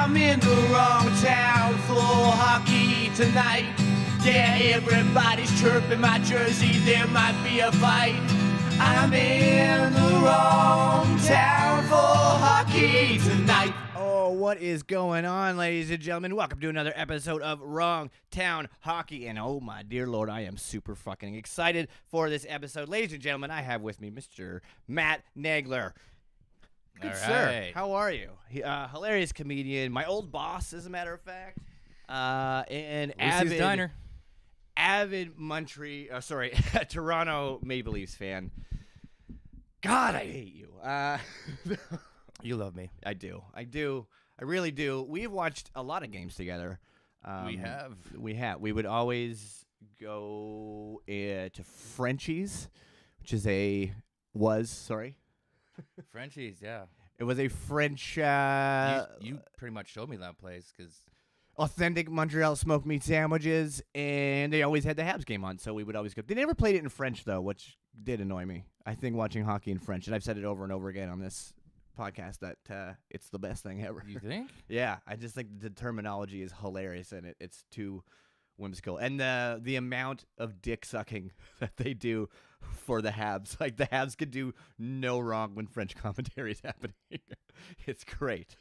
I'm in the wrong town for hockey tonight. Yeah, everybody's chirping my jersey, there might be a fight. I'm in the wrong town for hockey tonight. Oh, what is going on, ladies and gentlemen? Welcome to another episode of Wrong Town Hockey. And oh my dear Lord, I am super fucking excited for this episode. Ladies and gentlemen, I have with me Mr. Matt Nagler. Good sir. How are you? Hilarious comedian. My old boss, as a matter of fact. And avid Toronto Maple Leafs fan. God, I hate you. You love me. I do. I really do. We've watched a lot of games together. We have. We would always go to Frenchie's, which is Frenchies, yeah. It was a French... you pretty much showed me that place because... authentic Montreal smoked meat sandwiches, and they always had the Habs game on, so we would always go. They never played it in French, though, which did annoy me. I think watching hockey in French, and I've said it over and over again on this podcast, that it's the best thing ever. You think? Yeah, I just think the terminology is hilarious, and it's too whimsical. And the amount of dick sucking that they do for the Habs. Like, the Habs could do no wrong when French commentary is happening. It's great.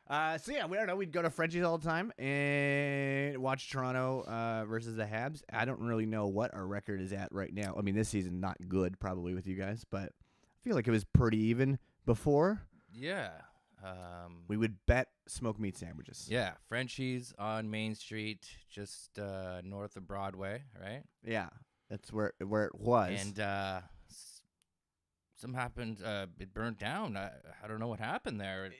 So yeah, we don't know. We'd go to Frenchie's all the time and watch Toronto versus the Habs. I don't really know what our record is at right now. I mean, this season not good probably with you guys, but I feel like it was pretty even before. Yeah. We would bet smoked meat sandwiches. Yeah, Frenchies on Main Street, just north of Broadway, right? Yeah, that's where it was. And something happened. It burned down. I don't know what happened there.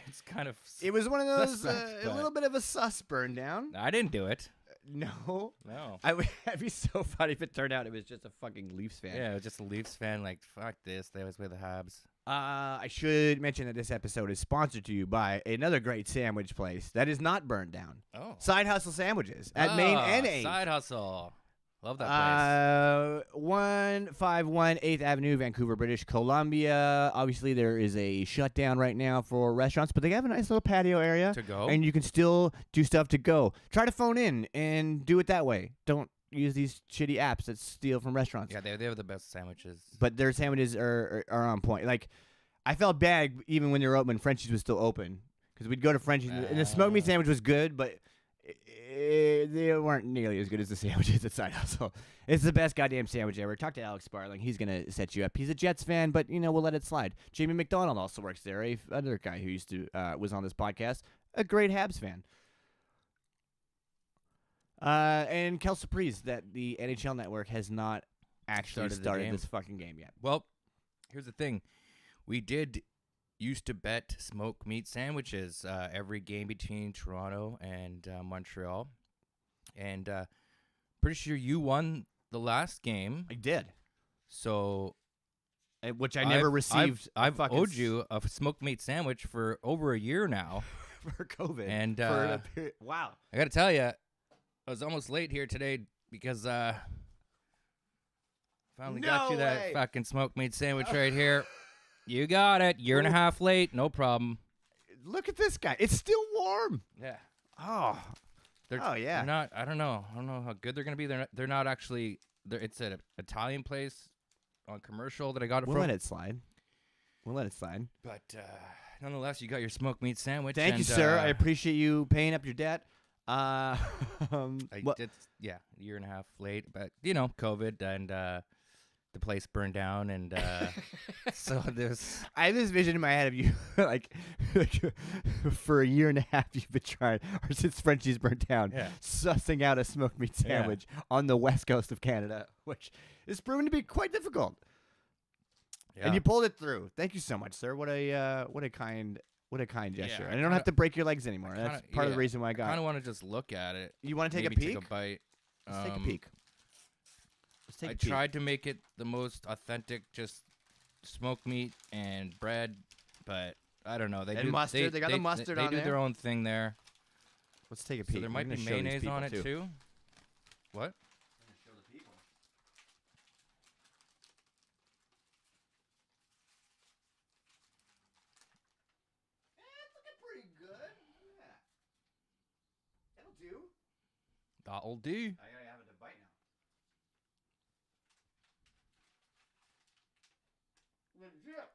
It's kind of. It was one of those suspect, a little bit of a sus burn down. I didn't do it. No. It'd be so funny if it turned out it was just a fucking Leafs fan. Yeah, it was just a Leafs fan. Like, fuck this. They always play the Habs. I should mention that this episode is sponsored to you by another great sandwich place that is not burned down. Oh. Side Hustle Sandwiches at Main and 8th. Side Hustle. Love that place. 151 8th Avenue, Vancouver, British Columbia. Obviously, there is a shutdown right now for restaurants, but they have a nice little patio area. To go. And you can still do stuff to go. Try to phone in and do it that way. Don't use these shitty apps that steal from restaurants. Yeah, they have the best sandwiches. But their sandwiches are on point. Like, I felt bad even when they were open, Frenchie's was still open. Because we'd go to Frenchie's, and the smoked meat sandwich was good, but they weren't nearly as good as the sandwiches at Side Hustle. It's the best goddamn sandwich ever. Talk to Alex Sparling. He's going to set you up. He's a Jets fan, but, we'll let it slide. Jamie McDonald also works there. Another guy who used to was on this podcast. A great Habs fan. And Kel Surprise, that the NHL Network has not actually started this fucking game yet. Well, here's the thing. We did used to bet smoked meat sandwiches every game between Toronto and Montreal. And pretty sure you won the last game. I did. So, which I never received. I've owed you a smoked meat sandwich for over a year now. For COVID. And wow. I got to tell you, I was almost late here today because finally got you that fucking smoked meat sandwich right here. You got it. Year and a half late. No problem. Look at this guy. It's still warm. Yeah. Oh. Yeah. They're not. I don't know how good they're gonna be. They're not actually. It's an Italian place on Commercial that I got it from. We'll let it slide. But nonetheless, you got your smoked meat sandwich. Thank you, sir. I appreciate you paying up your debt. A year and a half late, but COVID and the place burned down, and so there's. I have this vision in my head of you, like for a year and a half you've been trying, or since Frenchie's burned down, sussing out a smoked meat sandwich on the west coast of Canada, which is proven to be quite difficult. Yeah. And you pulled it through. Thank you so much, sir. What a kind gesture. And I don't have to break your legs anymore. That's part of the reason why I got. I kind of want to just look at it. You want to take a peek? Take a bite. Let's take a peek. I tried to make it the most authentic, just smoked meat and bread, but I don't know. Mustard. They got the mustard on there. They do their own thing there. Let's take a peek. So there might be mayonnaise on it too. What? I'm going to show the people. It's looking do. That'll do. I gotta have it to bite now. Legit.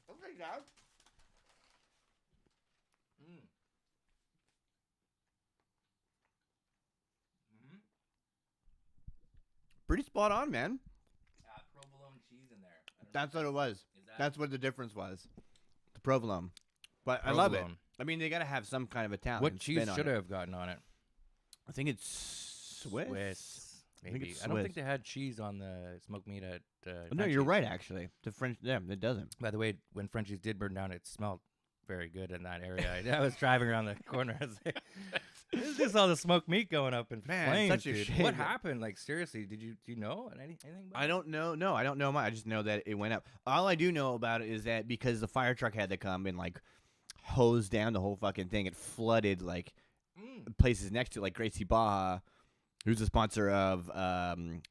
Okay, Dad. Pretty spot on, man. Provolone cheese in there. That's what it was. Is that That's what the difference was. The provolone. But I love it. provolone? I mean, they gotta have some kind of Italian What cheese spin on should it. I have gotten on it? I think it's Swiss. Maybe. I think it's I don't think Swiss. they had cheese on the smoked meat at. No, you're Frenchie's. right. Actually, the French. Yeah, it doesn't. By the way, when Frenchie's did burn down, it smelled very good in that area. I was driving around the corner. I was like, "This is all the smoked meat going up in Man, flames, such a dude. shame What that- happened? Like seriously, do you know anything? About I don't know. No, I don't know much. I just know that it went up. All I do know about it is that because the fire truck had to come and like hose down the whole fucking thing, it flooded like places next to it, like Gracie Baja, who's a sponsor of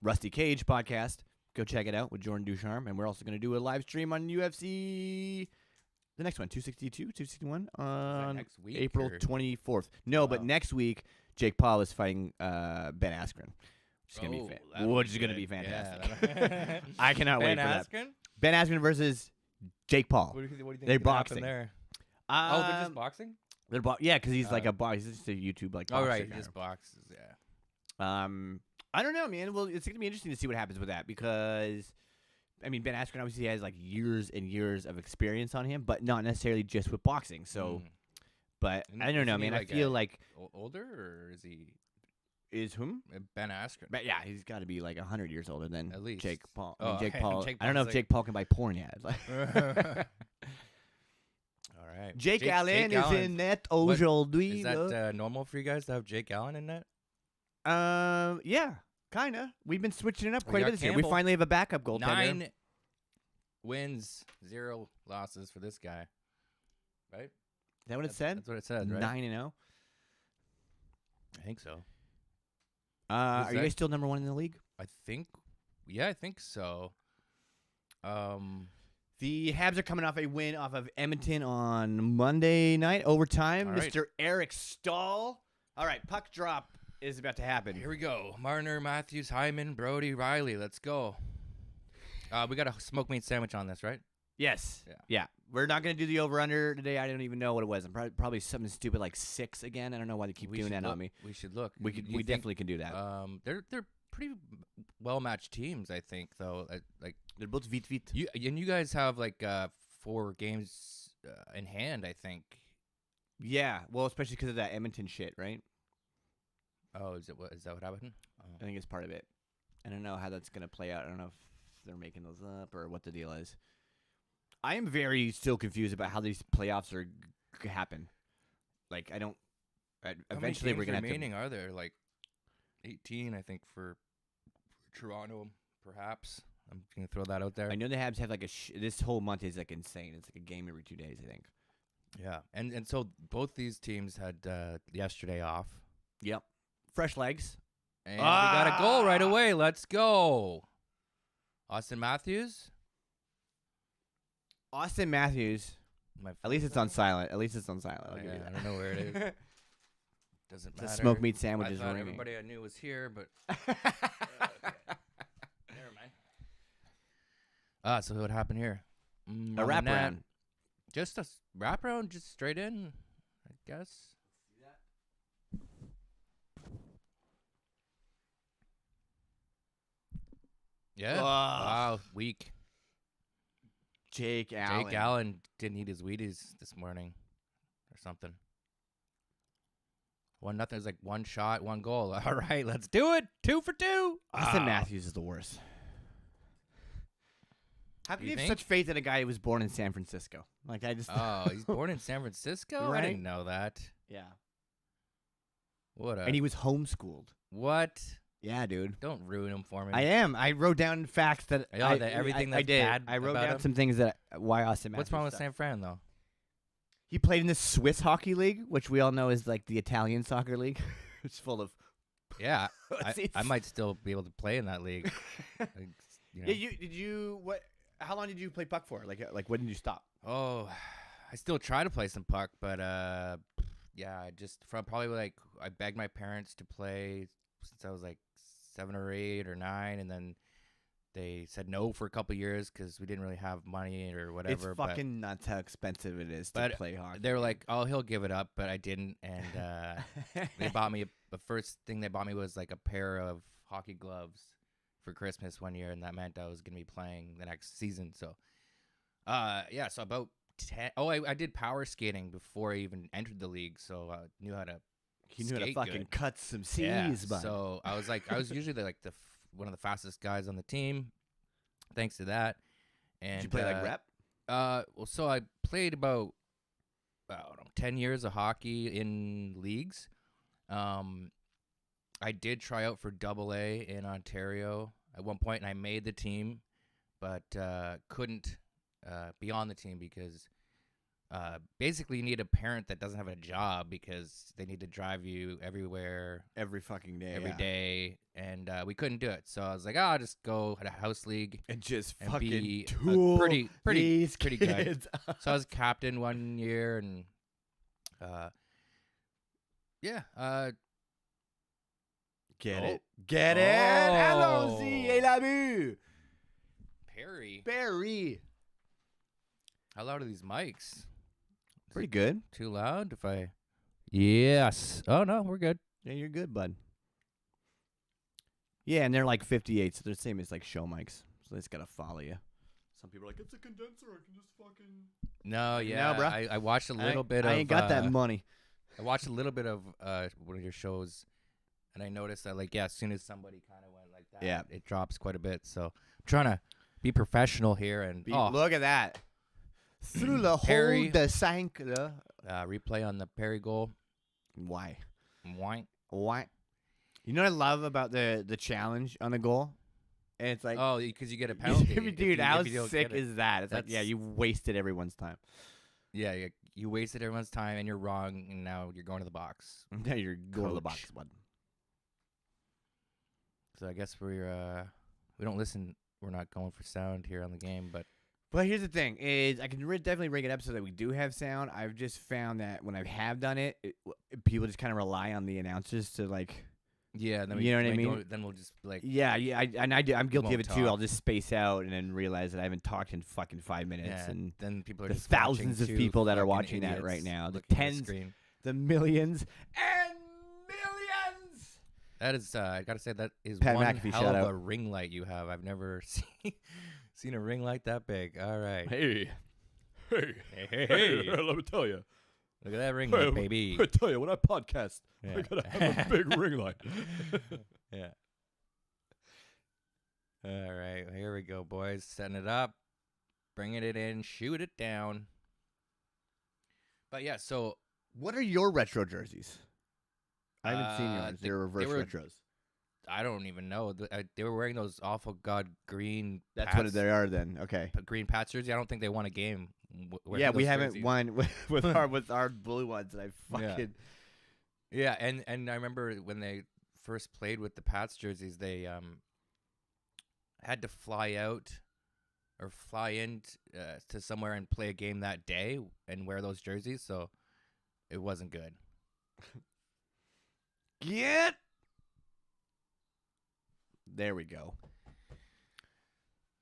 Rusty Cage podcast. Go check it out with Jordan Ducharme, and we're also going to do a live stream on UFC. The next one, 262, 261 on next week, April or- 24th. No, but Oh. next week Jake Paul is fighting Ben Askren. Which is gonna Oh, be that'll which is gonna good. be fantastic. Yeah, I cannot wait Ben for that. Askren? Ben Askren versus Jake Paul. What do you think? They're is gonna happen boxing. there? Oh, they're just Um, boxing. yeah, because he's like Uh, a box. He's just a YouTube like. Oh boxer right, guy. just boxes. Yeah. I don't know, man. Well, it's gonna be interesting to see what happens with that because, I mean, Ben Askren obviously has like years and years of experience on him, but not necessarily just with boxing. So, but And I don't know, isn't he man. I like feel a- like Older or is he is whom? Ben Askren? But yeah, he's got to be like 100 years older than At least. Jake Paul. Oh, Jake okay. Paul. Jake I don't know Paul's if like- Jake Paul can buy porn yet. Like, All right. Jake Allen is Allen. in net What- aujourd'hui. Is that normal for you guys to have Jake Allen in that? Yeah, kinda. We've been switching it up We quite a got bit this year. We Campbell. finally have a backup goaltender. 9 wins, 0 losses for this guy. Right? Is that what it said? That's what it says, right? 9-0. I think so. Are you that? guys still number one in the league? I think so. The Habs are coming off a win off of Edmonton on Monday night overtime. All right. Mr. Eric Stahl. All right, puck drop is about to happen. Here we go. Marner, Matthews, Hyman, Brody, Riley. Let's go. We got a smoked meat sandwich on this, right? Yes. Yeah. We're not going to do the over-under today. I don't even know what it was. I'm probably something stupid like 6 again. I don't know why they keep doing that on me. We should look. We You think, definitely can do that. They're pretty well matched teams, I think. Though, like They're both vite. you guys have like 4 games in hand, I think. Yeah, well, especially because of that Edmonton shit, right? Oh, is that what happened? I think it's part of it. I don't know how that's going to play out. I don't know if they're making those up or what the deal is. I am very still confused about how these playoffs are happen. Like, I don't. Eventually, we're going to have to. remaining. Are there like 18? I think for Toronto, perhaps. I'm gonna throw that out there. I know the Habs have like this whole month is like insane. It's like a game every 2 days, I think. Yeah, and so both these teams had yesterday off, Yep. Fresh legs. and we got a goal right away. Let's go, Austin Matthews. Austin Matthews. At least it's on silent. I'll give you Yeah, that. I don't know where it is. Doesn't The matter. smoked meat sandwich I is thought ringing. everybody I knew was here, but okay. Never mind. So what happened here? A On the wraparound. net. Just a wraparound, just straight in, I guess. Yeah. Ugh. Wow. Weak. Jake Allen. Jake Allen didn't eat his Wheaties this morning, or something. 1-0. It was like 1 shot, 1 goal. All right, let's do it. 2 for 2. Austin Matthews is the worst. How can You you have think? such faith in a guy who was born in San Francisco? Like I just. Oh, he's born in San Francisco. I Right? didn't know that. Yeah. What? And he was homeschooled. What? Yeah, dude. Don't ruin him for me. I am. I wrote down facts that. Yeah, I, that everything I that's did. bad I wrote about down him? some things that why Austin Matthews. What's wrong with sucks. San Fran though? He played in the Swiss Hockey League, which we all know is like the Italian soccer league. It's full of. Yeah, I It's- might still be able to play in that league. Like, you know. Yeah, did you what? How long did you play puck for? Like when did you stop? Oh, I still try to play some puck, but yeah, I just from probably like I begged my parents to play since I was like 7 or 8 or 9, and then they said no for a couple years because we didn't really have money or whatever. It's fucking nuts how expensive it is to but play hockey. they were like, "Oh, he'll give it up," but I didn't, and they bought me the first thing they bought me was like a pair of hockey gloves for Christmas one year, and that meant I was gonna be playing the next season. So, yeah, so about 10. Oh, I did power skating before I even entered the league, so I knew how to. You knew how to skate fucking good. cut some C's, Yeah, bud. so I was usually like one of the fastest guys on the team, thanks to that. And Did you play like rep? Well, so I played about I don't know 10 years of hockey in leagues. I did try out for AA in Ontario at one point, and I made the team, but couldn't be on the team because basically you need a parent that doesn't have a job because they need to drive you everywhere Every fucking day. every day, and we couldn't do it. So I was like, I'll just go at a house league And just and fucking be tool pretty these good. kids. So I was captain one year, and yeah, Get Oh. it. Get it. Oh. Allons-y. Et la vue. Perry. Barry. How loud are these mics? Pretty good. Too loud? If I Yes. Oh no, we're good. Yeah, you're good, bud. Yeah, and they're like 58, so they're the same as like show mics. So they just gotta follow you. Some people are like, it's a condenser. I can just fucking. No, yeah. No, bruh. I watched a little bit of I ain't got that money. I watched a little bit of one of your shows, and I noticed that like as soon as somebody kind of went like that, Yeah. it drops quite a bit. So I'm trying to be professional here and Look at that. Through the Perry. hole de cinq. replay on the Perry goal. Why? Why? Why? You know what I love about the challenge on the goal? And it's like, Oh, because you get a penalty. dude, how if you don't sick get it. is that? It's like, yeah, That's- you wasted everyone's time. Yeah, you wasted everyone's time, and you're wrong, and now you're going to the box. Now you're going to the Coach. box, bud. So I guess we don't listen. We're not going for sound here on the game, but But here's the thing: is I can definitely rig it up so that we do have sound. I've just found that when I have done it, people just kind of rely on the announcers to like. yeah, then You know what I when we mean? don't- Then we'll just be like, Yeah, I'm guilty of won't it too. I'll talk. just space out and then realize that I haven't talked in fucking 5 minutes, yeah, and then people are the just watching thousands of two people that are fucking watching that idiots right now, the looking at tens, screen. the millions, and millions. That is, I gotta say, that is Pat one McAfee, hell shout of out. a ring light you have. I've never seen a ring light that big. All right, Hey, hey. let me tell you. Look at that ring light, baby. tell you, when I podcast, Yeah. have a big ring light. Yeah. All right, here we go, boys. Setting it up, bringing it in, shoot it down. But yeah, so What are your retro jerseys? I haven't seen yours. they- They're reverse they were- retros. I don't even know. They were wearing those awful god green. That's Pats, what they are then. Okay. green Pats jersey. I don't think they won a game. Wearing Yeah, we those haven't jerseys. won with our blue ones, and I Yeah. fucking Yeah, and I remember when they first played with the Pats jerseys, they had to fly out or fly in to somewhere and play a game that day and wear those jerseys, so it wasn't good. get. There we go.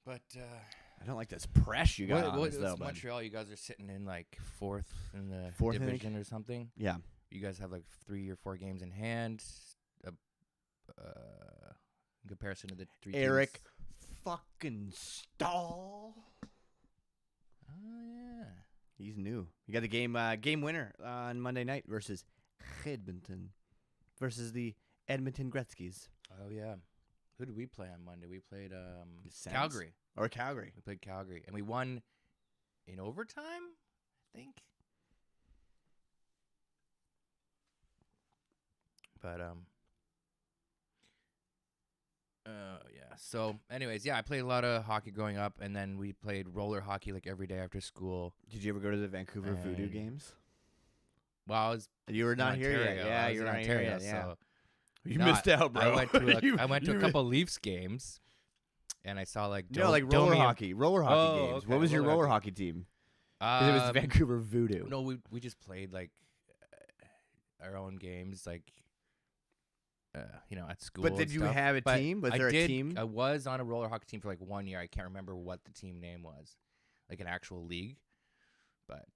But I don't like this press you got on what us, though, is bud. Montreal? You guys are sitting in like fourth in the Fourth, I think. division or something. Yeah. You guys have like 3 or 4 games in hand. In comparison to the 3 Eric teams. fucking Stahl. Oh yeah. He's new. You got the game winner on Monday night versus Edmonton versus the Edmonton Gretzky's. Oh yeah. Who did we play on Monday? We played Sens? Calgary. Or Calgary. We played Calgary, and we won in overtime, I think. But yeah. So, anyways, yeah, I played a lot of hockey growing up, and then we played roller hockey like every day after school. Did you ever go to the Vancouver Voodoo And- games? Well, I was You were in not here yet. Ontario. Yeah, I was you're in not Ontario, here yet. Yeah. so You No, missed out, bro. I went to You- I went to you a couple Leafs games, and I saw like No, like roller Domi and- hockey. Roller hockey Oh, games. okay, What was your roller roller hockey team? 'Cause it was Um, Vancouver Voodoo. No, we just played like our own games, like at school. But did and you stuff. have a But team? Was I there did, a team? I was on a roller hockey team for like 1 year. I can't remember what the team name was, like an actual league. But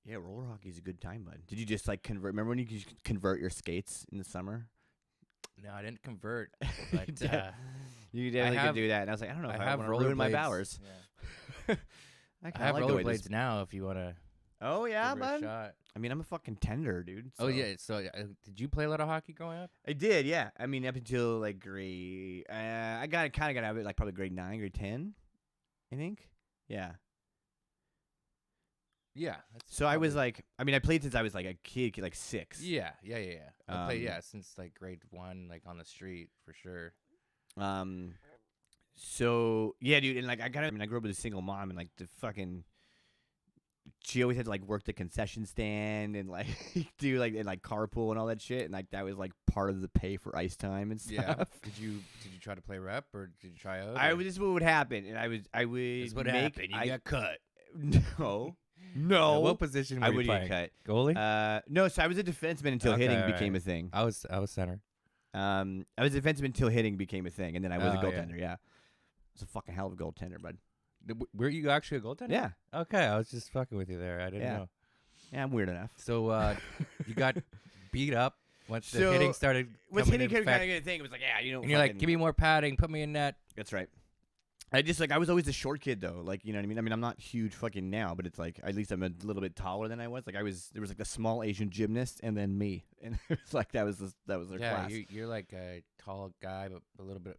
Yeah, roller hockey is a good time, bud. Did you just like convert? Remember when you could convert your skates in the summer? no, I didn't convert. But Yeah. You definitely have- could do that. And I was like, I don't know if I have want to ruin my rollerblades. Bowers. Yeah. I I kinda have like the way this- rollerblades now. If you want to Oh yeah, give it a bud. shot. I mean, I'm a fucking tender, dude. Oh so- yeah. So did you play a lot of hockey growing up? I did. Yeah. I mean, up until like grade, I kind of got out of it like probably grade 9, grade 10, I think. Yeah. Yeah. That's So I was probably- like, I mean, I played since I was like a kid, like 6. Yeah. I played Um, since like grade 1, like on the street for sure. So yeah, dude, and like I grew up with a single mom, and like the fucking, she always had to like work the concession stand and like do like and like carpool and all that shit, and like that was like part of the pay for ice time and stuff. Yeah. Did you try to play rep or did you try out? This is what would happen, and I would This is what make, happened. You got cut. no, no. What position were I you would playing? get Goalie. cut. No, so I was a defenseman until Okay, hitting alright. became a thing. I was center. I was a defenseman until hitting became a thing, and then I was a Oh, yeah. goaltender. Yeah, I was a fucking hell of a goaltender, bud. Were you actually a goaltender? Yeah, Okay, I was just fucking with you there. I didn't Yeah. know. yeah, I'm weird enough. So you got beat up once the So, hitting started. Was coming hitting in kind effect, of a thing? It was like, yeah, you know. and you're like, fucking- give me more padding, put me in net. That's right. I was always a short kid though. Like, you know what I mean? I mean, I'm not huge fucking now, but it's like at least I'm a little bit taller than I was. Like there was like the small Asian gymnast and then me, and it was like that was their Yeah, class. you're like a tall guy, but a little bit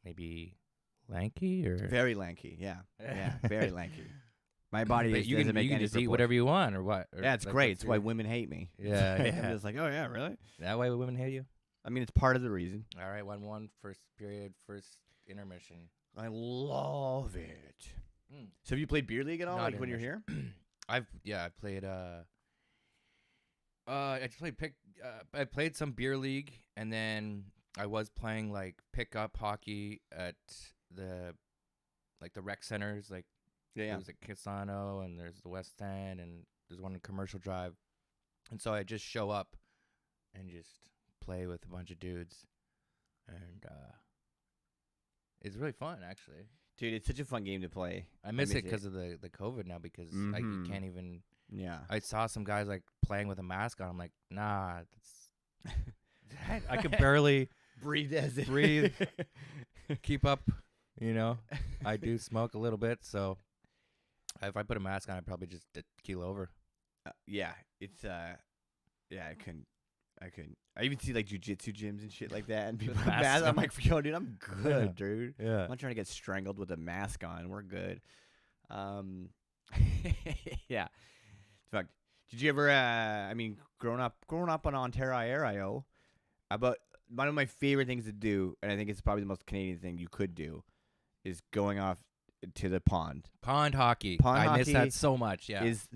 maybe lanky or Very lanky. Yeah, yeah, very lanky. My body But is, you doesn't can make you can any just eat proportion. whatever you want or what? Or Yeah, it's like, great. what's It's why your- women hate me. Yeah, I'm yeah. just like, oh yeah, really? That way women hate you. I mean, it's part of the reason. All right, 1-1 first period, first intermission. I love it. Mm. So have you played beer league at all? Not Like when you're here? I played I played some beer league, and then I was playing like pickup hockey at the rec centers, like Yeah. there's like Kisano and there's the West End and there's one in Commercial Drive, and so I just show up and just play with a bunch of dudes, and it's really fun actually. Dude, it's such a fun game to play. I miss miss it because of the COVID now, because like you Mhm. can't even. Yeah. I saw some guys like playing with a mask on. I'm like, nah, that's I could barely breathe as it breathe. keep up. You know, I do smoke a little bit, so if I put a mask on, I'd probably just keel over. Yeah, it's yeah, I couldn't. I even see like jujitsu gyms and shit like that, and people have masks masks. I'm on. like, yo, dude, I'm good, dude. Yeah. I'm not trying to get strangled with a mask on. We're good. Yeah. Fuck. Did you ever? I mean, growing up on Ontario, about one of my favorite things to do, and I think it's probably the most Canadian thing you could do, is going off to the pond. Pond hockey. Pond I miss hockey that so much. Yeah. Is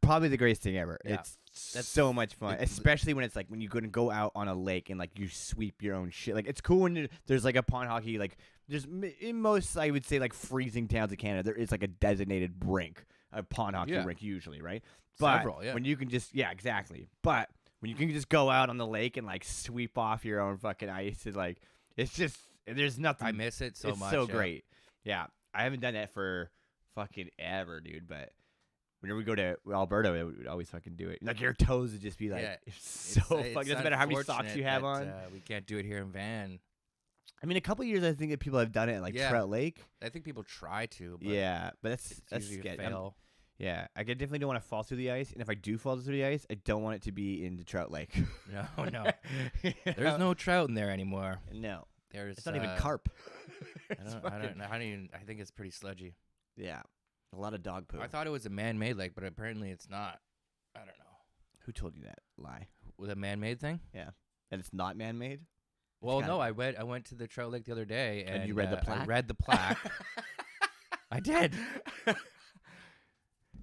probably the greatest thing ever. Yeah. It's That's- so much fun, it's- especially when it's like when you're going to go out on a lake and like you sweep your own shit. Like it's cool when there's like a pond hockey. Like there's in most, I would say, like freezing towns of Canada, there is like a designated rink, a pond hockey Yeah. rink usually, right? But Several, yeah. when you can just exactly. But when you can just go out on the lake and like sweep off your own fucking ice, and like it's just there's nothing. I miss it so it's much. so yeah. great. Yeah, I haven't done that for fucking ever, dude. But whenever we go to Alberta, we would always fucking do it. Like your toes would just be like, Yeah, it's so It's fucking. Doesn't matter how many socks you unfortunate have that, on. we can't do it here in Van. I mean, a couple years I think that people have done it at like Yeah. Trout Lake. I think people try to, but Yeah, but it's that's usually a sketchy. fail. Yeah, I definitely don't want to fall through the ice, and if I do fall through the ice, I don't want it to be in the Trout Lake. No, no. There's no trout in there anymore. no. There's It's not even carp. I It's don't fucking- know. I think it's pretty sludgy. Yeah, a lot of dog poo. I thought it was a man-made lake, but apparently it's not. I don't know. Who told you that lie? With a man-made thing? That it's not man-made. Well, gotta no. I went to the trout lake the other day, and you read the plaque? I read the plaque. I did.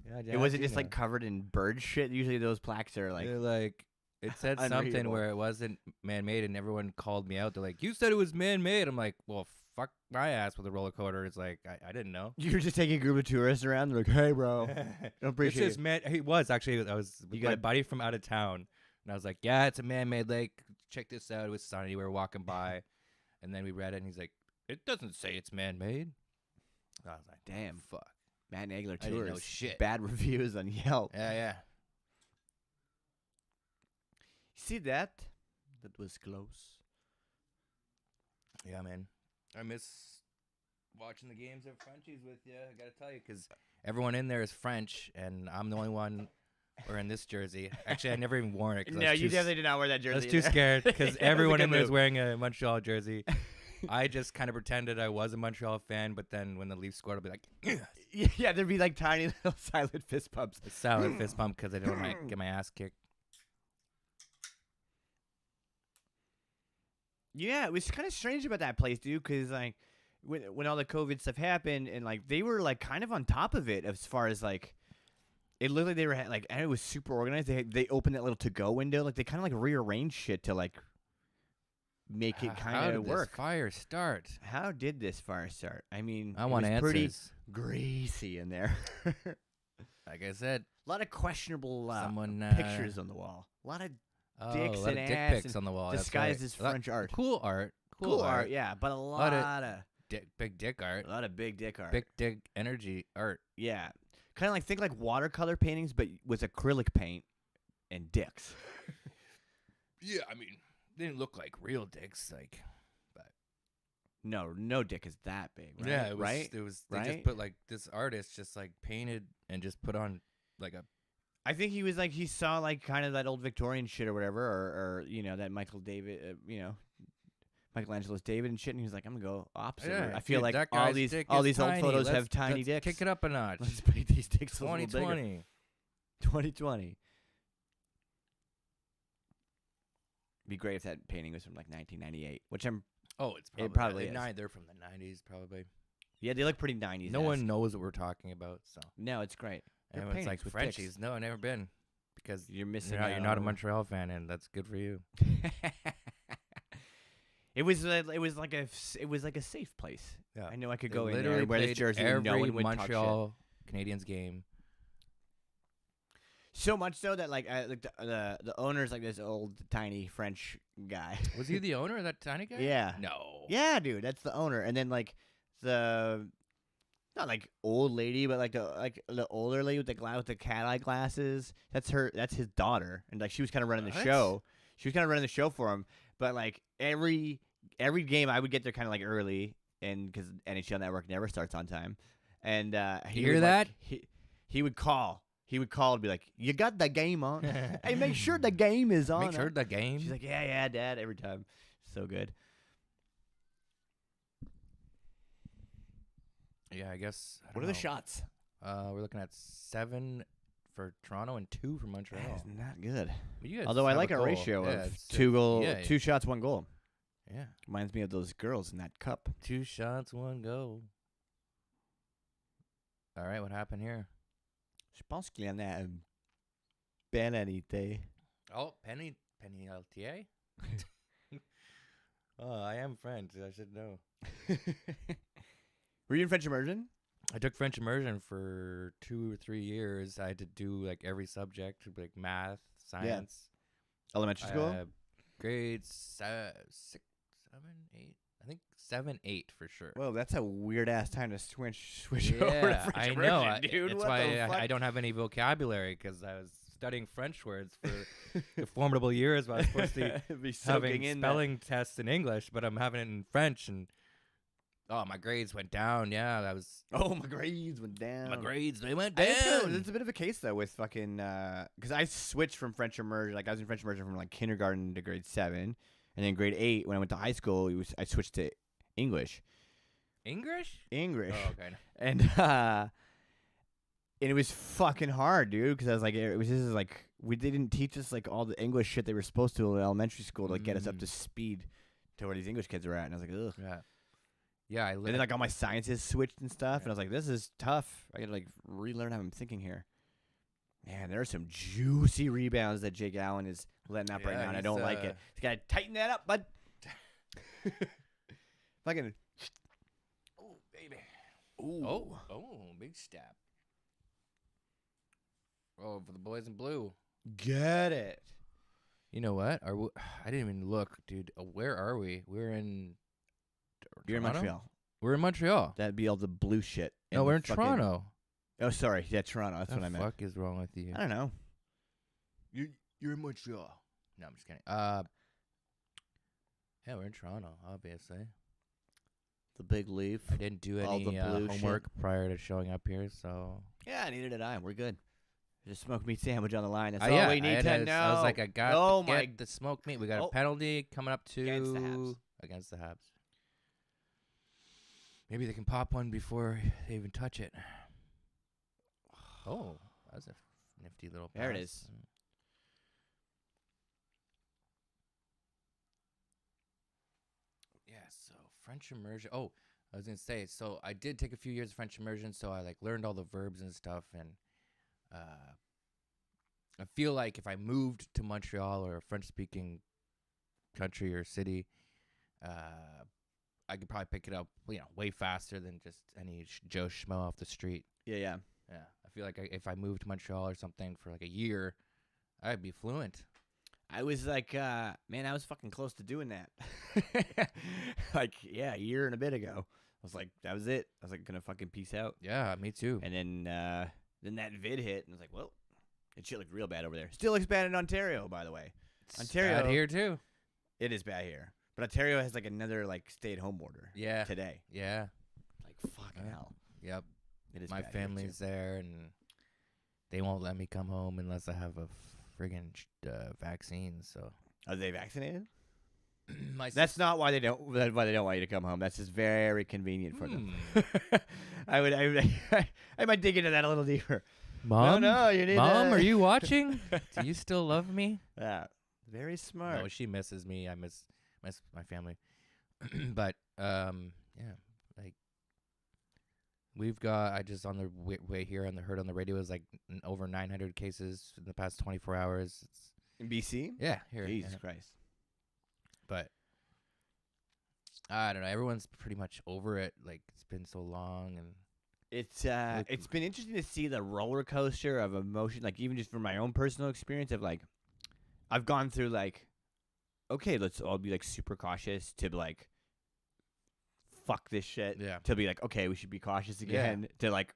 Yeah, It wasn't just like covered in bird shit. Usually those plaques are like, they're like it said something unreadable. where it wasn't man-made, and everyone called me out. They're like, "You said it was man-made." I'm like, "Well, fuck my ass with a roller coaster. It's like I didn't know. You were just taking a group of tourists around. They're like, "Hey, bro, don't appreciate This is it." man. He was actually. I was with You my got- buddy from out of town, and I was like, "Yeah, it's a man-made lake. Check this out." It was sunny. We were walking by, and then we read it, and he's like, "It doesn't say it's man-made." I was like, Damn, "Fuck." Matt Nagler I didn't know tours. shit. Bad reviews on Yelp. Yeah. See that? That was close. Yeah, man. I miss watching the games at Frenchies with you. I gotta tell you, because everyone in there is French, and I'm the only one wearing this jersey. Actually, I never even worn it. 'Cause I No, was you too definitely did not wear that I jersey. was too scared because That was a everyone good in there is move. wearing a Montreal jersey. I just kind of pretended I was a Montreal fan, but then when the Leafs scored, I'd be like, Yeah, there'd be like tiny little silent fist pumps. a silent fist pump because I didn't want to get my ass kicked. Yeah, it was kind of strange about that place, dude, because like when all the COVID stuff happened and like they were like kind of on top of it as far as like it looked like they were like, and it was super organized. They opened that little to go window, like they kind of like rearranged shit to like make it How kind did of this work. fire start? How did this fire start? I mean, I it want was answers. pretty greasy in there. Like I said, A lot of questionable someone pictures on the wall. A lot of oh, dicks a lot and of dick ass pics and on the wall. that's disguised right. as A lot- French art. Cool art. Cool art, yeah, but a lot of Big dick art. a lot of big dick art. Big dick energy art. Yeah, kind of like think like watercolor paintings, but with acrylic paint and dicks. Yeah, I mean, they didn't look like real dicks, like. No dick is that big, right? Yeah, it was, right. It was. They Right? just put like this artist just like painted and just put on like a. I think he was like he saw like kind of that old Victorian shit or whatever, or you know that Michelangelo's David and shit, and he was like, I'm gonna go opposite. Yeah, I feel dude, like that all guy's these dick all is these old tiny. photos Let's- have tiny let's dicks. Kick it up a notch. Let's make these dicks a little bigger. 2020. 2020. Be great if that painting was from like 1998, which I'm. Oh, it's probably. probably they- is. nine- They're from the 90s, probably. Yeah, they look pretty 90s. No one knows what we're talking about, so. No, it's great. They're Everyone's like paintings with Frenchies. dicks. No, I've never been, because You're missing. you're not a out. Montreal fan, and that's good for you. It was like a safe place. Yeah. I know I could They go in there literally and wear this played jersey and no every one would talk shit. Montreal Canadiens game. So much so that like the owner's like this old tiny French guy. Was he the owner of that tiny guy? Yeah. No. Yeah, dude, that's the owner. And then like the not like old lady, but like the older lady with the cat eye glasses. That's his daughter. And like she was kind of running the What? show. She was kind of running the show for him. But like every game, I would get there kind of like early, and because NHL Network never starts on time. And he You hear would, that? Like, he would call. He would call and be like, "You got the game on? Hey, make sure the game is on." Make sure the game. She's like, "Yeah, Dad." Every time, so good. Yeah, I guess. I What are don't the know. shots? We're looking at 7 for Toronto and 2 for Montreal. That is not good. But you guys Although I have a like our goal. ratio Yeah, of it's yeah, 2 shots, 1 goal. Yeah. Reminds me of those girls in that cup. 2 shots, 1 goal. All right, what happened here? Je pense qu'il y en a une pénalité. Oh, penalty. Oh, I am French. I should know. Were you in French immersion? I took French immersion for 2 or 3 years. I had to do like every subject, like math, science. Elementary school? Grades 6, 7, 8. I think 7, 8 for sure. Well, that's a weird ass time to switch over to Yeah, French I immersion, know. dude. That's What why the fuck? I don't have any vocabulary because I was studying French words for the formidable years. But I was supposed to be be soaking having in spelling tests in English, but I'm having it in French, and my grades went down. Yeah, that was Oh, my grades went down. my grades. They went I think down. it's a bit of a case though with fucking because I switched from French immersion. Like I was in French immersion from like kindergarten to grade 7, and then grade 8 when I went to high school, I switched to English. English? English. Oh, okay. And it was fucking hard, dude. Because I was like, this is like they didn't teach us like all the English shit they were supposed to in elementary school to like, get us up to speed to where these English kids are at. And I was like, ugh. Yeah. Yeah, And then like all my sciences switched and stuff, and I was like, this is tough. I gotta like relearn how I'm thinking here. Man, there are some juicy rebounds that Jake Allen is letting up right Yeah, now, and I don't like it. he's, He's gotta tighten that up, bud. Fucking Ooh. Oh, big stab. Oh, for the boys in blue. Get it. You know what? I didn't even look, dude. Where are we? We're in. You're in Toronto? Montreal. We're in Montreal. That'd be all the blue shit. No, and we're the in fucking- Toronto. Oh, sorry. Yeah, Toronto. That's What what I the meant. fuck is wrong with you? I don't know. You're in Montreal. No, I'm just kidding. Yeah, we're in Toronto, obviously. The big leaf. I didn't do All any the blue homework prior to showing up here, so. Yeah, neither did I. We're good. Just smoked meat sandwich on the line. That's Yeah, all we need to know. I was like, I got Oh to my- get the smoked meat. We got Oh. a penalty coming up to Against the Habs. Maybe they can pop one before they even touch it. Oh, that was a nifty little pass. There it is. Yeah, so French immersion. Oh, I was going to say, so I did take a few years of French immersion, so I learned all the verbs and stuff, and I feel like if I moved to Montreal or a French-speaking country or city, I could probably pick it up, way faster than just any Joe Schmo off the street. Yeah. Yeah, I feel like if I moved to Montreal or something for like a year, I'd be fluent. I was like, man, I was fucking close to doing that. Like, yeah, a year and a bit ago. I was like, that was it. I was like, gonna fucking peace out. Yeah, me too. And then that vid hit, and I was like, well, it shit looked real bad over there. Still looks bad in Ontario, by the way. It's Ontario- bad here too. It is bad here. But Ontario has like another like stay-at-home order. Yeah. Today. Yeah. Like, fucking Yeah. hell. Yep. It is My bad here, family's too. there, and they won't let me come home unless I have a friggin' vaccine. So Are they vaccinated? my That's not why they don't. Why they don't want you to come home. That's just very convenient for them. I might dig into that a little deeper. Mom. No, you need. Mom, are you watching? Do you still love me? Yeah, very smart. No, she misses me. I miss my family. But yeah, like we've got. I just on the way here on the heard on the radio is like over 900 cases in the past 24 hours. It's, In BC. yeah, here. Jesus yeah. Christ. But I don't know. Everyone's pretty much over it. Like it's been so long, and It's been interesting to see the roller coaster of emotion. Like even just from my own personal experience of like, I've gone through like, okay, let's all be like super cautious to like, fuck this shit. Yeah. To be like, okay, we should be cautious again. To like,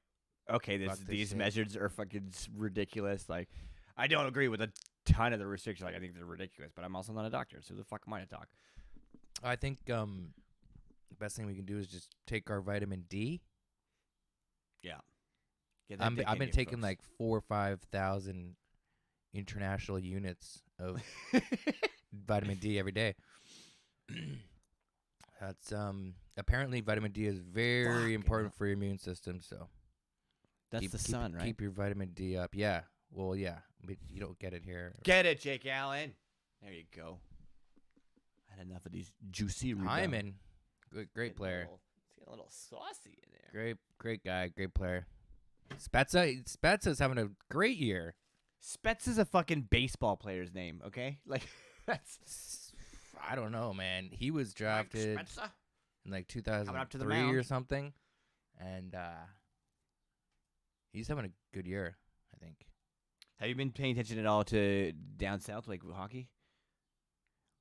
okay, Fuck this these shit. measures are fucking ridiculous. Like, I don't agree with a ton of the restrictions. Like, I think they're ridiculous, but I'm also not a doctor, so who the fuck am I to talk? I think the best thing we can do is just take our vitamin D. Yeah. Get that I've dick been in you, taking folks. like 4,000 or 5,000 international units of vitamin D every day. That's apparently vitamin D is very Fucking important for your immune system. So That's the sun, right? Keep your vitamin D up. Yeah. Well, yeah. But you don't get it here. Get it, Jake Allen. There you go. I had enough of these juicy rebounds. Hyman, great player. It's getting a little saucy in there. Great guy. Great player. Spezza's having a great year. Spetz is a fucking baseball player's name, okay? Like, that's I don't know, man. He was drafted Mike Spezza. in like Coming up to the 2003 or mound. something, and he's having a good year, I think. Have you been paying attention at all to down south, like hockey?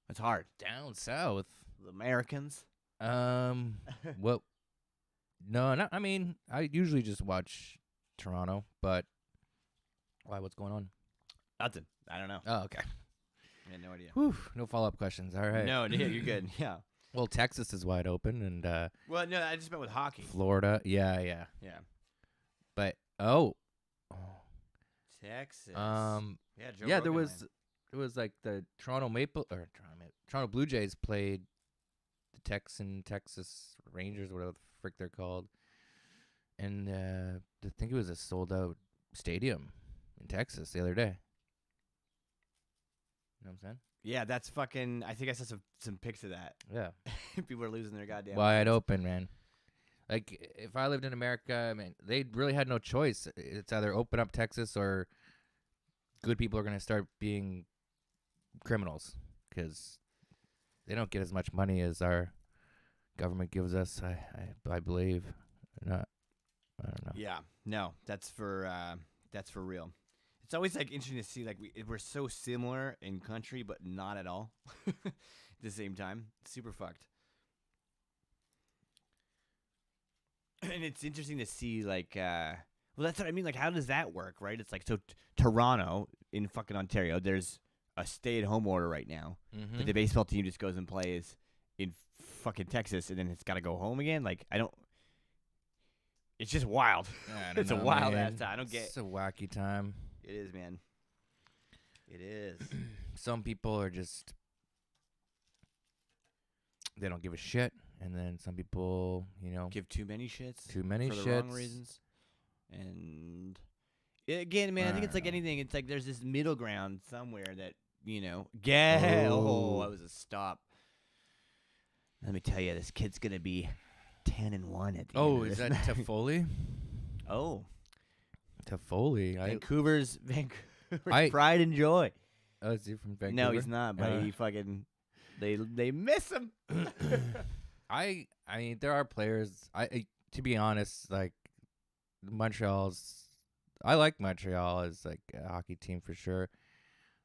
It's hard. Down south, The Americans. what? No, not. I mean, I usually just watch Toronto, but why? What's going on? Nothing. I don't know. Oh, okay. I had no idea. Whew, no follow-up questions. All right. No, yeah, you're good. Yeah. Well, Texas is wide open, and Well, no, I just meant with hockey. Florida. Yeah. Yeah. But Texas. yeah, Joe there Rogan was land. it was like the Toronto Blue Jays played the Texas Rangers, whatever the frick they're called, and I think it was a sold out stadium in Texas the other day. You know what I'm saying? Yeah, that's fucking. I think I saw some pics of that. Yeah, People are losing their goddamn. wide minds. open, man. Like if I lived in America, I mean, they really had no choice. It's either open up Texas or good people are gonna start being criminals because they don't get as much money as our government gives us. I believe. Not. I don't know. Yeah, no, that's for real. It's always like interesting to see like we're so similar in country, but not at all at the same time. Super fucked. And it's interesting to see like, well, that's what I mean. Like, how does that work, right? It's like so Toronto in fucking Ontario. There's a stay-at-home order right now, but the baseball team just goes and plays in fucking Texas, and then it's got to go home again. Like, I don't. It's just wild. I don't It's a know, wild man. ass time. I don't get. It's a wacky time. It is, man. It is. Some people are just they don't give a shit, and then some people, Give too many shits. too many for shits. the wrong reasons. And again, man, I think it's like anything. It's like there's this middle ground somewhere that get. Oh, that was a stop. Let me tell you, this kid's gonna be 10-1 at the end. Oh, of is this that night. Toffoli? Oh, Toffoli. Vancouver's I- pride and joy. Oh, is he from Vancouver? No, he's not. But he fucking they miss him. I mean, there are players. To be honest, like Montreal's. I like Montreal as like a hockey team for sure.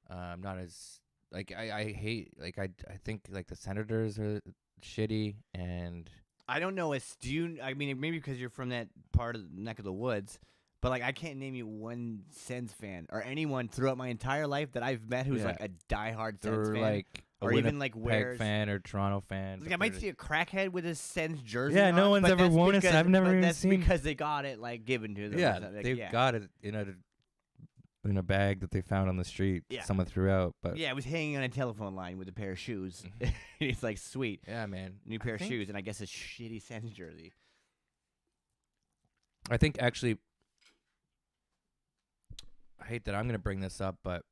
Not as like I hate like I think like the Senators are shitty and. I don't know. I mean, maybe because you're from that part of the neck of the woods, but like I can't name you one Sens fan or anyone throughout my entire life that I've met who's Yeah. like a diehard Sens They're fan, like or even like wears. fan or Toronto fan. Like I might see a crackhead with a Sens jersey. Yeah, on, no one's but ever that's worn it, so because- I've never but even that's seen- because they got it like given to them. or Yeah, something. Like, they've yeah. got it in a bag that they found on the street. Yeah. Someone threw out, but Yeah, it was hanging on a telephone line with a pair of shoes. Mhm. He's like, sweet, yeah, man. new pair of think- shoes, and I guess a shitty Sens jersey. I think actually, I hate that I'm going to bring this up, but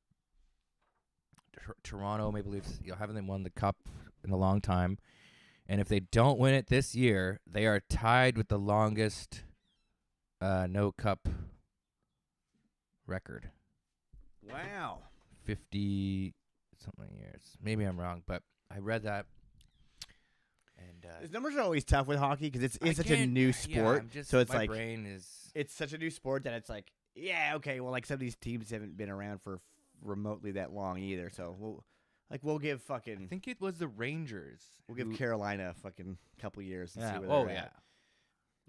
Toronto Maple Leafs, haven't won the cup in a long time, and if they don't win it this year, they are tied with the longest no cup record, Wow. 50 something years. Maybe I'm wrong, but I read that, and These numbers are always tough with hockey because it's I such a can't- new yeah, sport. I'm just, so it's my like brain is. it's such a new sport that it's like, yeah, okay, well, like some of these teams haven't been around for remotely that long either. So we'll give I fucking think it was the Rangers. we'll give who- Carolina a fucking couple years and Yeah. see where Oh they're yeah. at.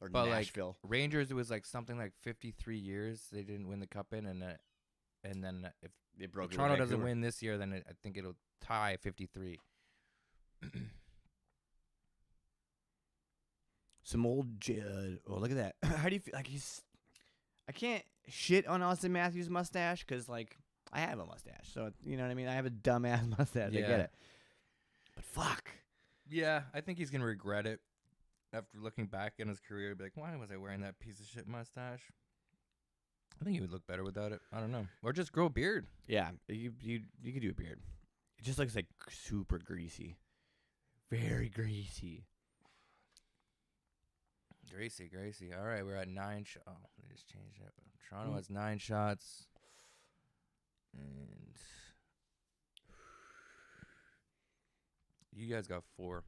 Or But Nashville. like Rangers, it was like something like 53 years they didn't win the cup in, and then if They broke it with Toronto doesn't Vancouver. win this year, then I think it'll tie 53. Some old Judd. Oh, look at that. How do you feel? Like I can't shit on Austin Matthews' mustache because like I have a mustache, so you know what I mean. I have a dumbass mustache. I Yeah. get it. But fuck. Yeah, I think he's gonna regret it after looking back in his career. Be like, why was I wearing that piece of shit mustache? I think he would look better without it. I don't know, or just grow a beard. Yeah, you could do a beard. It just looks like super greasy, very greasy. Gracie. All right, we're at 9 shots. Oh, they just changed it. Toronto has 9 shots, and you guys got 4.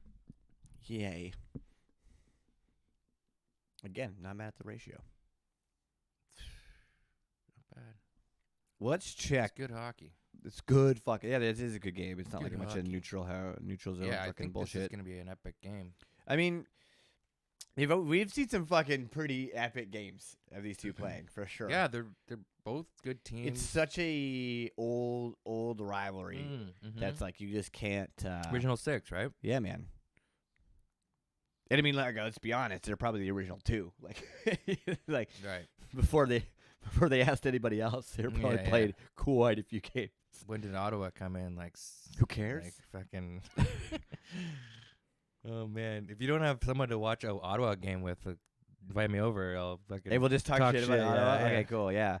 Yay. Again, not mad at the ratio. Not bad. Let's check. It's good hockey. It's good fucking. Yeah, this is a good game. It's not Good like a bunch of hockey. neutral zone Yeah, I fucking think bullshit. this is gonna be an epic game. I mean, we've seen some fucking pretty epic games of these two playing for sure. Yeah, they're both good teams. it's such a old rivalry Mhm. that's like you just can't. original 6, right? Yeah, man. And I mean, like, let's be honest, they're probably the original two. Like, like Right. before they asked anybody else, they were probably Yeah, yeah. played quite a few games. When did Ottawa come in? Like, Who cares? Like fucking. Oh man, if you don't have someone to watch a Ottawa game with, invite me over. I'll fucking. Hey, we'll just talk shit about yeah, Ottawa. yeah. Okay, cool, yeah.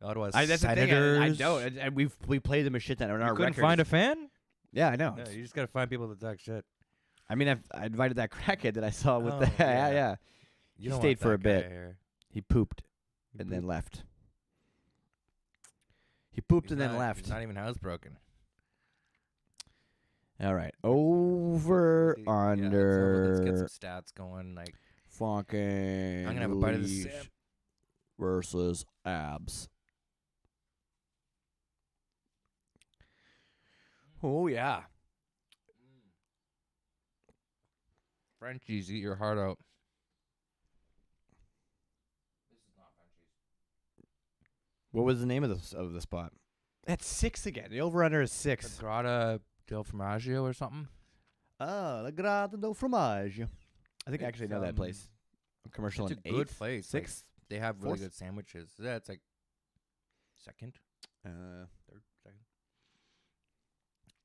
Ottawa That's the thing. Senators. I know, and we played them a shit ton on our You couldn't record. find a fan? Yeah, I know. No, you just gotta find people to talk shit. I mean, I invited that crackhead that I saw with Oh, the yeah. yeah. You He don't stayed want for a that guy bit. here. He pooped He and then pooped. left. He pooped He's and then not- left. He's not even housebroken. All right, over Yeah, let's under get some stats going. Like Fucking I'm gonna have a bite of this Leash Sam. versus Abs. Oh yeah. Frenchies, eat your heart out. This is not Frenchies. What was the name of the spot? That's 6 again. The over under is 6. The Grata del Formaggio or something. Oh, La Grata del Formaggio. I think I actually It's, know that place. A commercial It's in a good 8th, place. Like, 6th. they have really Fourth? good sandwiches. Yeah, it's like second, third, second.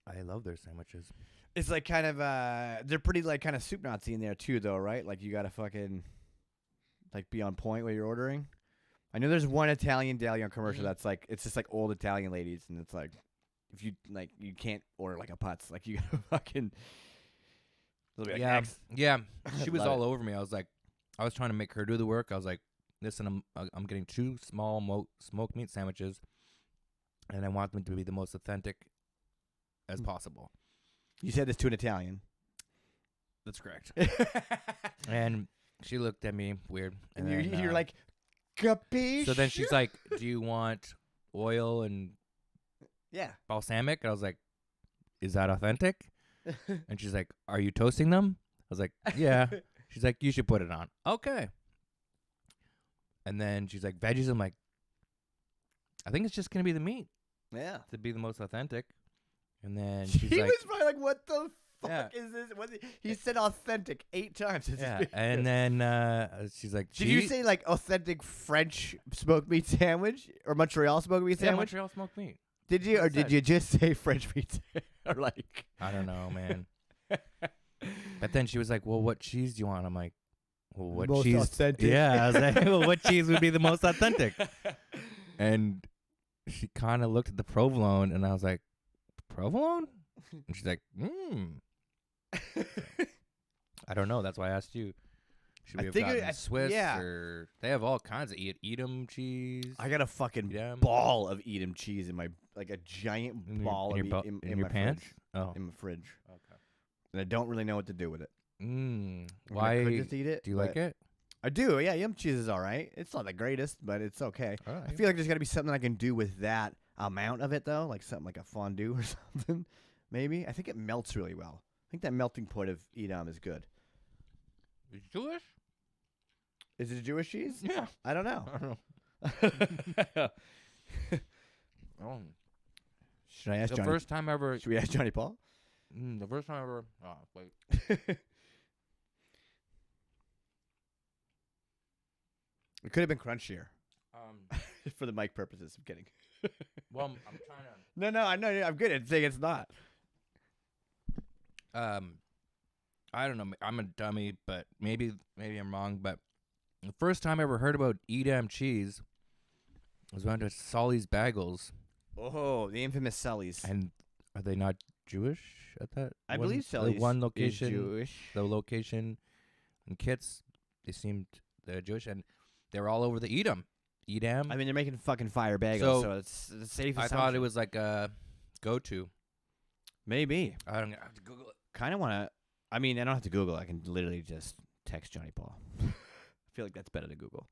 I love their sandwiches. It's like kind of they're pretty like kind of soup Nazi in there too, though, right? Like you gotta fucking like be on point while you're ordering. I know there's one Italian deli on commercial that's like it's just like old Italian ladies, and it's like if you like you can't order like a putz, like you gotta fucking. They'll be like, Yeah, "Next." yeah. She was Love all it. over me. I was trying to make her do the work. I was like, listen, I'm getting 2 small smoked meat sandwiches, and I want them to be the most authentic as possible. You said this to an Italian. That's correct. And she looked at me weird. And then, you're like, capiche? so then she's like, do you want oil and yeah. balsamic? And I was like, is that authentic? And she's like, are you toasting them? I was like, yeah. She's like, you should put it on. Okay. And then she's like, veggies. I'm like, I think it's just going to be the meat Yeah. to be the most authentic. And then she's He like, was probably like, what the fuck Yeah. is this? He said authentic 8 times. yeah. And then she's like, Did you cheese? say like authentic French smoked meat sandwich or Montreal smoked meat Yeah, sandwich? Montreal smoked meat. Did you, or I did said. you just say French meat or like? I don't know, man. But then she was like, well, what cheese do you want? I'm like, well, what Most cheese? authentic. Yeah, I was like, well, what cheese would be the most authentic? And she kind of looked at the provolone, and I was like, provolone? And she's like, I don't know. That's why I asked you. Should we I have think gotten Swiss yeah. or they have all kinds of Edam cheese. I got a fucking Edam. ball of Edam cheese in my like a giant in your, ball in your, of bu- in in your my pants. fridge. Oh, In my fridge, okay. and I don't really know what to do with it. I mean, I Why could just eat it? do you like but- it? I do. Yeah, yum cheese is all right. It's not the greatest, but it's okay. All right. I feel like there's got to be something I can do with that amount of it, though, like something like a fondue or something. Maybe. I think it melts really well. I think that melting point of Edam is good. It's Jewish? Is it a Jewish cheese? Yeah. I don't know. I don't know. Oh. Should I ask The Johnny? first time ever. Should we ask Johnny Paul? The first time ever. Oh, wait. It could have been crunchier Um, for the mic purposes. I'm kidding. well, I'm trying to. No, I know. I'm good at saying it's not. I don't know. I'm a dummy, but maybe I'm wrong. But the first time I ever heard about Edam cheese was when I went to Solly's Bagels, Oh, the infamous Sully's. and are they not Jewish at that? I one- believe the Sully's one is location, Jewish. the location in Kits, they seemed they're Jewish, and they were all over the Edam. I mean, they're making fucking fire bagels, So, so it's the safe I assumption. thought it was like a go-to. Maybe. I don't have to Google it. Kind of want to. I mean, I don't have to Google. I can literally just text Johnny Paul. I feel like that's better to Google.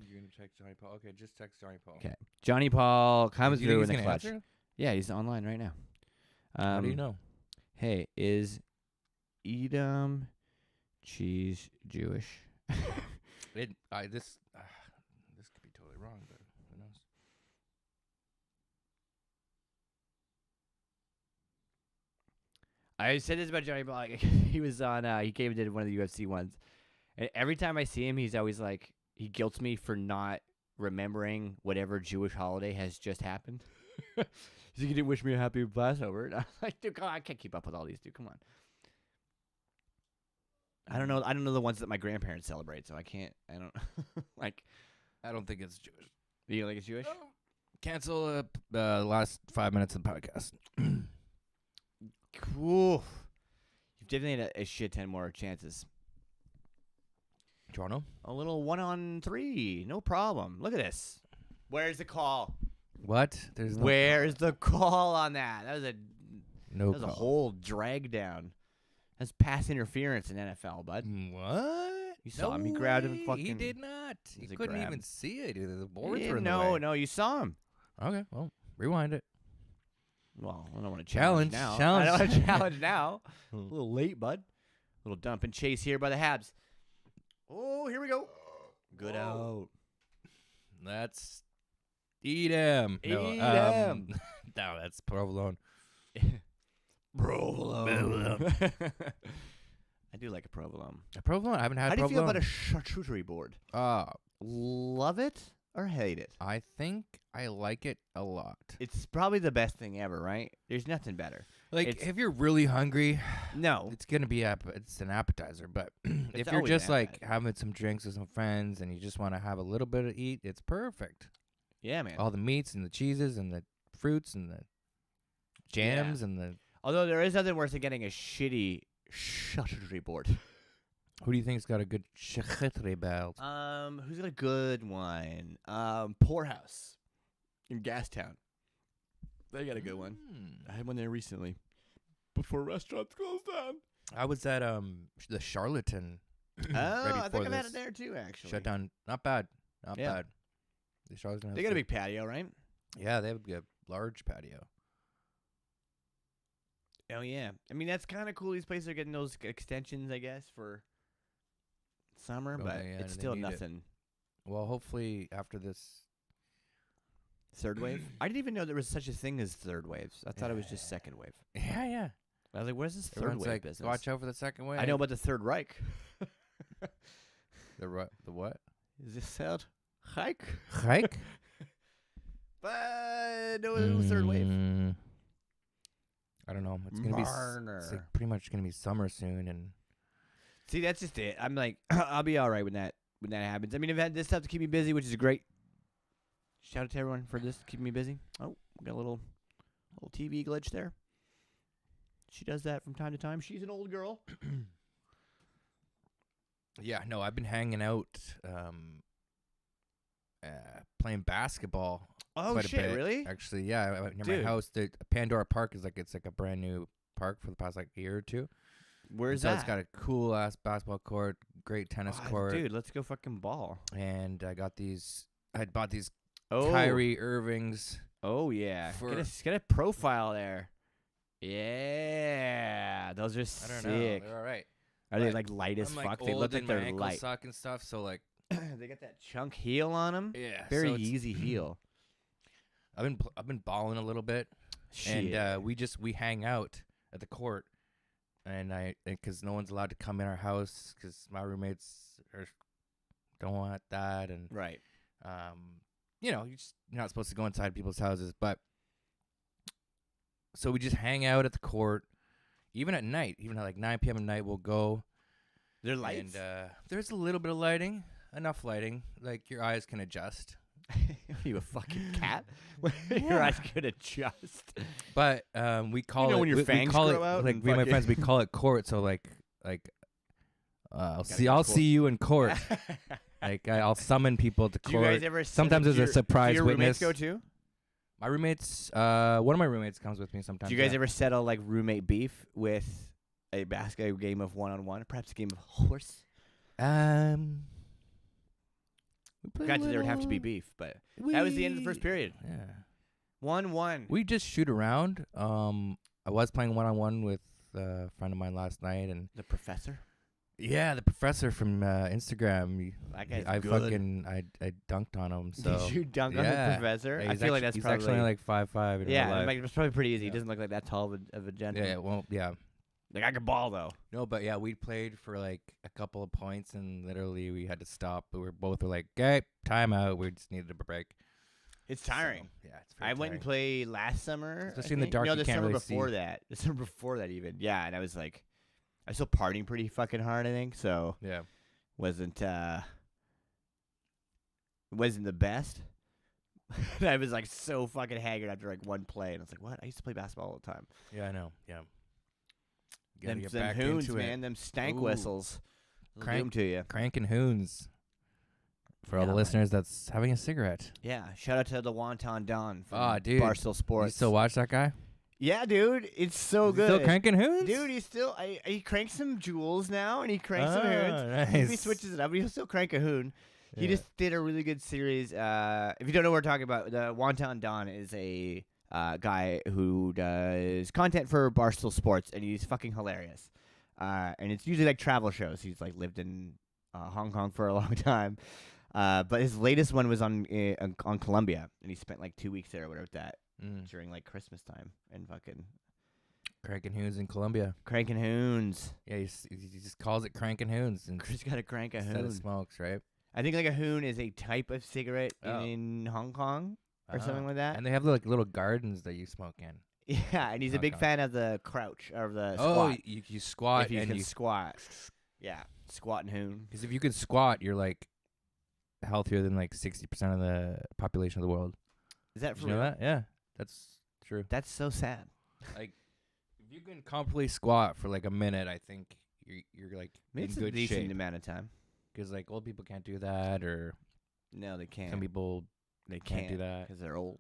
You're gonna text Johnny Paul. Okay, just text Johnny Paul. 'Kay. Johnny Paul comes You think through he's in the gonna clutch. answer? Yeah, he's online right now. How do you know? Hey, is Edam cheese Jewish? This could be totally wrong, but who knows? I said this about Johnny Paul. Like, he was on. He came and did one of the UFC ones, and every time I see him, he's always like he guilts me for not remembering whatever Jewish holiday has just happened. He's like, "You didn't wish me a happy Passover." And I'm like, "Dude, come on, I can't keep up with all these, dude. Come on." I don't know. I don't know the ones that my grandparents celebrate, so I can't. I don't like. I don't think it's Jewish. Do you think it's Jewish? Cancel the last 5 minutes of the podcast. Cool. You've definitely had a shit ton more chances. Toronto? A little 1-on-3, no problem. Look at this. Where's the call? What? There's no Where's the call on that? That was a No That was a call. whole drag down. That's pass interference in NFL, bud. What? You saw no him. He grabbed him and way. fucking. He did not. He was a couldn't grab. even see it. Either the boards Yeah, were in the no, way. no, you saw him. Okay, well, rewind it. Well, I don't want to Challenge, now. challenge. I don't want to challenge now. A little late, bud. Little dump and chase here by the Habs. Oh, here we go. Good out. That's eat him. Eat 'em. No, that's provolone. Provolone. I do like a provolone. A provolone? I haven't had How do you feel provolone. about a charcuterie board? Love it or hate it? I think I like it a lot. It's probably the best thing ever, right? There's nothing better. Like, It's- if you're really hungry, No. it's gonna be it's an appetizer. But if you're always an just like appetizer. having some drinks with some friends and you just want to have a little bit of eat, it's perfect. Yeah, man. All the meats and the cheeses and the fruits and the jams and the. Although there is nothing worse than getting a shitty charcuterie board. Who do you think's got a good charcuterie belt? Who's got a good one? Poorhouse in Gastown. They got a good one. I had one there recently. Before restaurants closed down. I was at the Charlatan. Oh, right I before think I've had this it there too, actually. shut down. Not bad. Not Yeah. bad. The Charlatan. They got a big patio, right? Yeah, they have a large patio. Oh, yeah. I mean, that's kind of cool. These places are getting those extensions, I guess, for summer, Oh, but yeah, it's they still need it. nothing. Well, hopefully after this. Third wave? I didn't even know there was such a thing as third waves. I thought it was just second wave. Yeah, yeah. I was like, where's this third Everyone's wave like, business? watch out for the second wave. I know about the Third Reich. The what? Is this Third Reich? Hike? But no third wave. I don't know. It's gonna be. It's Marner. like pretty much gonna be summer soon, and See, that's just it. I'm like, I'll be all right when that happens. I mean, I've had this stuff to keep me busy, which is great. Shout out to everyone for this, keeping me busy. Oh, we got a little TV glitch there. She does that from time to time. She's an old girl. yeah, no, I've been hanging out, playing basketball. Oh quite a shit, bit. really? Actually, yeah, near Dude. my house, the Pandora Park is it's like a brand new park for the past like year or two. Where's so that? It's got a cool ass basketball court, great tennis Oh, court, dude, let's go fucking ball. and I bought these Oh, Kyrie Irvings. Oh yeah, For- get a profile there. Yeah, those are I sick. don't know, they're all right. Are they But like light as I'm fuck? like They old look like and my they're ankles light. suck and stuff, so like They got that chunk heel on them. yeah, Very so it's- easy heel. I've been balling a little bit, Shit. and we hang out at the court, and because no one's allowed to come in our house because my roommates don't want that, and right. you're not supposed to go inside people's houses, but so we just hang out at the court, even at night, even at like 9 p.m. at night, we'll go. They're lights. And there's a little bit of lighting, enough lighting, like your eyes can adjust. Are you a fucking cat? Your Yeah. eyes could adjust. But we call know it when your we fangs call grow it out like and me and my fucking- friends we call it court. So I'll Gotta see go I'll to see you in court. Like I'll summon people to Do you court. guys ever? Sometimes do there's a your- surprise do your roommates witness. go too? My roommates, one of my roommates comes with me sometimes. Do you guys yeah. ever settle like roommate beef with a basketball game of one-on-one, perhaps a game of horse? We play a Granted, there would have to be little- beef, but that was the end of the first we- period. Yeah. 1-1. We just shoot around. I was playing one-on-one with a friend of mine last night, and The professor. yeah, the professor from Instagram. That guy's I good. fucking I dunked on him. So Did you dunk on the yeah. professor? Yeah, I feel like that's he's probably actually like 5'5" in real yeah. life. Like, it's probably pretty easy. He Yeah. doesn't look like that tall of a gentleman. Yeah, well, yeah. Like I could ball though. No, but yeah, we played for like a couple of points, and literally we had to stop. We were both like, "Okay, timeout." We just needed a break. It's tiring. So, yeah, it's very I went and tiring. played last summer, Especially I in the think. dark, No, you the can't summer really before see. that. The summer before that, even. Yeah, and I was like, I was still partying pretty fucking hard. I think so. Yeah. Wasn't the best. I was like so fucking haggard after like one play, and I was like, "What? I used to play basketball all the time." Yeah, I know. Yeah. Gotta Them, get them back hoons, into man, it. them stank Ooh. whistles. They'll Crank- do 'em to you. Cranking hoons. For all Yeah, the man. listeners that's having a cigarette. Yeah, shout out to the Wonton Don from Ah, dude. Barstool You Sports. still watch that guy? Yeah, dude, it's so Is he good. still cranking hoons? Dude, he's still. He cranks some jewels now, and he cranks some Oh, hoons. nice. He switches it up, but he'll still crank a hoon. He Yeah. just did a really good series. If you don't know what we're talking about, the Wonton Don is a guy who does content for Barstool Sports, and he's fucking hilarious. And it's usually like travel shows. He's like lived in Hong Kong for a long time. But his latest one was on Colombia, and he spent like 2 weeks there or whatever with that during like Christmas time and fucking Cranking hoons in Colombia. cranking hoons. Yeah, he just calls it cranking hoons and Chris got to crank a instead of hoon. smokes, right? I think like a hoon is a type of cigarette Oh. in Hong Kong or something like that. And they have like little gardens that you smoke in. Yeah, and he's a Hong big Kong. fan of the crouch or the Oh, squat. you squat If you and can you squat. Yeah, squat and hoon. because if you can squat, you're like healthier than like 60% of the population of the world. Is that Did for you know real? that? Yeah, that's true. That's so sad. Like, if you can comfortably squat for like a minute, I think you're like Maybe in it's a good decent shape. amount of time. Because like old people can't do that, or No, they can't. some people they can't do that. because they're old.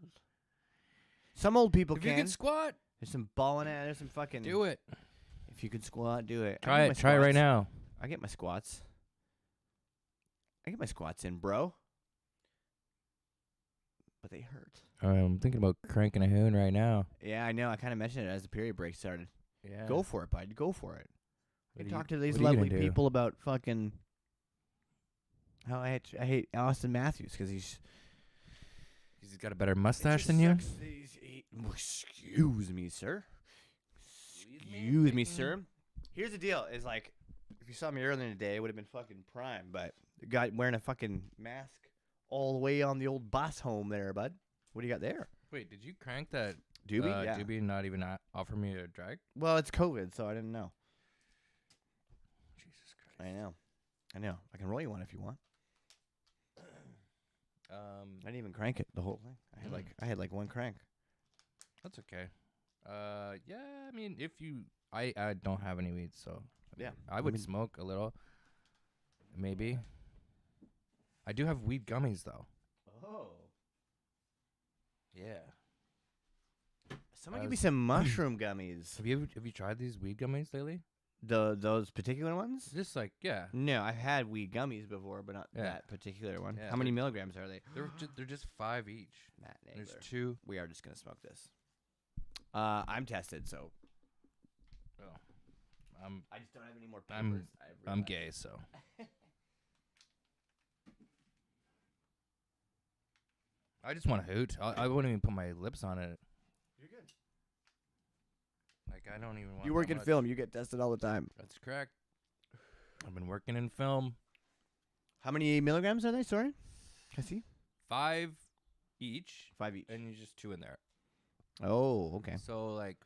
Some old people If can. you can squat, There's some balling out. There's some fucking. do it. If you can squat, do it. I Try get it. my Try it right squats. now. I get my squats. I get my squats in, bro. But they hurt. I'm thinking about cranking a hoon right now. Yeah, I know. I kind of mentioned it as the period break started. Yeah. Go for it, bud. Go for it. What We are talk you- to these what are you lovely gonna do? people about fucking how I hate Austin Matthews because he's He's got a better mustache than you. Excuse me, sir. Excuse me, sir. Here's the deal: is like, if you saw me earlier in the day, it would have been fucking prime. But the guy wearing a fucking mask all the way on the old bus home there, bud. What do you got there? Wait, did you crank that Doobie? Yeah. Doobie and not even offer me a drag? Well, it's COVID, so I didn't know. Jesus Christ. I know. I can roll you one if you want. I didn't even crank it the whole thing. I had like one crank. That's okay. Yeah, I mean, if you, I don't have any weed, so I Yeah, mean, I would smoke a little, maybe. I do have weed gummies though. Oh. Yeah. Someone give me some mushroom gummies. Have you tried these weed gummies lately? Those particular ones? Just like yeah, No, I've had weed gummies before, but not Yeah. that particular one. Yeah, How many milligrams are they? they're just 5 each. Matt There's Nagler. 2. We are just gonna smoke this. I'm tested, so I'm I just don't have any more I'm- papers. I'm gay, so. I just want to hoot. I wouldn't even put my lips on it. You're good. Like I don't even want. You work that in much. film. You get tested all the time. That's correct. I've been working in film. How many milligrams are they? Sorry, I see. 5 each, 5 each. and you just 2 in there. Oh, okay. So like,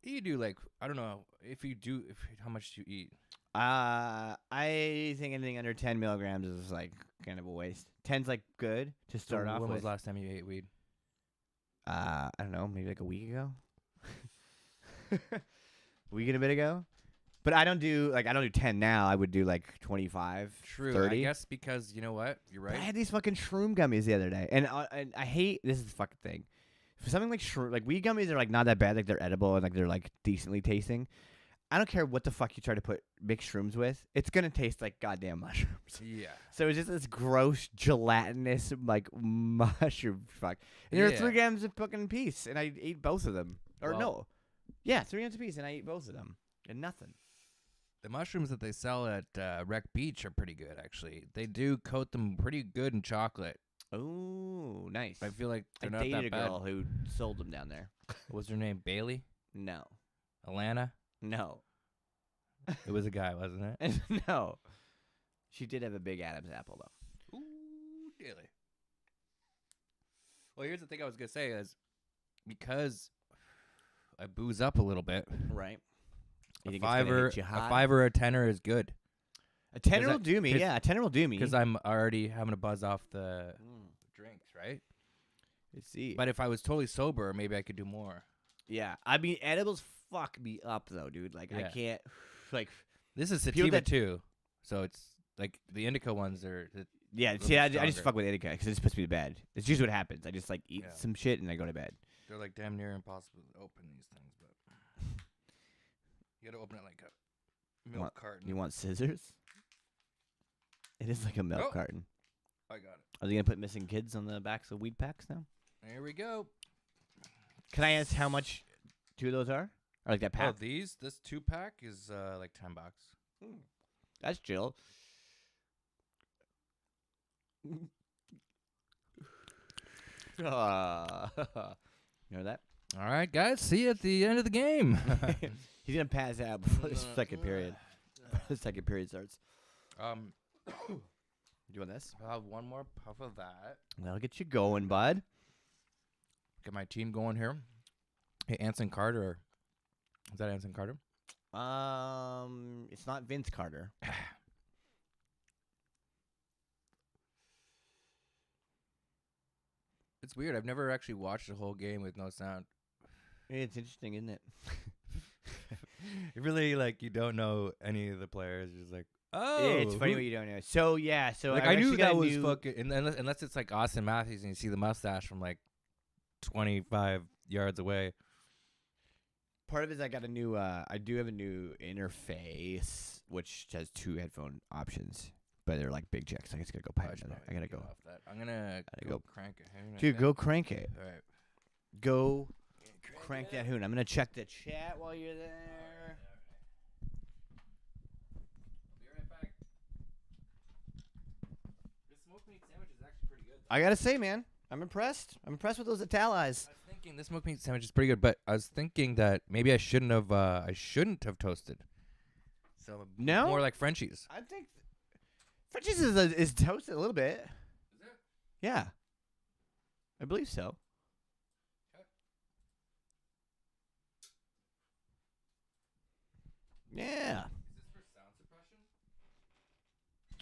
you do like I don't know if how much do you eat? I think anything under 10 milligrams is like kind of a waste. 10's like good to start off When with. was the last time you ate weed? I don't know, maybe like a week ago. Week and a bit ago. But I don't do 10 now. I would do like 25, True. 30. I guess because you know what? You're But right. I had these fucking shroom gummies the other day, and I hate this is the fucking thing. For something like shroom, like weed gummies are like not that bad, like they're edible and like they're like decently tasting. I don't care what the fuck you try to put mixed shrooms with, it's gonna taste like goddamn mushrooms. Yeah. So it's just this gross gelatinous like mushroom fuck. And there were Yeah. 3 grams a fucking piece, and I ate both of them. Or Well- no, yeah, 3 grams a piece, and I ate both of them, and nothing. The mushrooms that they sell at Wreck Beach are pretty good, actually. They do coat them pretty good in chocolate. Oh, nice. I feel like I they're not dated that a bad. girl who sold them down there. What's her name? Bailey? No, Alana? no. It was a guy, wasn't it? No. She did have a big Adam's apple, though. Ooh, daily. Well, here's the thing I was gonna say is because I booze up a little bit. Right. You A think it's gonna fiver, hit you a hard? 5 or a 10er is good A tenner that- will do me. 'cause- Yeah, a tenner will do me. because I'm already having a buzz off the Mm, drinks, right? let's see. But if I was totally sober, maybe I could do more. Yeah, I mean, edibles fuck me up, though, dude. Like, I Yeah. can't, like, This is People sativa that- too, so it's like the indica ones are. yeah, little see, bit I just stronger. fuck with indica because it's supposed to be bad. It's usually what happens. I just, like, eat Yeah. some shit and I go to bed. They're like damn near impossible to open these things, but you gotta open it like a milk carton. You want scissors? It is like a milk carton. I got it. Are they gonna put missing kids on the backs of weed packs now? There we go. Can I ask how much 2 of those are? Or like that Oh, pack? this 2-pack is like $10. That's chill. You know that? All right, guys. See you at the end of the game. He's gonna pass out before the second period. The second period starts. You want this? I'll have one more puff of that. That'll get you going, bud. Get my team going here. Hey, Anson Carter. Is that Anson Carter? It's not Vince Carter. It's weird. I've never actually watched a whole game with no sound. It's interesting, isn't it? It really, like, you don't know any of the players. You're just like, oh. Yeah, it's funny what you don't know. So, yeah. So Like, I I knew actually got that a was new- fucking... Unless it's like Austin Matthews and you see the mustache from, like, 25 yards away. Part of it is I got a new, I do have a new interface, which has 2 headphone options, but they're like big jacks. I just gotta go pipe another. I gotta go. Off that. I'm gonna go crank it. Hang on a Dude, sec. go crank it. All right. Go crank that hoon. I'm gonna check the chat while you're there. I'll be right back. This smoked meat sandwich is actually pretty good. I gotta say, man, I'm impressed. I'm impressed with those Italis. I was thinking this smoked meat sandwich is pretty good, but I was thinking that maybe I shouldn't have toasted. So No? more like Frenchies. I think Frenchie's is toasted a little bit. Is it? Yeah, I believe so. Yeah. Is this for sound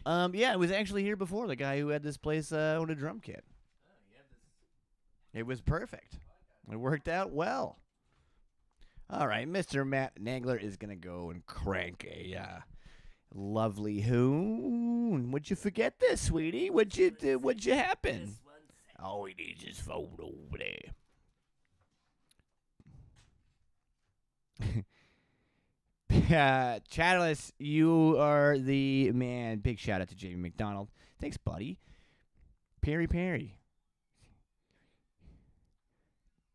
suppression? Yeah, it was actually here before. The guy who had this place owned a drum kit. Oh, yeah, this. It was perfect. It worked out well. All right, Mr. Matt Nagler is gonna go and crank a lovely hoon. Would you forget this, sweetie? What'd you do? What'd you happen? All he needs is phone over there. Chalice, you are the man. Big shout out to Jamie McDonald. Thanks, buddy. Perry.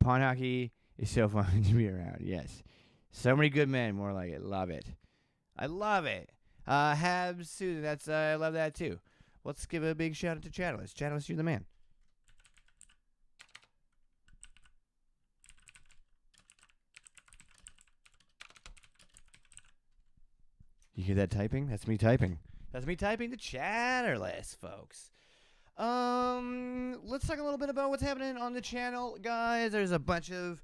Pond hockey is so fun to be around. Yes. So many good men. More like it. Love it. I love it. Habs, Susan. I love that too. Let's give a big shout out to Chalice. Chalice, you're the man. You hear that typing? That's me typing. That's me typing the chatterless, folks. Let's talk a little bit about what's happening on the channel, guys. There's a bunch of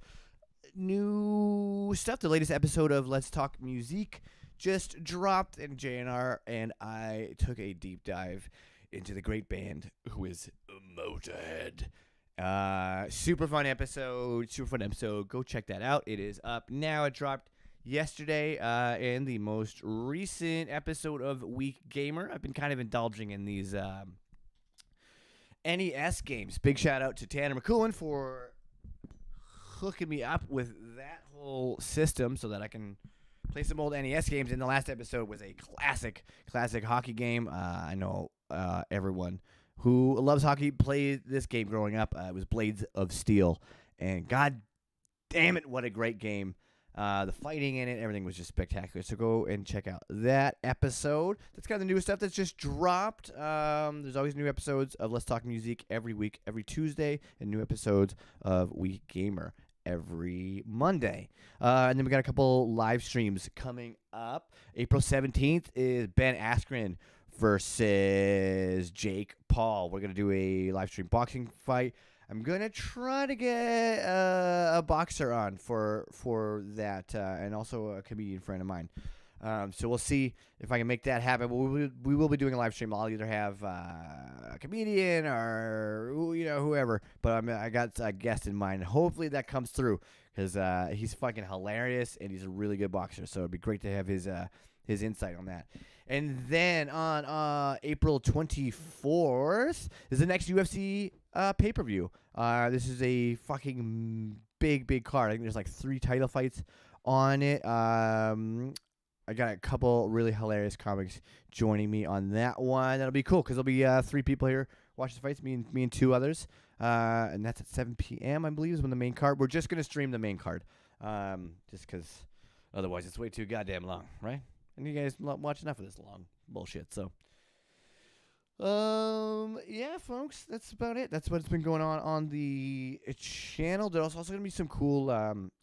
new stuff. The latest episode of Let's Talk Music just dropped, and JNR and I took a deep dive into the great band who is Motorhead. Super fun episode. Go check that out. It is up now. It dropped yesterday in the most recent episode of Week Gamer. I've been kind of indulging in these NES games. Big shout out to Tanner McCoolin for hooking me up with that whole system so that I can play some old NES games. And the last episode was a classic hockey game. I know everyone who loves hockey played this game growing up. It was Blades of Steel, and god damn it, what a great game. The fighting in it, everything was just spectacular. So go and check out that episode. That's kind of the newest stuff that's just dropped. There's always new episodes of Let's Talk Music every week, every Tuesday, and new episodes of Week Gamer every Monday. And then we got a couple live streams coming up. April 17th is Ben Askren versus Jake Paul. We're going to do a live stream boxing fight. I'm going to try to get a boxer on for that, and also a comedian friend of mine. So we'll see if I can make that happen. We will be doing a live stream. I'll either have a comedian or whoever, but I got a guest in mind. Hopefully that comes through because he's fucking hilarious and he's a really good boxer. So it'd be great to have his insight on that. And then on April 24th is the next UFC pay-per-view. This is a fucking big card. I think there's like 3 title fights on it. I got a couple really hilarious comics joining me on that one. That'll be cool because there'll be 3 people here watching the fights, me and 2 others. And that's at 7 p.m. I believe is when the main card. We're just gonna stream the main card, just because otherwise it's way too goddamn long, right? And you guys watch enough of this long bullshit. So, yeah, folks, that's about it. That's what's been going on the channel. There's also gonna be some cool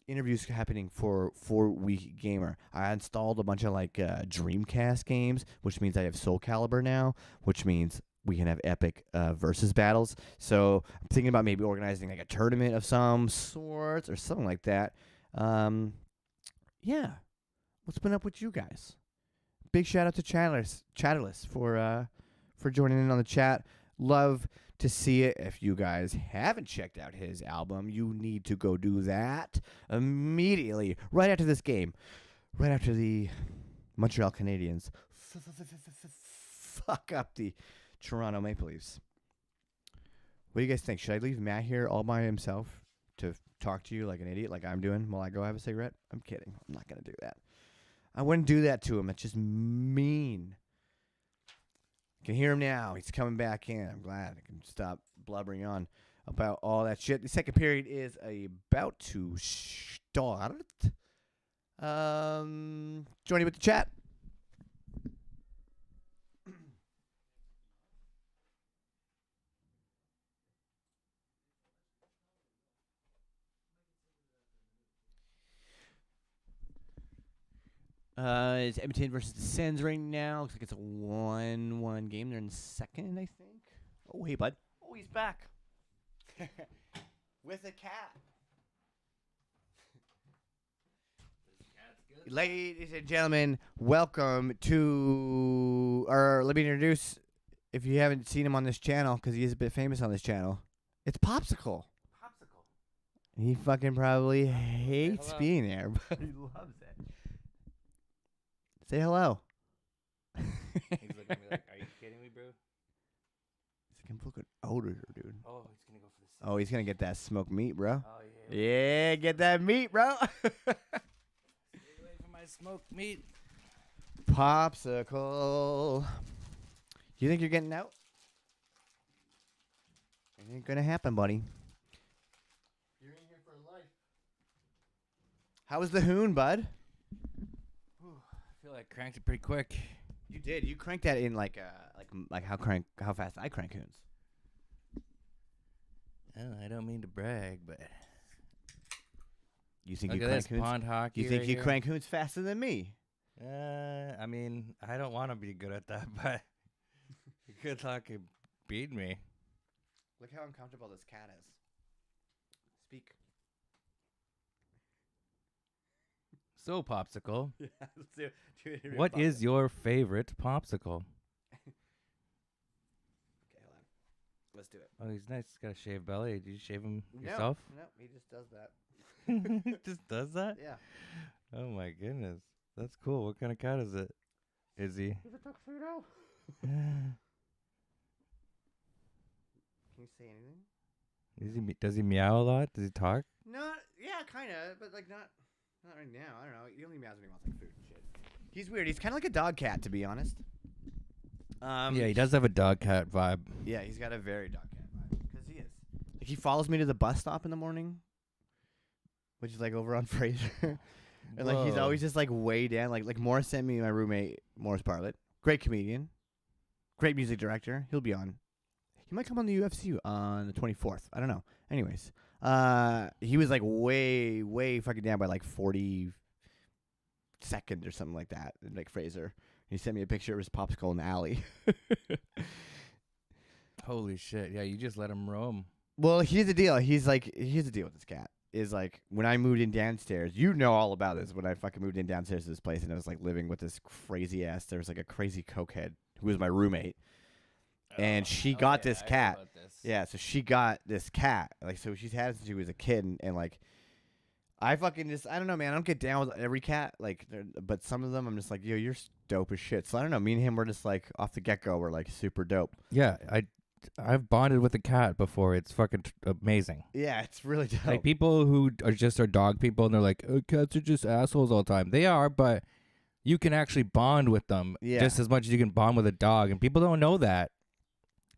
interviews happening for Week Gamer. I installed a bunch of like Dreamcast games, which means I have Soul Calibur now, which means we can have epic versus battles. So I'm thinking about maybe organizing like a tournament of some sorts or something like that. Yeah, what's been up with you guys? Big shout out to Chatterless for joining in on the chat. Love to see it. If you guys haven't checked out his album, you need to go do that immediately, right after this game, right after the Montreal Canadiens fuck up the Toronto Maple Leafs. What do you guys think? Should I leave Matt here all by himself to talk to you like an idiot, like I'm doing, while I go have a cigarette? I'm kidding. I'm not gonna do that. I wouldn't do that to him. It's just mean. Can hear him now. He's coming back in. I'm glad I can stop blubbering on about all that shit. The second period is about to start. Joining with the chat. It's Edmonton versus the Sens right now. Looks like it's a 1-1 game. They're in second, I think. Oh, hey, bud. Oh, he's back. With a cat. Ladies and gentlemen, welcome to, or let me introduce, if you haven't seen him on this channel, because he is a bit famous on this channel, it's Popsicle. He fucking probably hates being there, but he loves it. Say hello. He's looking at me like, are you kidding me, bro? He's like, I'm fucking older, dude. Oh, he's going to go for the Oh, he's going to get that smoked meat, bro. Oh, yeah. Yeah, get that meat, bro. Stay away from my smoked meat. Popsicle. You think you're getting out? It ain't going to happen, buddy. You're in here for life. How was the hoon, bud? I feel like I cranked it pretty quick. You did. You cranked that in like how fast I crank hoons. I don't mean to brag, but You think look you at crank this hoons? pond hockey. You think right you here. crank hoons faster than me? I mean, I don't want to be good at that, but good luck you beat me. Look how uncomfortable this cat is. Speak. So, Popsicle, Yeah, let's do it. what is your favorite popsicle? Okay, hold on. Let's do it. Oh, he's nice. He's got a shaved belly. Did you shave him No, yourself? No, he just does that. He just does that? Yeah. Oh, my goodness. That's cool. What kind of cat is it? Is he? He's a tuxedo. Can you say anything? Does he meow a lot? Does he talk? No, yeah, kind of, but like not right now. I don't know. He only meows when he wants like food and shit. He's weird. He's kind of like a dog cat, to be honest. Yeah, he does have a dog cat vibe. Yeah, he's got a very dog cat vibe because he is. Like he follows me to the bus stop in the morning, which is like over on Fraser, and like he's Whoa. always just like way down. Like Morris sent me my roommate Morris Bartlett, great comedian, great music director. He'll be on. He might come on the UFC on the 24th. I don't know. Anyways, he was like way fucking down by like 40 seconds or something like that. Like Fraser. He sent me a picture of his popsicle in the alley. Holy shit. Yeah, you just let him roam. Well, here's the deal. Here's the deal with this cat. Is like when I moved in downstairs, you know all about this. When I fucking moved in downstairs to this place, and I was like living with this crazy ass. There was like a crazy cokehead who was my roommate, and she got this cat. Yeah, so she got this cat. Like, so she's had it since she was a kid, and like, I fucking just, I don't know, man. I don't get down with every cat, like, but some of them, I'm just like, yo, you're dope as shit. So I don't know. Me and him were just like off the get go, we're like super dope. Yeah, I've bonded with a cat before. It's fucking amazing. Yeah, it's really dope. Like people who are dog people, and they're like, cats are just assholes all the time. They are, but you can actually bond with them just as much as you can bond with a dog, and people don't know that.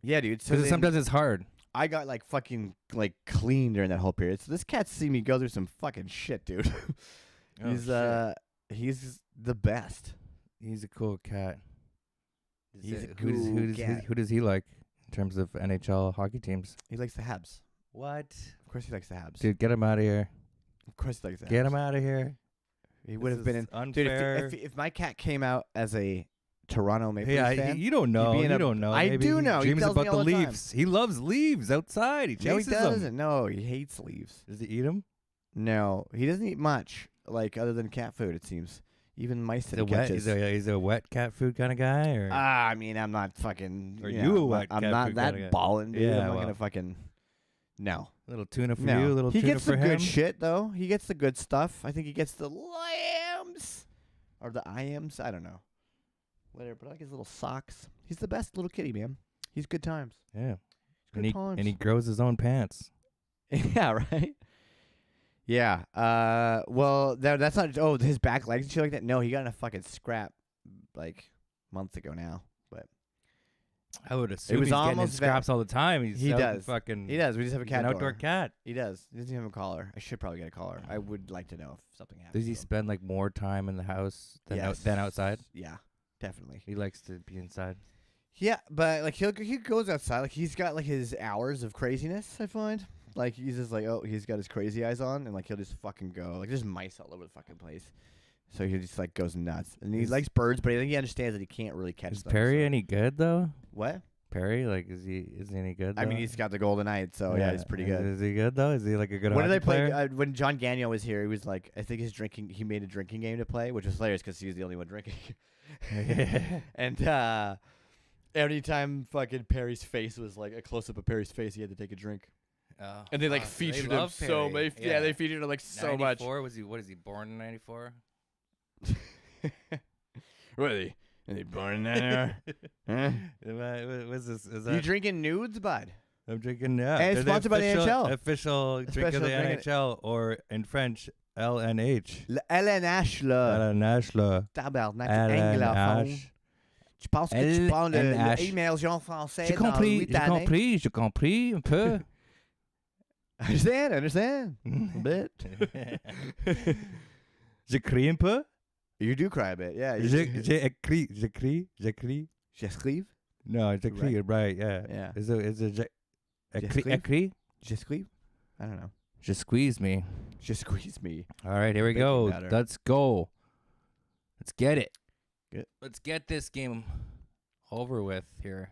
Yeah, dude. Because sometimes it's hard. I got like fucking like clean during that whole period. So this cat's seen me go through some fucking shit, dude. He's the best. He's a cool cat. He's a who does he like in terms of NHL hockey teams? He likes the Habs. What? Of course he likes the Habs. Dude, get him out of here. Of course he likes the Habs. Get him out of here. He would have been in. Unfair. Dude, if my cat came out as a Toronto Maple Leafs fan, you don't know. You don't know. I Maybe do know. He He dreams tells about me the all the time. Leafs. He loves leaves outside. He no, he chases them. doesn't. No, he hates leaves. Does he eat them? No, he doesn't eat much, like other than cat food. It seems even mice that he catches. He's a wet cat food kind of guy, or I mean, I'm not fucking. Are you you know, a wet I'm cat not food that kinda guy? ballin', dude. Yeah, I'm not well. gonna fucking. No. little tuna for No. you, little he tuna gets for the him. good shit though. He gets the good stuff. I think he gets the lambs or the iams. I don't know. Whatever. But I like his little socks. He's the best little kitty, man. He's good times. Yeah, Good times. and he grows his own pants. Yeah, right. Yeah. Well, that's not. Oh, his back legs and shit like that. No, he got in a fucking scrap like months ago now. But I would assume was he's getting in almost scraps all the time. He out does. Fucking. he does. We just have a He's cat an outdoor door. cat. He does. He doesn't have a collar. I should probably get a collar. I would like to know if something happens. Does he to him. spend like more time in the house than Yes. than outside? Yeah, definitely. He likes to be inside. Yeah, but like he goes outside. Like he's got like his hours of craziness. I find like he's just like he's got his crazy eyes on, and like he'll just fucking go. Like there's mice all over the fucking place. So he just like goes nuts, and he likes birds, but I think he understands that he can't really catch Is them. Perry so. any good though? What? Perry, like, is he any good? I mean, though? he's got the golden eye, so yeah, he's pretty good. Is he good though? Is he like a good? When did hockey I play? player? When John Gagnon was here, he was like, I think he made a drinking game to play, which was hilarious because he was the only one drinking. And anytime fucking Perry's face was like a close up of Perry's face, he had to take a drink. Oh, And they like so featured they him love so Perry. much. Yeah, they featured him like so much. 94? Was he? What is he? Born in '94? What are they? Are they born in that era? Huh? What's this? Is You that? drinking nudes, bud? I'm drinking. Yeah, And it's they're sponsored by the NHL. Official drink of the drink of- NHL, or in French, LNH. LNH, là. LNH, là. Tabarnak, anglophone. LNH. Tu penses que tu parles de LNH. immersion français J'ai dans compris, 8 j'ai années? compris, j'ai compris un peu. Understand. A bit. J'écris un peu. You do cry a bit, yeah. J'écris. J'escrive? No, j'écris, right, yeah. Yeah. Is it J'escrive? écrit? J'escrive? I don't know. Just squeeze me. Just squeeze me. All right, here we Baking go. powder. Let's go. Let's get it. Good. Let's get this game over with here.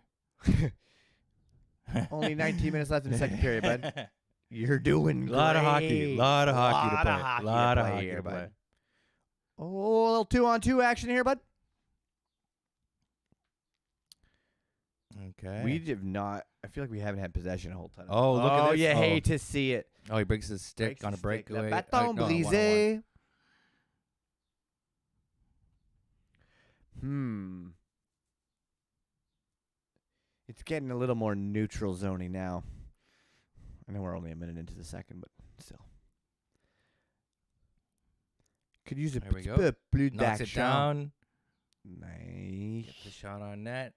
Only 19 minutes left in the second period, bud. You're doing great. Lot of hockey. Lot of hockey to Lot play. of hockey Lot to of play hockey here, to bud. play. Oh, a little 2-on-2 action here, bud. Okay. We have not. I feel like we haven't had possession a whole ton. Oh, look at this. you Oh. hate to see it. Oh, he breaks his stick Breaks on a his stick. breakaway. Le bâton no, on brisé. It's getting a little more neutral zony now. I know we're only a minute into the second, but still. Could use a There we go. bit plus Knocks it d'action. down. Nice. Gets the shot on net.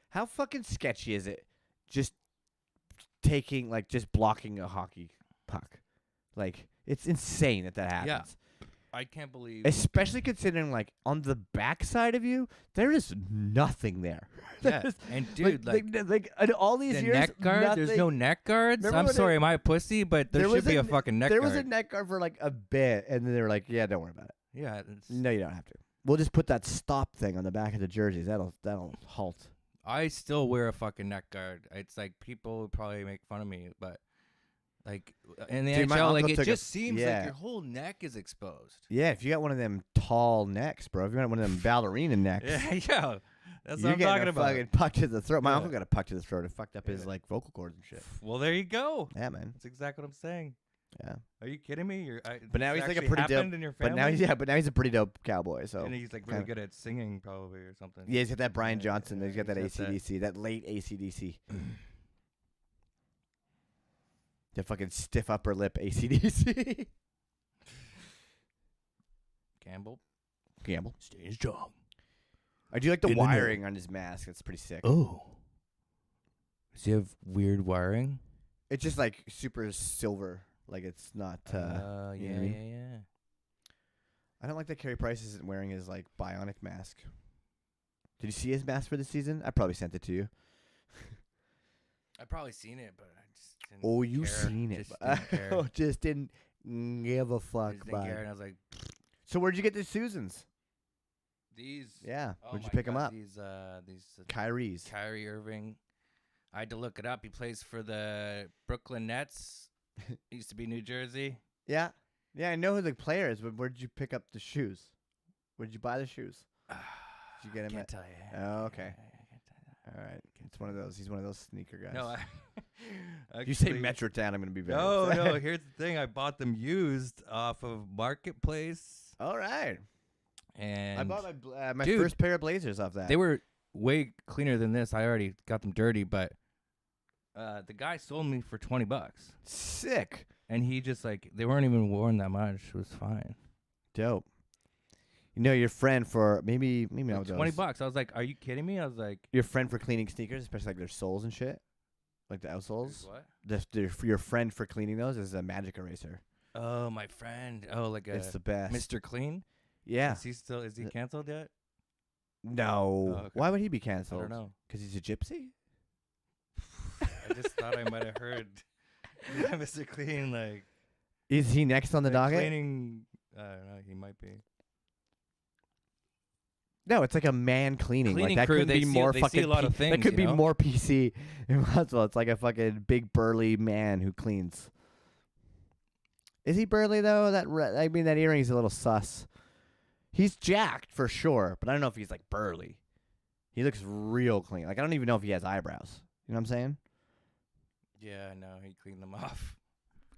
How fucking sketchy is it? Just taking, like, just blocking a hockey puck. Like, it's insane that happens. Yeah. I can't believe. Especially considering, like, on the backside of you, there is nothing there. Yeah. There's- And dude, like in all these the years, neck guard. There's no neck guards. Remember I'm when sorry, am I a pussy? But there should be a fucking neck There guard. was a neck guard for like a bit, and then they were like, "Yeah, don't worry about it. Yeah. It's, No, you don't have to. We'll just put that stop thing on the back of the jerseys. That'll halt." I still wear a fucking neck guard. It's like people would probably make fun of me, but like in the Dude, my NHL, like uncle it took a- just seems yeah. like your whole neck is exposed. Yeah, if you got one of them tall necks, bro. If you got one of them ballerina necks, Yeah. That's you're what I'm getting talking a about. fucking puck to the throat. My Yeah. uncle got a puck to the throat. It fucked up his Yeah. like vocal cords and shit. Well, there you go. Yeah, man. That's exactly what I'm saying. Yeah. Are you kidding me? But now this he's like a actually pretty dope. happened in your family? But now he's a pretty dope cowboy. So and he's like really kinda- good at singing, probably, or something. yeah, he's got that Brian Yeah, Johnson. yeah, He's got that he's got that. ACDC, that late ACDC. The fucking stiff upper lip ACDC. Campbell. Gamble. Staying strong. I do like the In the know. wiring on his mask. That's pretty sick. Oh. Does he have weird wiring? It's just like super silver. Like it's not. yeah, you know what I yeah, mean? yeah. I don't like that Carey Price isn't wearing his like bionic mask. Did you see his mask for the season? I probably sent it to you. I've probably seen it, but I just didn't Oh, you care. seen it? Just didn't care. Oh, just didn't give a I fuck just didn't about care, it. and I was like, So where'd you get the Susans? these. Yeah, Oh where'd you my pick them God, up? These Kyrie's. Kyrie Irving. I had to look it up. He plays for the Brooklyn Nets. Used to be New Jersey. Yeah, yeah, I know who the player is, but where'd you pick up the shoes? Where'd you buy the shoes? Did you get him Can't at? tell you. Oh, okay. I can't tell you. All right, it's one of those. He's one of those sneaker guys. No, you say actually- Metrotown, I'm gonna be very. No, upset. no. Here's the thing. I bought them used off of Marketplace, All right, and I bought my Dude, first pair of Blazers off that. they were way cleaner than this. I already got them dirty, but the guy sold me for $20, sick, and he just like they weren't even worn that much. It was fine. dope. You know your friend for maybe Like not $20. I was like, "Are you kidding me?" I was like, Your friend for cleaning sneakers, especially like their soles and shit, like the outsoles. "What?" Your friend for cleaning those is a magic eraser. Oh, my friend. Oh, like It's the best. Mr. Clean. Yeah. Is he canceled yet? No. Oh, okay. Why would he be I canceled? don't know. Because he's a gypsy. I just thought I might have heard Mr. Clean like Is he next on the like docket? cleaning. I don't know. He might be. No, it's like a man cleaning. Cleaning like that crew, could they be see- more they fucking. see a lot of that things, could you be know? more PC. Well, it's like a fucking big burly man who cleans. Is he burly though? I mean, that earring's a little sus. He's jacked for sure, but I don't know if he's like burly. He looks real clean. Like I don't even know if he has eyebrows. You know what I'm saying? Yeah, no, he cleaned them off.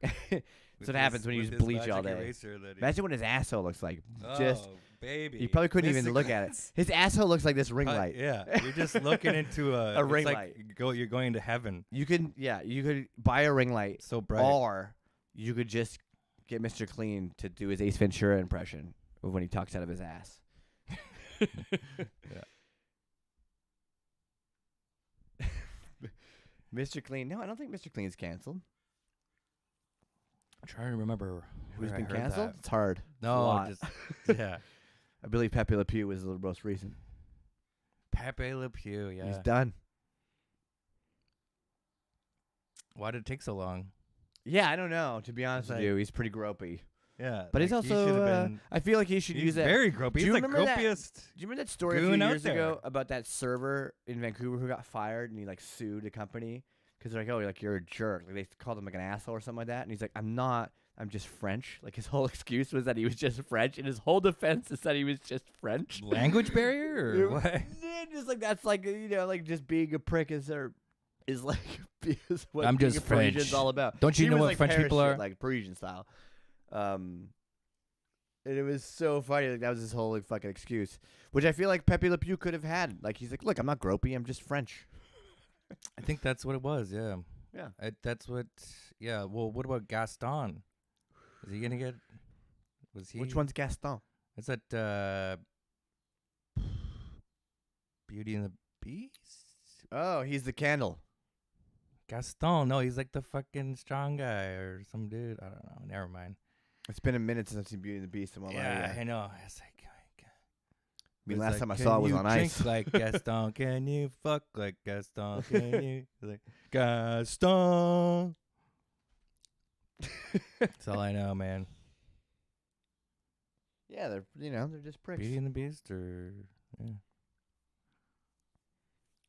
That's what happens when you use bleach all day. Imagine what his asshole looks like. Just baby. you probably couldn't even look at it. His asshole looks like this ring light. Yeah, you're just looking into a ring it's like light. You're going to heaven. You could buy a ring light, So bright. or you could just get Mr. Clean to do his Ace Ventura impression of when he talks out of his ass. Mr. Clean. No, I don't think Mr. Clean is canceled. I'm trying to remember Who's where I been heard canceled? that. It's hard. It's a No, lot. just yeah. I believe Pepe Le Pew was the most recent. Pepe Le Pew. Yeah. He's done. Why did it take so long? Yeah, I don't know. To be honest It's with you, he's pretty gropey. Yeah, But he's like, he also. should've been- I feel like he should he's use that. very gropey. Do He's you the remember that? gropiest. Do you remember that story a few goon out years ago there. about that server in Vancouver who got fired and he like sued a company because they're like, oh, you're a jerk. Like they called him like an asshole or something like that. And he's like, I'm not. I'm just French. Like his whole excuse was that he was just French, and his whole defense is that he was just French. Language barrier or what? Yeah, just like that's like like just being a prick is like is what I'm being just a Parisian's French. all about. Don't you He know was, what like, French Paris people shit, are? like Parisian style. And it was so funny. Like that was his whole like, fucking excuse, which I feel like Pepe Le Pew could have had. Like he's like, look, I'm not gropey. I'm just French. I think that's what it was. Yeah. Yeah. That's what. Yeah. Well, what about Gaston? Is he gonna get? Was he? Which one's Gaston? Is that Beauty and the Beast? Oh, he's the candle. Gaston? No, he's like the fucking strong guy or some dude. I don't know. Never mind. It's been a minute since I've seen Beauty and the Beast. Yeah, I know. It's like. I mean, it's last like, time I "Can saw it was you on drink ice. like Gaston? Can you fuck like Gaston? Can you like Gaston? That's all I know, man. Yeah, they're just pricks. Beauty and the Beast, or yeah.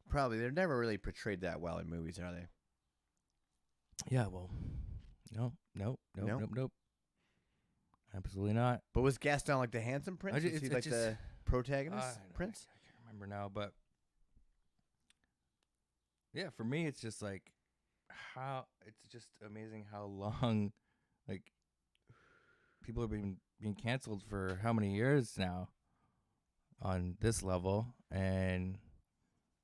Probably they're never really portrayed that well in movies, are they? Yeah, well, nope. Absolutely not. But was Gaston like the handsome prince? Was he it's like just- the protagonist I prince? can't remember now, but yeah, for me, it's just like how it's just amazing how long Like, people have been being canceled for how many years now on this level, and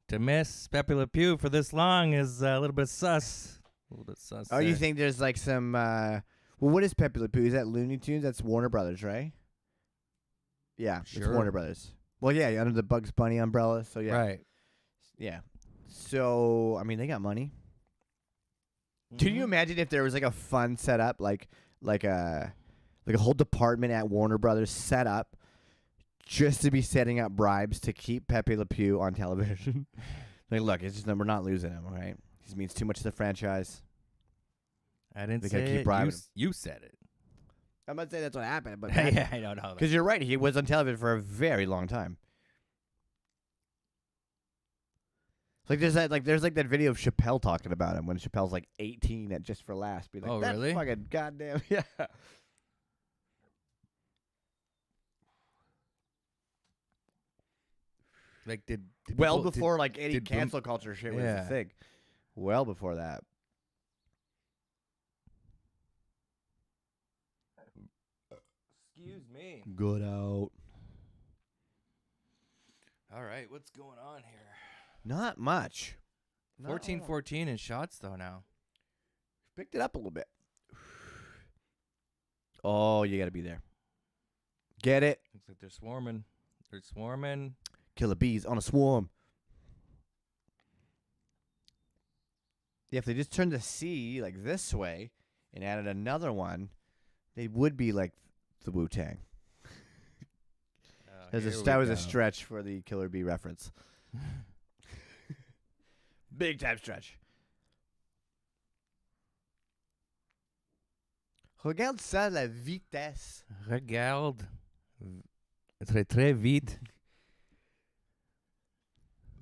to miss Pepe Le Pew for this long is a little bit sus. A little bit sus. Oh, you there. think there's like some? Well, what is Pepe Le Pew? Is that Looney Tunes? That's Warner Brothers, right? Yeah, it's Sure. Warner Brothers. Well, yeah, under the Bugs Bunny umbrella. So yeah, Right. yeah. So I mean, they got money. Can you imagine if there was like a fund set up, like a whole department at Warner Brothers set up just to be setting up bribes to keep Pepe Le Pew on television? Like, look, it's just we're not losing him, all right? He means too much to the franchise. I didn't They say gotta keep it. bribing him. You said it. I'm not saying that's what happened, but Yeah, I don't know. because you're right, he was on television for a very long time. Like there's that video of Chappelle talking about him when Chappelle's like 18 at Just for Laughs. Be like, Oh, that really? fucking goddamn yeah. Like, did Well people- before like any did boom- cancel culture shit was Yeah. a thing. Well before that. Excuse me. Good out. All right, what's going on here? Not much. Not 14-14 in shots though now. Picked it up a little bit. Oh, you got to be there. Get it? Looks like they're swarming. They're swarming. Killer bees on a swarm. Yeah, if they just turned the C like this way and added another one, they would be like the Wu-Tang. Oh, That was a stretch for the Killer Bee reference. Big time stretch. Regarde ça, la vitesse. Regarde. Très très vite.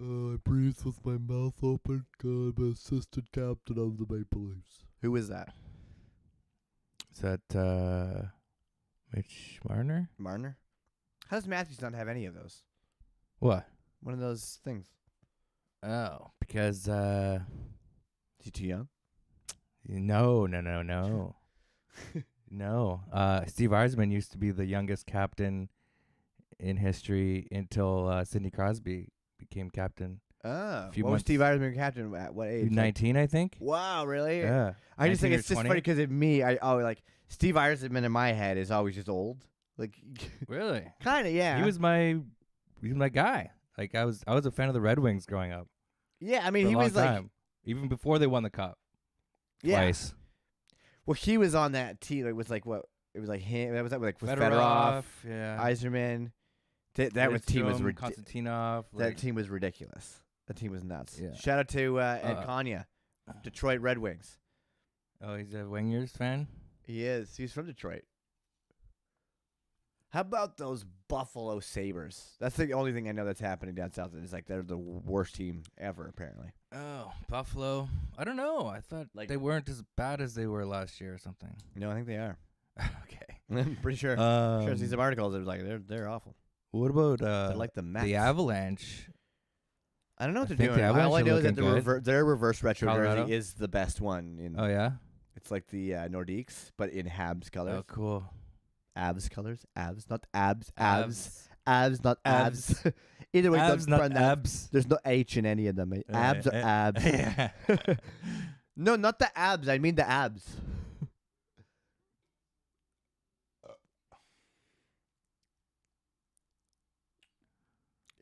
I breathe with my mouth open. I'm assistant captain of the Maple Leafs. Who is that? Is that Mitch Marner? Marner? How does Matthews not have any of those? What? One of those things. Oh, because Is he too young? no. No. Steve Yzerman used to be the youngest captain in history until Sidney Crosby became captain. Oh. Few What was months- Steve Yzerman captain at what age? 19, I think. Wow, really? Yeah. I just think 19 or it's just 20? funny because of me. Like Steve Yzerman in my head is always just old. Like, Really? kind of, yeah. He was my guy. Like I was a fan of the Red Wings growing up. Yeah, I For mean, a he long was like, time. Even before they won the cup. yeah. Twice. Well, he was on that team. It was like what? It was like him. That was like with Fedorov, Fedorov, yeah. Yzerman. That was team was Lidstrom, Konstantinov. that Like, team was ridiculous. That team was nuts. Yeah. Shout out to Ed Konya, Detroit Red Wings. oh, he's a Wingers fan. He is. He's from Detroit. How about those Buffalo Sabres? That's the only thing I know that's happening down south. Is like they're the worst team ever, apparently. Oh, Buffalo. I don't know. I thought Like- they weren't as bad as they were last year or something. No, I think they are. Okay. I'm pretty sure. Sure, I see some articles that was like they're awful. What about They're like the Mets. the Avalanche? I don't know what I they're think doing. the Avalanche All I are know is that looking good. their reverse retro Colorado? jersey is the best one. Oh yeah. It's like the Nordiques, but in Habs colors. Oh cool. Abs colors. Abs, not abs. Abs. Abs, not abs. Either way, Abs, don't not pronounce- abs. There's no H in any of them. Abs or abs. Yeah. No, not the abs. I mean the abs.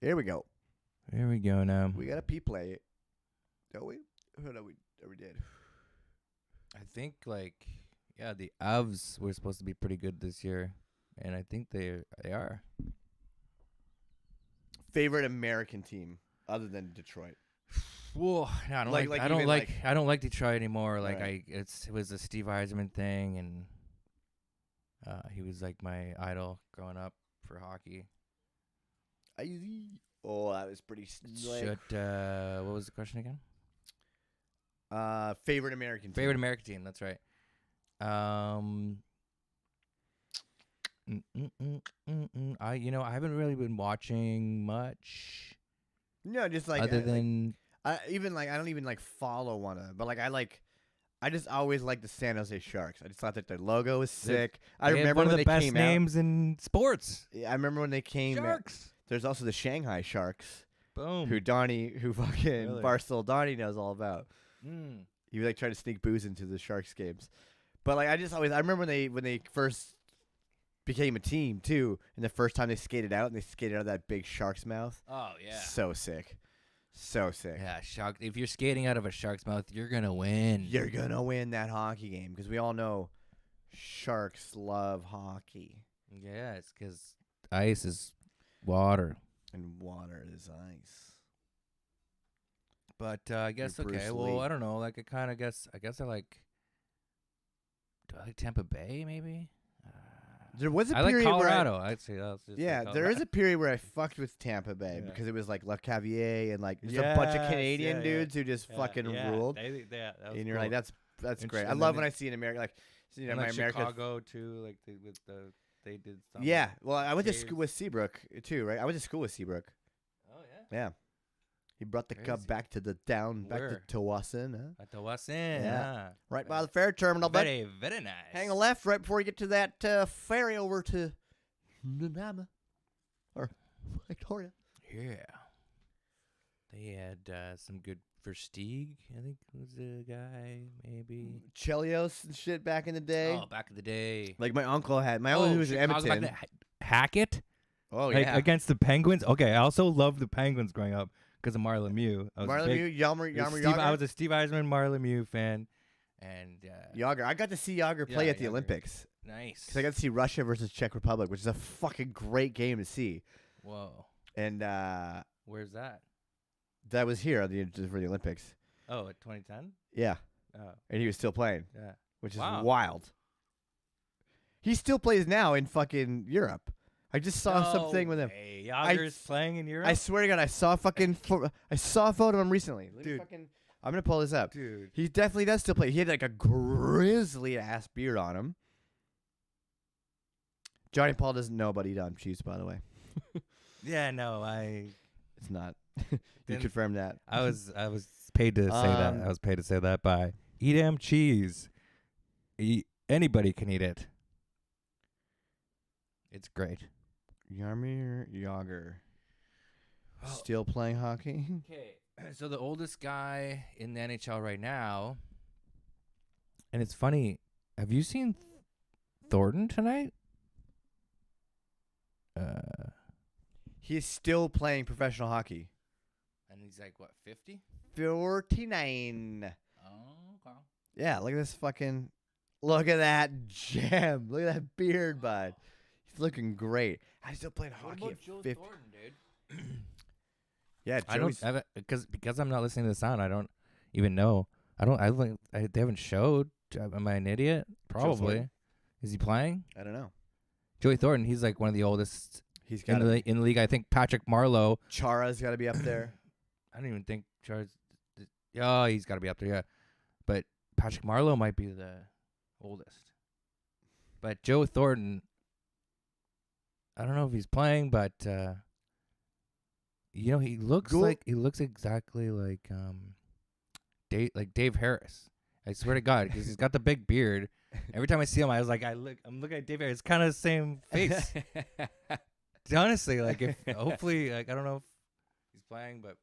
Here we go. Here we go now. We got a P play. Don't we? Oh, no, we did. I think the Avs were supposed to be pretty good this year, and I think they are. Favorite American team other than Detroit. Well, no, I don't Like- like, like I don't even, like like- I don't like Detroit anymore. Like Right. it was a Steve Yzerman thing, and he was like my idol growing up for hockey. Oh, that was pretty slick. What was the question again? Favorite American team. Favorite American team. That's right. I haven't really been watching much No, just like other than I don't even like follow one of them, but like I like I just always liked the San Jose Sharks. I just thought that their logo was sick. I They have remember one when of the they best came names in sports. out. Yeah, I remember when they came out. Sharks. There's also the Shanghai Sharks, Boom. who fucking Really? Barstool Donnie knows all about. Mm. He would like try to sneak booze into the Sharks games. But like I remember when they first became a team too, and the first time they skated out and they skated out of that big shark's mouth. Oh yeah. So sick. So sick. Yeah, shark. If you're skating out of a shark's mouth, you're gonna win. You're gonna win that hockey game because we all know sharks love hockey Yeah, it's because ice is water. and water is ice. But I guess Bruce okay. Lee. Well, I don't know. Like I kind of guess. I guess I like. Do I like Tampa Bay? Maybe. There was a I like period Colorado. I'd say that's just yeah, like there is Colorado. a period where I fucked with Tampa Bay Yeah. because it was like LeCavier and like just a bunch of Yes, Canadian yeah, dudes who just fucking ruled. that was And you're like, that's And great. sh- I and love then when I see an American like And my like American. Chicago too. Like they did something. Yeah, well, I went to Caves. school with Seabrook too, right? I went to school with Seabrook. Oh yeah. Yeah, he brought the cup Crazy. back to Where? Tawasin, huh? At the West End. Yeah. Ah. Right by the ferry terminal. But Very very nice. hang a left right before you get to that ferry over to Nanaimo or Victoria. Yeah. They had some good Versteeg, I think was the guy, maybe. Chelios and shit back in the day. Oh, back in the day. Like my uncle had. My uncle who was in Chicago back Edmonton. then. Hackett? Oh Like, yeah, against the Penguins? Okay, I also loved the Penguins growing up because of Marlon Mew. I was a Marlon big- Mew, Yammer Steve- Yager. I was a Steve Eisman, Marlon Mew fan. And Yager. I got to see Yager play Yeah, at the Yager. Olympics. nice. Because I got to see Russia versus Czech Republic, which is a fucking great game to see. Whoa. And Where's that? that was here for the Olympics. Oh, at 2010? Yeah, Oh, and he was still playing, yeah. which is Wow. wild. He still plays now in fucking Europe. I just saw something with him. Hey, Yager's playing in Europe? I swear to God, I saw I saw a photo of him recently. Let me Dude. I'm gonna pull this up. Dude. He definitely does still play. He had like a grizzly ass beard on him. Johnny Paul doesn't know about Edam cheese, by the way. Yeah, no, It's not. You Didn't- confirm that. I was paid to say that. I was paid to say that by Edam cheese. Anybody can eat it. It's great. Jaromir Jagr. Still playing hockey? Okay, so the oldest guy in the NHL right now, and it's funny. Have you seen Thornton tonight? He's still playing professional hockey. And he's like what, 50? 49. Oh, okay. Yeah, look at this fucking. Look at that gem. Look at that beard, bud. He's looking great. He's still playing What hockey about at Joe 50. Thornton, dude? Yeah, I don't Joey's. have it because I'm not listening to the sound. I don't even know. They haven't showed. Am I an idiot? Probably. Thornton. Is he playing? I don't know. Joey Thornton. He's like one of the oldest He's in got the league. I think Patrick Marleau. Chara's got to be up there. I don't even think Charles. Oh, he's got to be up there. Yeah, but Patrick Marleau might be the oldest. But Joe Thornton. I don't know if he's playing, but he looks exactly like Dave Harris. I swear to God, because he's got the big beard. Every time I see him, I'm looking at Dave Harris. It's kind of the same face. Honestly, hopefully, I don't know if he's playing, but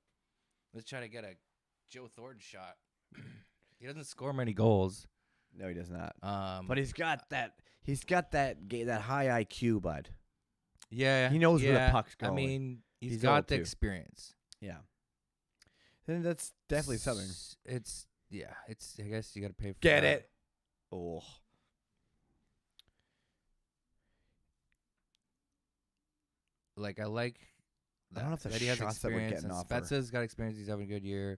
let's try to get a Joe Thornton shot. He doesn't score many goals. No, he does not. But But he's got that. He's got that high IQ, bud. yeah, He knows where the yeah, puck's going. I mean, he's He's got old, the too. experience. Yeah. Then that's definitely something. It's I guess you got to pay for Get that. it? Oh. Like I like I don't know if the that he has shots that we're experience. getting And off are- Spezza's got experience. He's having a good year.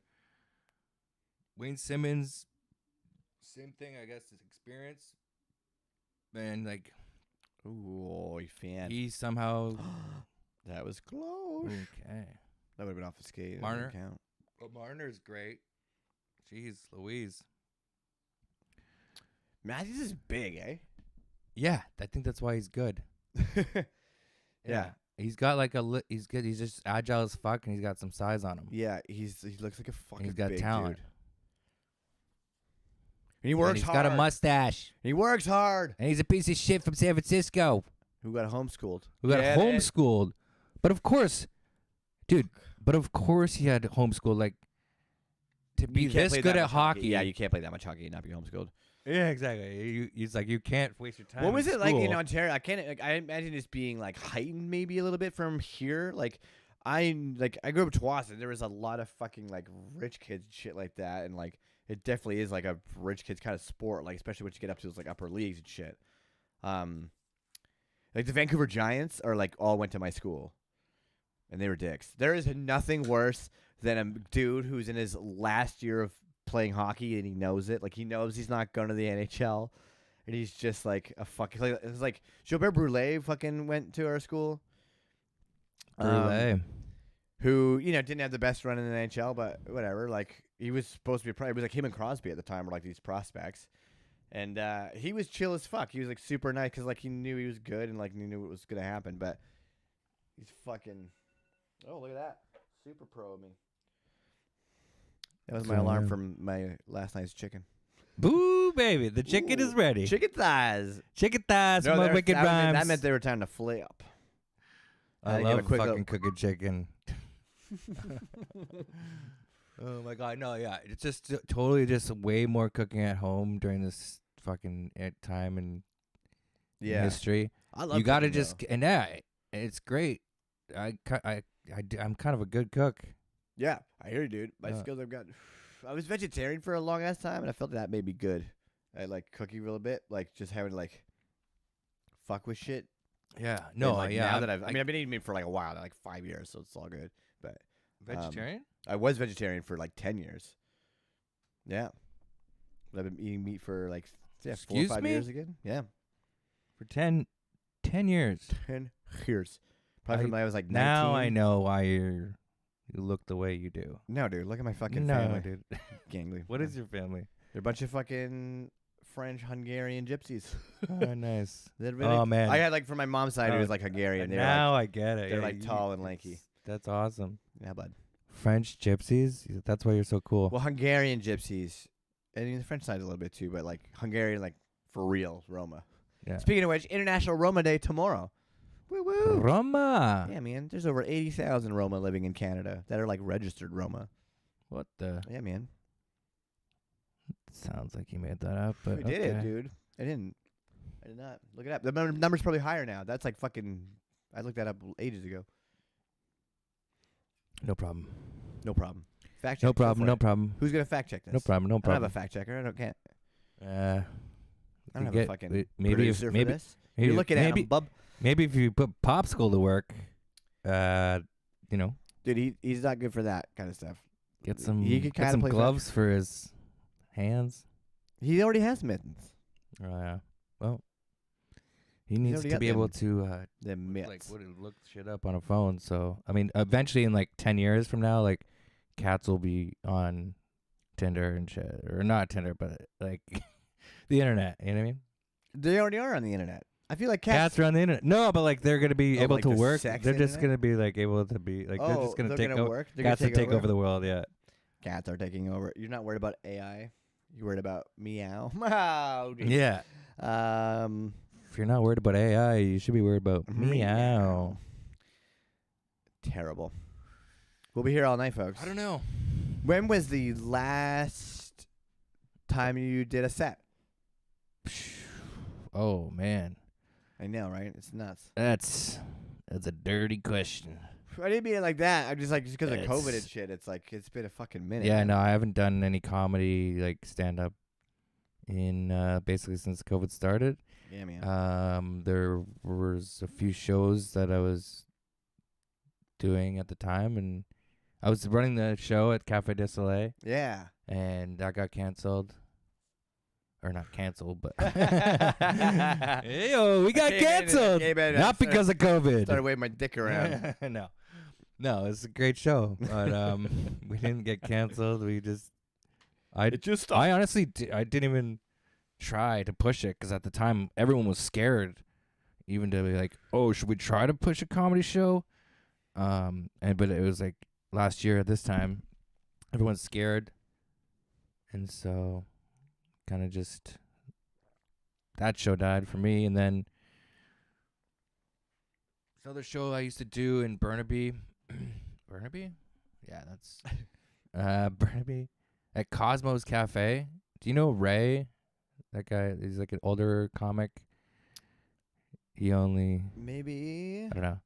Wayne Simmons, same thing. I guess his experience. And Ooh, you fan. he somehow That was close. okay. That would have been off the skate. That Marner? doesn't count. But Marner's great. Jeez, Louise. Matthews is big, eh? Yeah, I think that's why he's good. Yeah. He's got he's good. He's just agile as fuck, and he's got some size on him. Yeah, he looks like a fucking got big talent. dude. And he works he's hard. got a mustache. He works hard. And he's a piece of shit from San Francisco Who got homeschooled? who got Get it? homeschooled. But of course, dude, he had homeschooled. Like, to be You can't this play good that at much hockey. Yeah, you can't play that much hockey and not be homeschooled. Yeah, exactly. He's like, you can't waste your time. What was in it like in school. Ontario? I can't. Like, I imagine this being like heightened maybe a little bit from here. Like, I grew up in Tawasin. There was a lot of fucking like rich kids and shit like that, and like it definitely is like a rich kids kind of sport. Like especially once you get up to those like upper leagues and shit. Like the Vancouver Giants are like all went to my school, and they were dicks. There is nothing worse than a dude who's in his last year of playing hockey and he knows it. Like he knows he's not going to the NHL, and he's just like a fucking. Like, it's like Gilbert Brulé fucking went to our school. Brulé. Who didn't have the best run in the NHL, but whatever. Like he was supposed to be. It was like him and Crosby at the time were like these prospects, and he was chill as fuck. He was like super nice because like he knew he was good and like he knew what was gonna happen. But he's fucking. Oh, look at that! Super pro of me. That was my alarm from my last night's chicken. Boo, baby. The chicken is ready. Chicken thighs. Chicken thighs, No, my wicked rhymes. that meant they were time to flip. I give a love quick fucking little- cooking chicken. Oh my god, no, yeah, it's just totally just way more cooking at home during this fucking time in history. I love. You got to cooking, just though. and yeah, it's great. I'm kind of a good cook. Yeah, I hear you, dude. My Yeah. skills I've got. I was vegetarian for a long ass time, and I felt that made me good. I like cooking real bit, like just having to like fuck with shit. Yeah, And, no, like, yeah. Now that I've been eating meat for like a while, like 5 years, so it's all good. But vegetarian. I was vegetarian for like 10 years. Yeah, but I've been eating meat for like 4 or Excuse 5 me? years again. Yeah, For 10 years. 10 years. Probably from when I was like 19. Now I know why you look the way you do. No, dude, look at my fucking No, family, dude. gangly. What is your family? They're a bunch of fucking French, Hungarian gypsies. Oh, nice. They're really- Oh, man. I had like from my mom's side, it Oh, was like Hungarian. They were Now like, I get it. they're Yeah, like tall and lanky. That's awesome. Yeah, bud. French gypsies. That's why you're so cool. Well, Hungarian gypsies, and even the French side a little bit too, but like Hungarian, like for real, Roma. Yeah. Speaking of which, International Roma Day tomorrow. Woo woo. Roma. Yeah, man. There's over 80,000 Roma living in Canada that are like registered Roma. What the? Yeah, man. Sounds like you made that up, but I did it, okay. dude. I didn't. I did not. Look it up. The number's probably higher now. That's like fucking. I looked that up ages ago. No problem. No problem. Fact check. No go problem. for No it. problem. Who's gonna fact check this? No problem. No I don't have a problem. fact checker. I can't. Uh, I don't have get- a fucking maybe producer if for maybe this. You're looking at him, bub. maybe if you put Popsicle to work, you know, Dude, he's not good for that kind of stuff. get some He could get kinda some play gloves for his hands. He already has mittens. Oh yeah. Well, he needs already to got be able them. to The mitts. look shit up on a phone. So I mean, eventually in like 10 years from now, like cats will be on Tinder and shit, or not Tinder, but like the internet. You know what I mean? They already are on the internet. I feel like Cats are on the internet. No, but like they're gonna be Oh, able like to the work. sex They're just internet? gonna be like able to be like they're just gonna take over. work. They're Cats gonna will take over the world. Yeah. Cats are taking over. You're not worried about AI. You're worried about meow. Meow. dude. Yeah. If you're not worried about AI, you should be worried about meow. Terrible. We'll be here all night, folks. I don't know. When was the last time you did a set? Oh man, I know, right? It's nuts. that's a dirty question. I didn't mean it like that. I'm just like, just because of COVID and It's- shit, it's like, it's been a fucking minute. Yeah, no, I haven't done any comedy like stand up in basically since COVID started. Yeah, man. There was a few shows that I was doing at the time, and I was running the show at Cafe de Soleil, Yeah. and that got canceled. Or not canceled, but we got canceled. Not because of COVID. Started waving my dick around. no, it's a great show, but we didn't get canceled. We just, I honestly, I didn't even try to push it because at the time everyone was scared, even to be like, oh, should we try to push a comedy show? But it was like last year at this time, everyone's scared, and so kind of just that show died for me. And then this other show I used to do in Burnaby. Burnaby? Yeah, that's Burnaby at Cosmos Cafe. Do you know Ray? That guy, he's like an older comic. He only, Maybe. I don't know.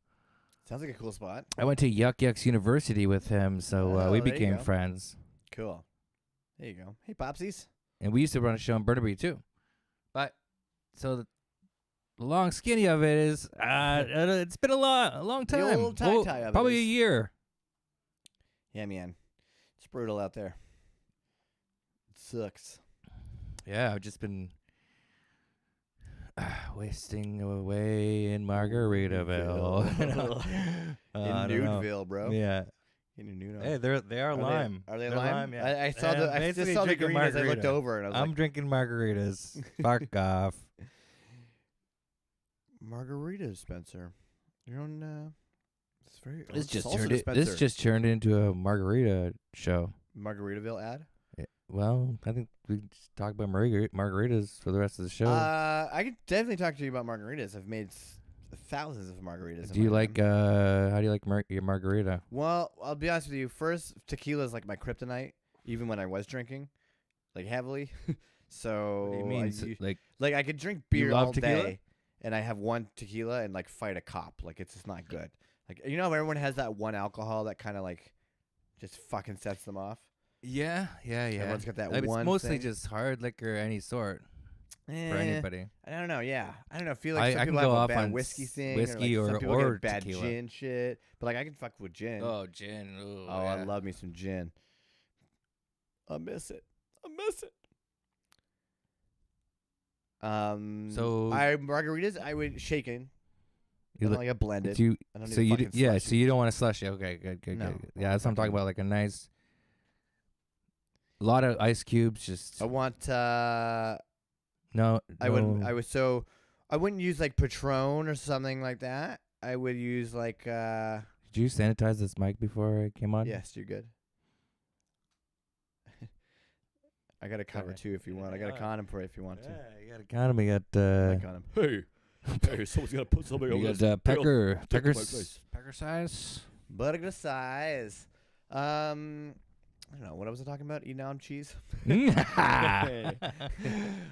Sounds like a cool spot. I went to Yuck Yucks University with him, so Oh, we there you became go. friends. Cool. There you go. Hey, Popsies. And we used to run a show in Burnaby too. But so the long skinny of it is, it's been a long time. old tie-tie of it probably a is- year. Yeah, man. It's brutal out there. It sucks. Yeah, I've just been wasting away in Margaritaville. In I don't know. Nudeville, bro. Yeah. In Nuno. Hey, they are lime. Are they They're lime? Yeah. I saw the. I just basically saw the drinking green as I looked margarita. over, and I was I'm like, drinking margaritas. Fuck off. "Margarita dispenser. Your own. It's very. This just salsa turned dispenser. this just turned into a margarita show. Margaritaville ad. Well, I think we just talk about margaritas for the rest of the show. I could definitely talk to you about margaritas. I've made thousands of margaritas. Do you like how do you like your margarita? Well, I'll be honest with you. First, tequila is like my kryptonite, even when I was drinking, like heavily. So What do you mean? like I could drink You beer love all tequila? day, and I have one tequila and like fight a cop. Like it's just not good. Like you know, how everyone has that one alcohol that kind of like just fucking sets them off. Yeah. Everyone's got that It's one mostly thing. just hard liquor, any sort for Eh, anybody. I don't know. Yeah, I don't know. I feel like I some can people go have a off bad on whiskey thing, whiskey or, like, some or- people or get bad tequila. gin shit. But like I can fuck with gin. Oh, gin. Ooh, Oh, yeah. I love me some gin. I miss it. So- margaritas, I would shaken. You I don't li- like a blended. Do you, I don't so need a you fucking yeah, slushy. so you don't want to slush it. Okay, good. No, Yeah, that's what I'm talking fucking- about. Like a nice, a lot of ice cubes. Just I want. no. I wouldn't use like Patron or something like that. I would use like. Did you sanitize this mic before I came on? Yes, you're good. I got a cover Okay. too if you want. I got a Yeah. condom for it if you want to. you got economy. Got My condom. Hey, someone's gonna put something you on got pecker take my place. pecker size. Burger size. I don't know. What was I talking about? Edam cheese.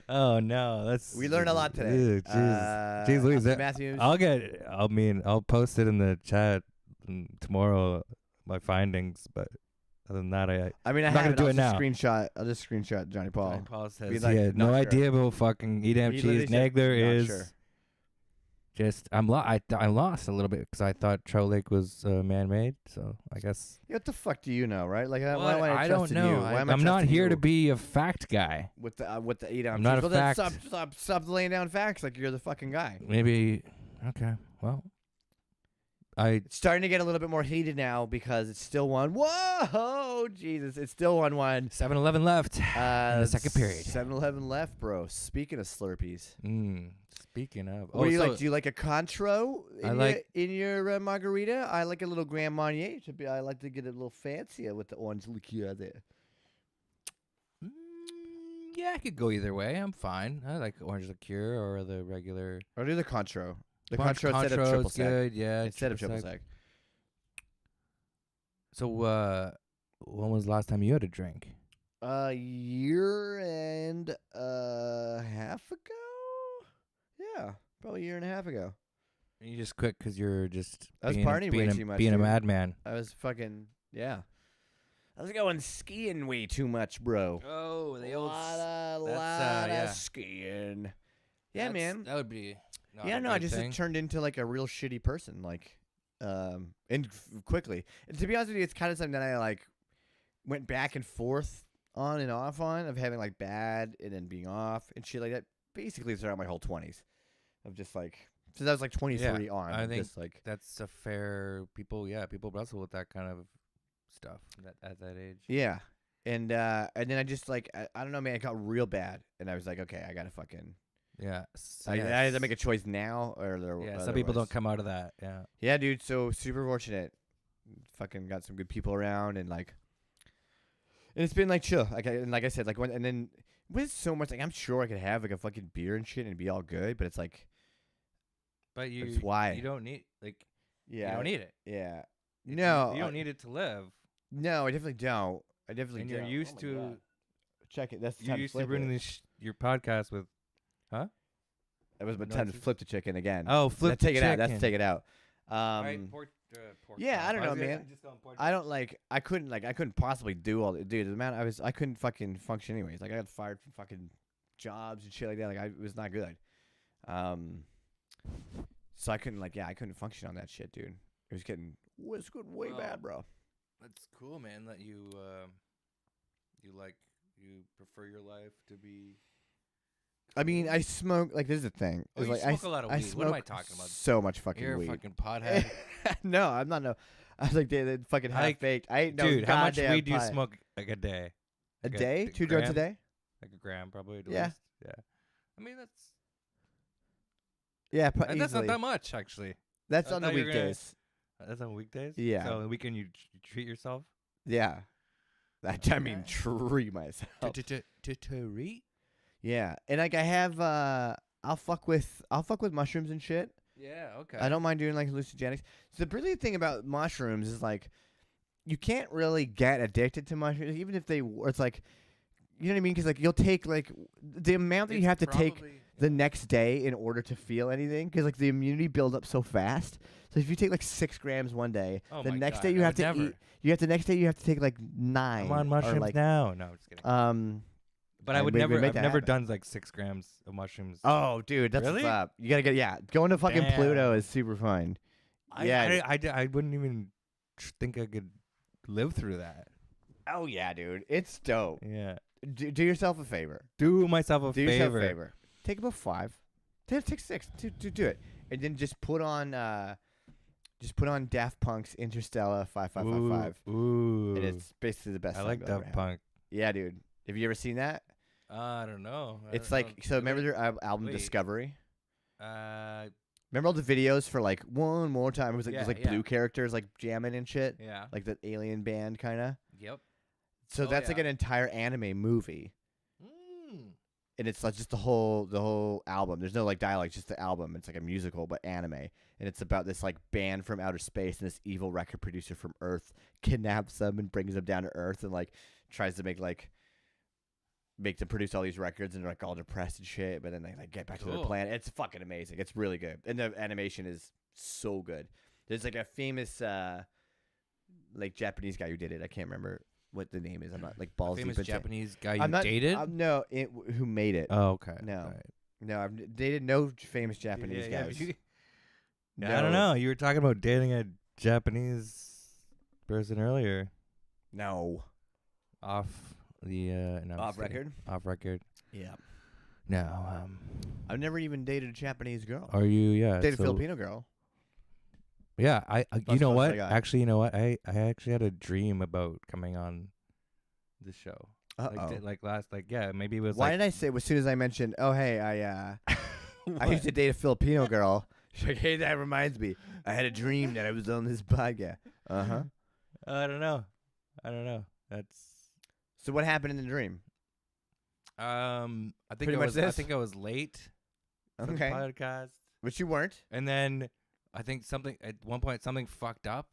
Oh no, that's We learned a lot today. Ew, Jeez Louise, that- Matthews. I'll post it in the chat tomorrow, my findings. But other than that, I mean, I I'm not have gonna do I'll it now. Screenshot. I'll just screenshot Johnny Paul. Paul says Be he like, had not no sure. idea about fucking Edam He cheese. literally said, Nagler "Not is sure." just I lost a little bit because I thought Trout Lake was man-made. So I guess Yeah, what the fuck do you know, right? Like, why What? am I I don't trusting know. you? Why am I I'm not trusting here you to be a fact guy. with the Edam. I'm not cheese? a Well, then fact. Stop laying down facts like you're the fucking guy. Maybe okay. Well, It's starting to get a little bit more heated now because it's still 1. Whoa, Jesus! It's still 1-1. 7-11 left in the second period. 7-11 left, bro. Speaking of Slurpees, Speaking of, what do you like? Do you like a Contro I in like- your margarita? I like a little Grand Marnier. I like to get it a little fancier with the orange liqueur there. Yeah, I could go either way. I'm fine. I like orange liqueur or the regular. Or do the Contro. The Contro instead of Contro's triple sec. good. Yeah, Instead of triple sec. So, when was the last time you had a drink? A year and a half ago? Yeah, probably a year and a half ago. And you just quit because you're just I was being, partying being, way a, too much, being a dude. madman. I was fucking, yeah. I was going skiing way too much, bro. Oh, lot yeah. of skiing. Yeah, man. That would be. Not Yeah, a no, I good just thing. turned into like a real shitty person, like, and quickly. And to be honest with you, it's kind of something that I like went back and forth on and off on of having like bad and then being off and shit like that. Basically, throughout my whole 20s, of just like since I was like 23 on. I think just like That's a fair. People wrestle with that kind of stuff at that age. yeah, and then I just like I don't know, man. It got real bad, and I was like, okay, I gotta fucking. Yeah. I had to make a choice now, or there. Yeah, some people don't come out of that. Yeah. Yeah, dude. So super fortunate. Fucking got some good people around, and like, and it's been like chill. Like I said, like when with so much, like I'm sure I could have like a fucking beer and shit and be all good, but it's like, But That's why. you don't need yeah, you don't need it. Yeah, You- no, you don't need it to live. No, I definitely don't. I definitely And don't. you're used Oh my to God. Check it. That's the you're time used to flip running it. your podcast with. It was my No, time to it's- flip the chicken again. Oh, flip Let's take the it out. Let's chicken. take it out. Pork yeah, I don't know, man. Just going pork I don't like. I couldn't possibly do all. Dude, the amount I couldn't fucking function anyways. Like I got fired from fucking jobs and shit like that. Like it was not good. So I couldn't I couldn't function on that shit, dude. It was getting way Well, bad, bro. That's cool, man. That you you prefer your life to be. I mean, I smoke. Like, this is the thing. Oh, It's you like, smoke a lot of I weed. smoke What am I talking about? so much fucking You're a weed. fucking pothead. No, I'm not. No, I was like, they fucking half Like, baked. I ain't no Dude, how much goddamn weed do you pot. smoke like a day? A Like day? a 2 drugs a gram? day? Like a gram, probably. At Yeah. least. Yeah. I mean, that's Yeah, that's not easily. that much actually. That's I on the thought you were gonna- weekdays. That's on weekdays. Yeah. So on the weekend you treat yourself. Yeah. I mean, Okay. treat myself. Treat. Yeah, and like I have, I'll fuck with mushrooms and shit. Yeah. Okay. I don't mind doing like hallucinogenics. So the brilliant thing about mushrooms is like, you can't really get addicted to mushrooms, even if it's like, you know what I mean? Because like you'll take like the amount that you have to take the next day in order to feel anything, because like the immunity builds up so fast. So if you take like 6 grams one day, Oh the my next God, day you I have would to never. eat. The next day you have to take like 9. I'm on or, mushrooms like, now. No, I'm just kidding. But I would we never. make I've that never happen. done like 6 grams of mushrooms. Oh, dude, that's Really? what's up. You gotta get going to fucking Pluto Damn. is super fun. I, yeah. I wouldn't even think I could live through that. Oh yeah, dude, it's dope. Yeah. Do yourself a favor. Do myself a Do favor. yourself a favor. Take about 5. Take 6. Do it, and then just put on Daft Punk's Interstellar 5555, Ooh. and it's basically the best. I song like you'll ever Daft have. Punk. Yeah, dude. Have you ever seen that? I don't know. It's like remember their album Wait. Discovery? Uh, Remember all the videos for like One More Time? It was like Yeah, there's like yeah. blue characters like jamming and shit, yeah. like the alien band kind of. Yep. So Oh, that's like yeah. an entire anime movie, and it's like just the whole album. There's no like dialogue, just the album. It's like a musical but anime, and it's about this like band from outer space, and this evil record producer from Earth kidnaps them and brings them down to Earth, and like tries to make them produce all these records, and they're like all depressed and shit. But then they like get back to their Cool. planet. It's fucking amazing. It's really good, and the animation is so good. There's like a famous like Japanese guy who did it. I can't remember what the name is. I'm not like balls Famous deep into it. Japanese guy I'm you not, dated? no, who made it? Oh, okay. No. All right. No, I've dated no famous Japanese Yeah, guys. I don't know. You were talking about dating a Japanese person earlier. No. Off the no, I'm Off just kidding. record? Off record. Yeah. No. I've never even dated a Japanese girl. Are you? Yeah. Dated a so- Filipino girl. Yeah. You That's know the what? closest I got. Actually, you know what? I actually had a dream about coming on the show. Uh-oh. Maybe it was Why like did I say as soon as I mentioned, oh, hey, I used to date a Filipino girl. She's like, hey, that reminds me. I had a dream that I was on this podcast. Uh-huh. I don't know. That's So what happened in the dream? I think Pretty I much was this? I was late for the Okay. podcast. But you weren't. And then I think at one point something fucked up.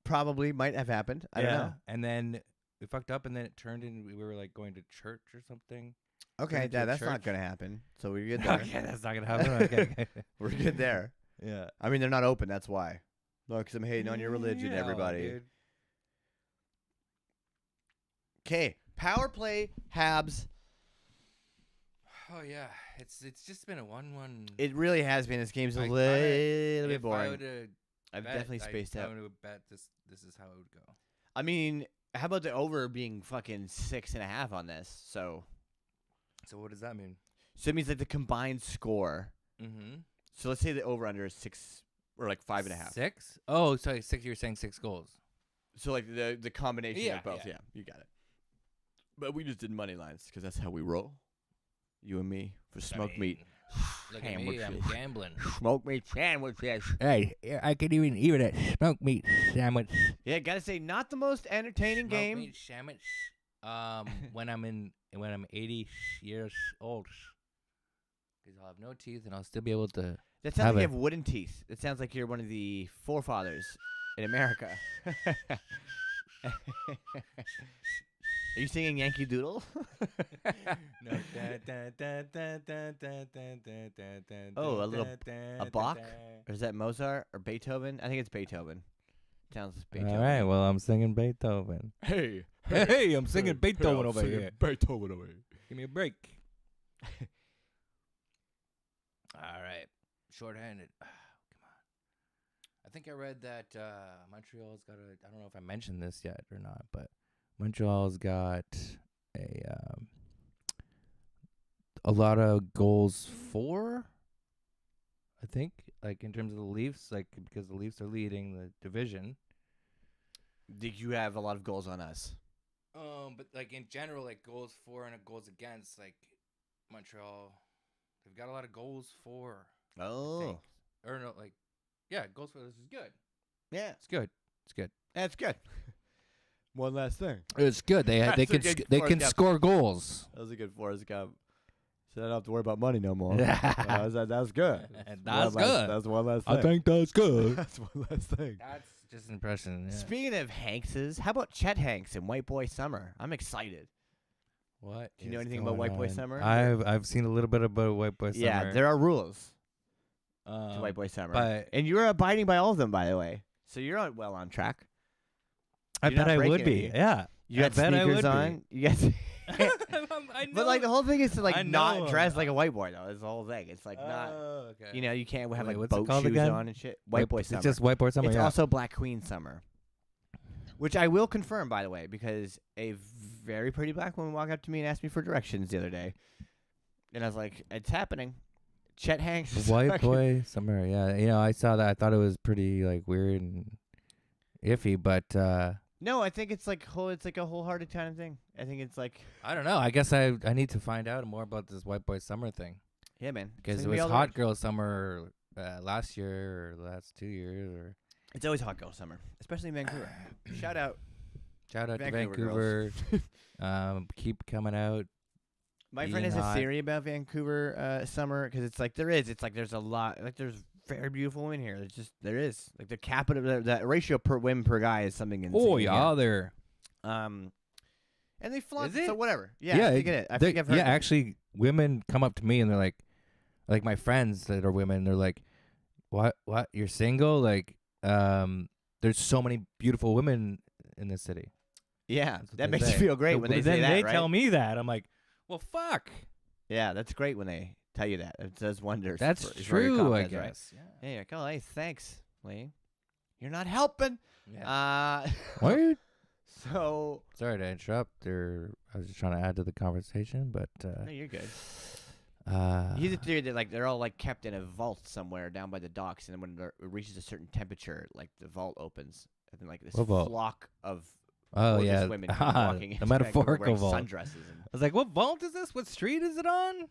Probably might have happened. I don't know. And then we fucked up, and then it turned in. We were like going to church or something. Okay, Went to a that's not church. going to happen. So we're good there. Okay, that's not gonna happen. Okay. We're good there. Yeah. I mean, they're not open. That's why. No, because I'm hating on your religion, Yeah, everybody. dude. Okay, power play, Habs. Oh yeah, it's just been a 1-1. It really has been. This game's a Like, little if bit I boring. would've I've bet, definitely spaced out. I would bet this is how it would go. I mean, how about the over being fucking 6.5 on this? So So what does that mean? it means like the combined score. Mm-hmm. So let's say the over under is 6 or like 5.5. 6? Oh, sorry, 6. You're saying 6 goals. So like the combination Yeah, of both. yeah. Yeah, you got it. But we just did money lines because that's how we roll. You and me for smoked meat. Look at me, I'm Sandwiches. gambling. Smoked meat sandwiches. Hey, I could even eat a smoked meat sandwich. Yeah, gotta say, not the most entertaining Smoked game. meat sandwich. When I'm in when I'm 80 years old. Because I'll have no teeth and I'll still be able to. That sounds Have like you it. have wooden teeth. It sounds like you're one of the forefathers in America. Are you singing Yankee Doodle? No. Oh, a Bach? Or is that Mozart or Beethoven? I think it's Beethoven. Sounds like Beethoven. All right, well, I'm singing Beethoven. Hey, Hey, I'm singing Beethoven I'm over singing here. Beethoven over here. Give me a break. All right. Shorthanded. Come on. I think I read that Montreal's got I don't know if I mentioned this yet or not, but Montreal's got a lot of goals for, I think, like in terms of the Leafs, like because the Leafs are leading the division. Did you have a lot of goals on us? But like in general, like goals for and goals against, like Montreal, they've got a lot of goals for. I Oh. think. Or no, like, yeah, goals for. This is good. Yeah. It's good. It's good. That's good. One last thing. It's good. They That's a can good they Forrest can Gump. score goals. That was a good Forrest Gump. So I don't have to worry about money no more. That that was good. That's good. That's one last thing. I think that's good. That's one last thing. That's just an impression. Yeah. Speaking of Hankses, how about Chet Hanks in White Boy Summer? I'm excited. What? Do you know is anything about going White Boy on? Summer? I've seen a little bit about White Boy Summer. Yeah, there are rules to um, White Boy Summer. but and you're abiding by all of them, by the way. So you're well on track. I You're bet not I would breaking be. any. Yeah. You got bet I sneakers would on. be. You got. I know. But like the whole thing is to I like not know. dress like a white boy though. It's the whole thing. It's like not. Oh, okay. You know, you can't have Wait, like what's it boat called shoes again? on and shit. White Boy Summer. It's just White Boy Summer. It's yeah. also Black Queen Summer, which I will confirm, by the way, because a very pretty black woman walked up to me and asked me for directions the other day, and I was like, "It's happening." Chet Hanks. is White fucking- Boy Summer. Yeah. You know, I saw that. I thought it was pretty like weird and iffy, but No, I think it's like it's like a wholehearted kind of thing. I think it's like, I don't know. I guess I need to find out more about this White Boy Summer thing yeah, man. because Send it me was all the Hot directions. Girl Summer last year or the last 2 years. Or It's always hot girl summer, especially in Vancouver. Shout out. shout out Vancouver to Vancouver. Keep coming out. My Being friend has a hot. theory about Vancouver summer because it's like it's like there's a lot, like there's very beautiful women here. There is like the capita, the ratio per women per guy is something insane. Oh yeah, there. And they flaunt. Is it? So whatever. Yeah, I think it is. I think I've heard. Yeah, actually, women come up to me and they're like my friends that are women. They're like, "What? You're single? Like, there's so many beautiful women in this city." Yeah, That's what that they makes you say. feel great when they say that, They right? tell me that. I'm like, "Well, fuck." Yeah, that's great when they tell you that. It does wonders. That's for your true, I confidence, right? guess. Hey, you're like, oh, hey, thanks, Lee. You're not helping. Yeah. What? So Sorry to interrupt. I was just trying to add to the conversation, but no, you're good. uh, He's a theory that like they're all like kept in a vault somewhere down by the docks, and then when it reaches a certain temperature, like the vault opens, and then like this What vault? flock of oh gorgeous yeah, women come walking the into Vancouver metaphorical wearing vault. sundresses. I was like, "What vault is this? What street is it on?"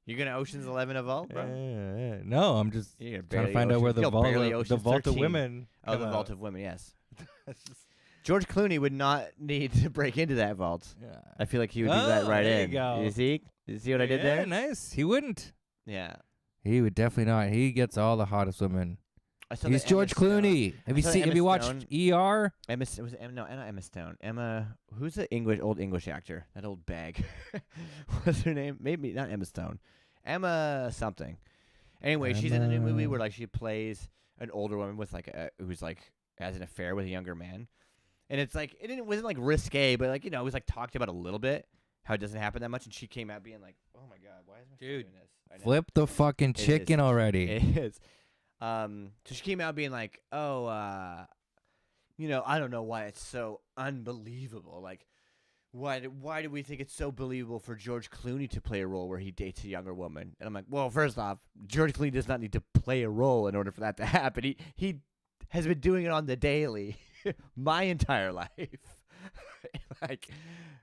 You're gonna Ocean's 11 a vault, bro? Yeah. No, I'm just You're gonna trying barely to find out where Ocean's- the you'll vault, barely the Ocean's vault of 13. women. Oh, come the vault out. of women, yes. George Clooney would not need to break into that vault. Yeah. I feel like he would do that Oh, right there you in. go. You see? You see what I did Yeah, there? nice. He wouldn't. Yeah. He would definitely not. He gets all the hottest women. I saw He's the George Emma Stone- Clooney. Have you saw seen? Have Emma you watched Stone. ER? Emma, it was Emma, no, not Emma Stone. Emma, who's the old English actor? That old bag. What's her name? Maybe not Emma Stone. Emma something. Anyway, she's in a new movie where like she plays an older woman with like who's like has an affair with a younger man, and it's like it wasn't like risque, but like it was like talked about a little bit how it doesn't happen that much, and she came out being like, "Oh my god, why is my phone Dude, doing this?" I know. Flip the fucking is. chicken already. It is. So she came out being like, "Oh, I don't know why it's so unbelievable. Like, why do we think it's so believable for George Clooney to play a role where he dates a younger woman?" And I'm like, "Well, first off, George Clooney does not need to play a role in order for that to happen. He has been doing it on the daily my entire life. Like,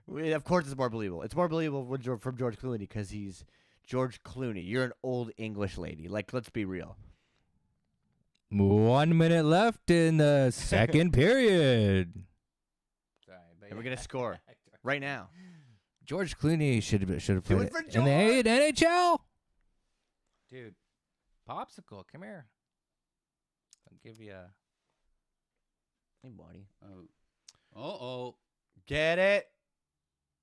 of course, it's more believable. It's more believable from George Clooney because he's George Clooney. You're an old English lady. Like, let's be real." 1 minute left in the second period. Sorry, but And we're gonna score right now. George Clooney should have Do played it for in the NHL. Dude, popsicle, come here. I'll give you a. Hey, buddy. Oh. Get it?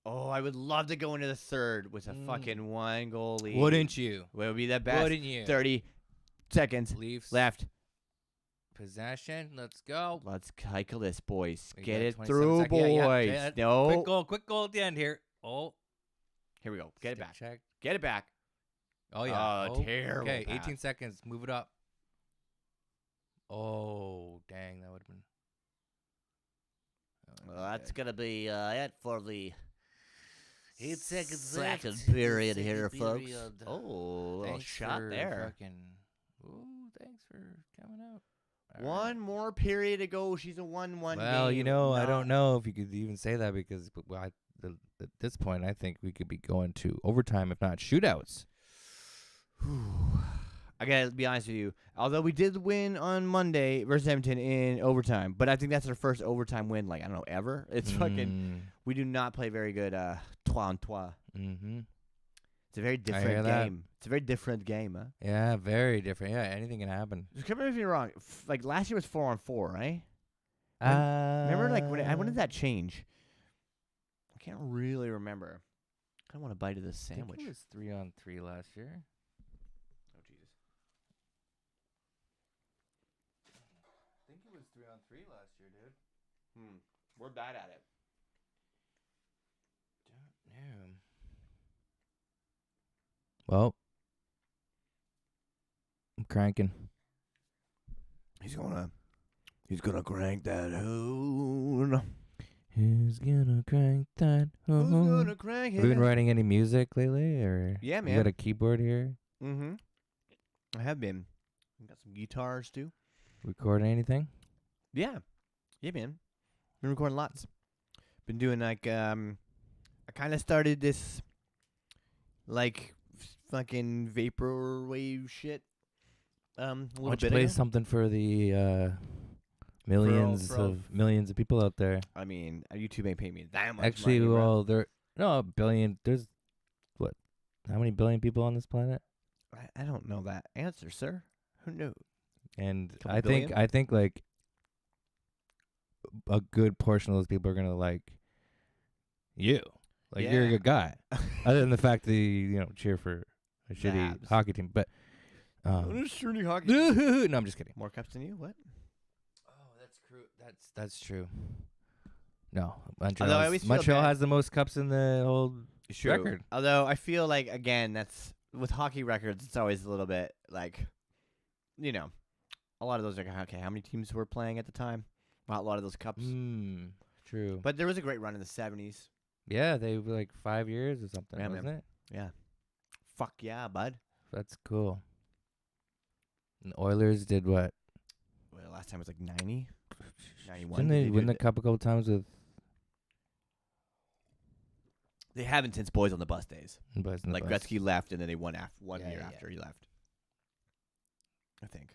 Oh, I would love to go into the third with a fucking 1-goal lead. Wouldn't you? What would be the best? Wouldn't you? 30 seconds Leafs left. possession. Let's go. Let's cycle this, boys. We Get got it 27 through, seconds. Yeah, boys. yeah. No. Quick goal at the end here. Oh, Here we go. Get it stick back. check. Get it back. Oh yeah. Oh, terrible Okay, pass. 18 seconds. Move it up. Oh, dang, that would have been. Well, that's going to be it for the 8 seconds second left. period Second here, folks. period. Oh, a little Thanks shot for there. Thanks for coming out. One more period to go. She's a 1-1 Well, game. you know, I don't know if you could even say that because at this point, I think we could be going to overtime, if not shootouts. I gotta be honest with you. Although we did win on Monday versus Edmonton in overtime, but I think that's our first overtime win, like, I don't know, ever. It's fucking. We do not play very good trois on trois. Mm-hmm. It's a very hear different that. game. It's a very different game, huh? Yeah, very different. Yeah, anything can happen. Just correct me if you're wrong. Like last year was 4-on-4, right? Remember, like when did that change? I can't really remember. I don't want to bite of this I think sandwich. it was 3-on-3 last year. Oh Jesus! I think it was 3-on-3 last year, dude. We're bad at it. Don't know. Well, I'm cranking. He's gonna crank that hoon. Who's gonna crank that? Who's gonna crank Have you been it? writing any music lately, or Yeah, you man. got a keyboard here? Mm-hmm. I have been. I got some guitars too. Recording anything? Yeah, man. Been recording lots. Been doing like I kind of started this like fucking vaporwave shit. A Why little don't you bit play ago. something for the millions of people out there? I mean, YouTube ain't paying me that much. Actually, money, bro. well, a billion. There's what? How many billion people on this planet? I don't know that answer, sir. Who knew? And Couple I billion? think like a good portion of those people are gonna like you. Like you're a Yeah. good guy. Other than the fact that you cheer for a shitty Habs. hockey team, but shooting hockey. no, I'm just kidding. More cups than you? What? Oh, that's true. No, Although I always feel Montreal bad. has the most cups in the whole True. record. Although I feel like again, that's with hockey records. It's always a little bit like, a lot of those are okay. How many teams were playing at the time? Not a lot of those cups. True. But there was a great run in the 70s. Yeah, they were like 5 years or something, Yeah, wasn't man. it? Yeah. Fuck yeah, bud. That's cool. And the Oilers did what? Well, the last time was like 90, 91. Didn't they Did win do the cup a couple times with They haven't since Boys on the Bus days. Boys in the Like Bus? Gretzky left, and then they won one Yeah, year yeah. after he left. I think.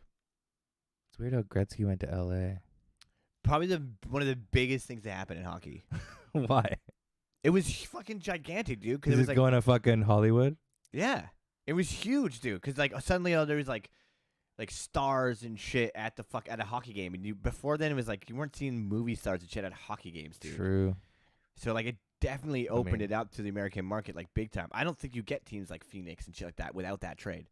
It's weird how Gretzky went to L.A. Probably one of the biggest things that happened in hockey. Why? It was fucking gigantic, dude. Because Is it was it like, going to fucking Hollywood? yeah, it was huge, dude. Because like suddenly there was like stars and shit at at a hockey game, and before then it was like you weren't seeing movie stars and shit at hockey games, dude. True. So like it definitely opened mean- it up to the American market like big time. I don't think you get teams like Phoenix and shit like that without that trade.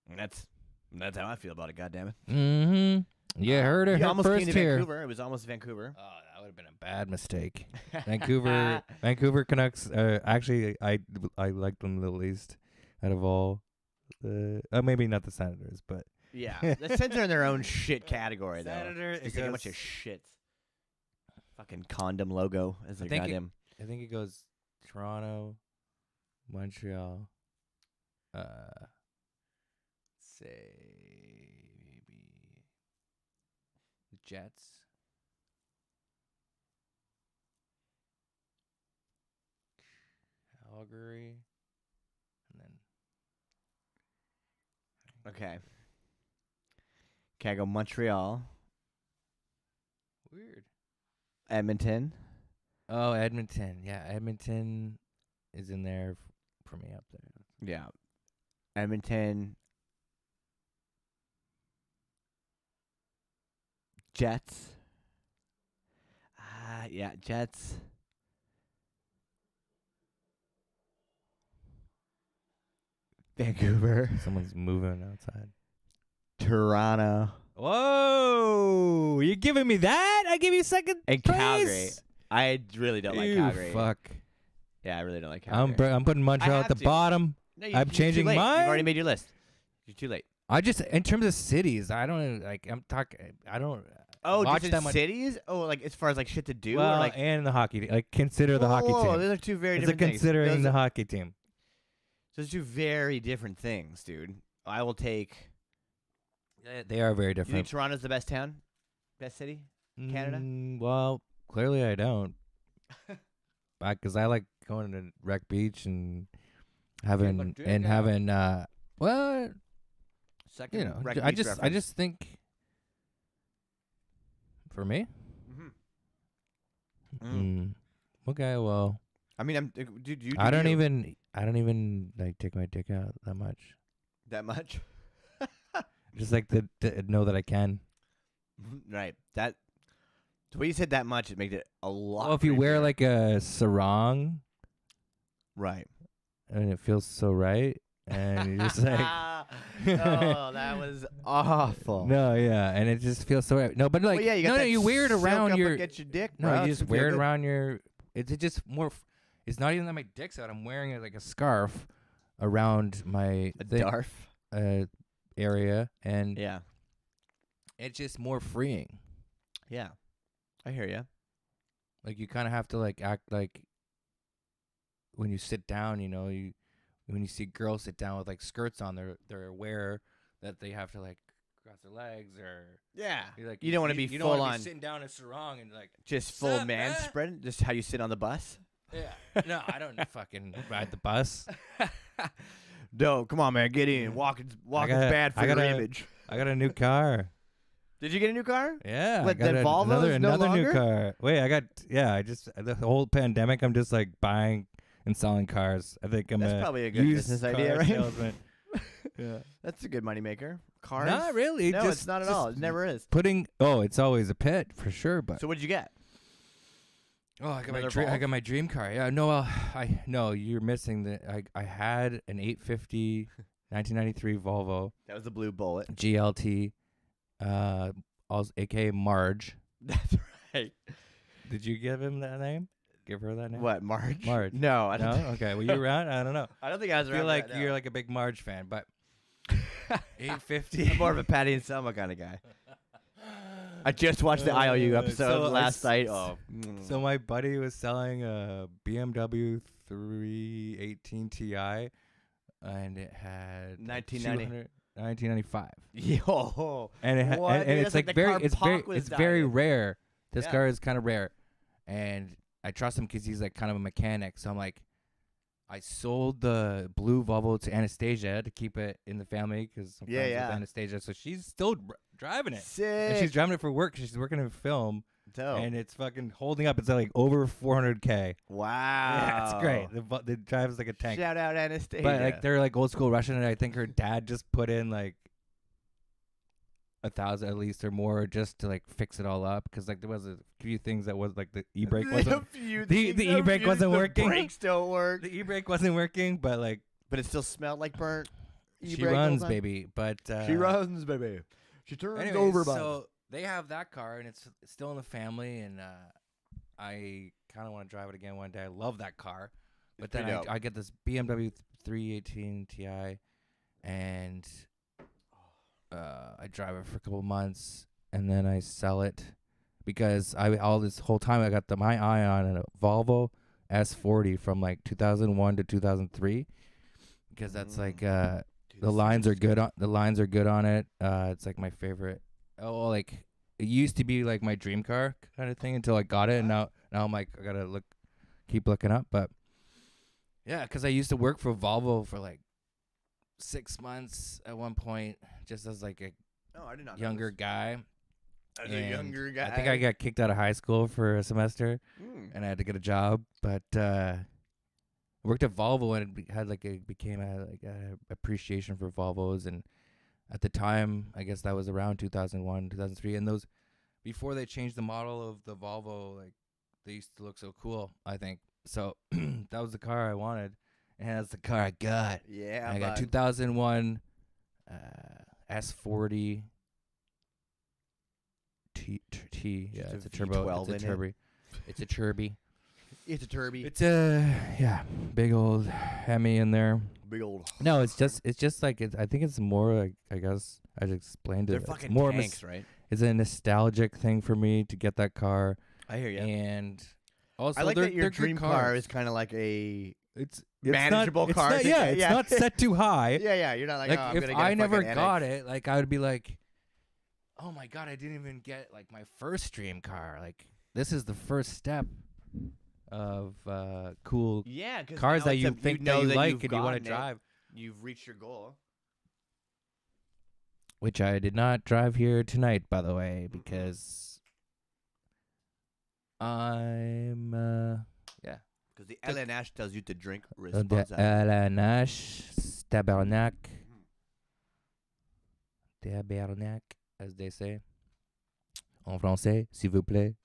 And that's how I feel about it. Goddamn it. Mm-hmm. You heard it He here almost first came to here. Vancouver. It was almost Vancouver. Oh, that would have been a bad mistake. Vancouver Canucks. Actually, I like them the least out of all. Maybe not the Senators, but Yeah, the Sens are in their own shit category though. Senator, It's like a bunch of shits. Fucking condom logo as a I think it- goddamn. I think it goes Toronto, Montreal. Say maybe the Jets. Calgary, and then Okay. Okay, I go Montreal, weird. Edmonton, Oh, Edmonton. Yeah, Edmonton is in there for me up there. Yeah. Edmonton. Jets. Yeah, Jets. Vancouver. Someone's moving outside. Toronto. Whoa! You giving me that? I give you second And place? Calgary. I really don't like Ew, Calgary. Fuck. Yeah, I really don't like Calgary. I'm putting Montreal at have the to. bottom. No, I'm you're too changing late. mine? You've already made your list. You're too late. I just, in terms of cities, I don't like. I'm talking. I don't. Oh, watch just that in much. cities? Oh, like as far as like shit to do? Well, or like and the hockey. Like consider the hockey Whoa, team. those are two very It's a different things. considering Those the are- hockey team. Those are two very different things, dude. I will take. They are very You think different. Toronto's the best town? Best city? Canada? Well, clearly I don't. Because I like going to Wreck Beach and having well, Second, you know, Wreck I Beach just reference. think for me. Okay, well, I mean, dude, you. I don't you. even like take my dick out that much. that much. Just like to know that I can. Right. That. The way you said that much, it made it a lot. Well, if you wear creepier. like a sarong Right. and it feels so right, and you're just like, oh, that was awful. no, yeah, and it just feels so right. No, but like, Well, yeah, you got no, that you wear it silk around up your. against your dick. No, bro. you It's just feel wear it good. around your. It's just more. It's not even that my dick's out. I'm wearing it like a scarf around my A darf. area, and Yeah. it's just more freeing. Yeah. I hear you. Like you kind of have to like act like when you sit down. You know, when you see girls sit down with like skirts on, they're aware that they have to like cross their legs or. Yeah. You're like, You don't want to be you full don't wanna on, be sitting down in a sarong and like. just full Sup, man man? spread. Just how you sit on the bus. Yeah. No, I don't fucking ride the bus. No, come on, man, get in. Walking's bad for your image. I got a new car. Did you get a new car? Yeah. I What, got the Volvo's another no new longer? car. Wait, I just the whole pandemic. I'm just like buying and selling cars. I think I'm That's a probably a good used business idea, car right? salesman. Yeah. That's a good moneymaker. Cars? Not really. No, just, it's not at just all. It never is. Putting. Oh, it's always a pit for sure. But So what'd you get? oh, I got another I Volvo? got my dream car. Yeah. No, no. You're missing the. I had an 850 1993 Volvo That was the blue bullet. GLT. AKA Marge. That's right. Did you give him that name? Give her that name? What, Marge? Marge. No, I don't. No? Okay. Were you around? I don't know. I don't think I was I around. feel like for that, you're no. like a big Marge fan, but 850. I'm more of a Patty and Selma kind of guy. I just watched the IOU episode last night. Oh. So my buddy was selling a BMW 318 Ti, and it had 1990. 1995. Yo. And it What, and dude? it's That's like like the very car it's Pac very was it's very dying. rare. This Yeah. car is kind of rare, and I trust him because he's like kind of a mechanic. So I'm like, I sold the blue Volvo to Anastasia to keep it in the family because I'm Yeah, friends yeah. with Anastasia. So she's still driving it, Sick. and she's driving it for work. 'Cause she's working in film, Dope. and it's fucking holding up. It's like over 400K. Wow. Yeah, it's great. The drives like a tank. Shout out Anastasia. But like they're like old school Russian, and I think her dad just put in like 1,000 at least or more just to like fix it all up because like there was a few things that was like the e-brake wasn't the e-brake wasn't working. Brakes don't work. the e-brake wasn't working, but like But it still smelled like burnt. she E-brake all the runs, time? baby. But She runs, baby. She turns anyways, over, buddy. so they have that car and it's still in the family, and I kind of want to drive it again one day. I love that car, but then pretty dope. I get this BMW 318 Ti, and I drive it for a couple months, and then I sell it because all this whole time I got my eye on a Volvo S40 from like 2001 to 2003 because that's like Dude, the this lines are is good on the lines are good on it. It's like my favorite. Oh, like it used to be like my dream car kind of thing until I got it, and now I'm like I gotta keep looking up. But yeah, because I used to work for Volvo for like 6 months at one point, just as like a No, I did not know younger this. guy, As a And younger guy. I think I got kicked out of high school for a semester, and I had to get a job. But worked at Volvo, and it had like became a appreciation for Volvos. And at the time, I guess that was around 2001, 2003, and those before they changed the model of the Volvo, like they used to look so cool. I think so. That was the car I wanted, and that's the car I got. Yeah, I got bud. 2001 S40 T. Yeah, Just it's a a turbo. V12 It's a in it. turbo. It's a turby. It's a turby. It's a big old Hemi in there. Big old. No, it's just like I think it's more like I guess I just explained They're it. It's fucking more of a tanks, right? it's a nostalgic thing for me to get that car, I hear you. and also I like they're, that your they're good dream car cars. is kind of like a It's manageable not, car. It's not, yeah, it's Yeah. not set too high. yeah. You're not like, Like oh, I'm if gonna get a I never fucking got NX. it, like I would be like, oh my god, I didn't even get like my first dream car. Like this is the first step of cool Yeah, 'cause cars now that it's you a- think know that you that like you've and you want to gotten it. drive. You've reached your goal. Which I did not drive here tonight, by the way, because I'm Because the LNH tells you to drink de responsibly. LNH, tabarnak, tabarnak, as they say. En français, s'il vous plaît.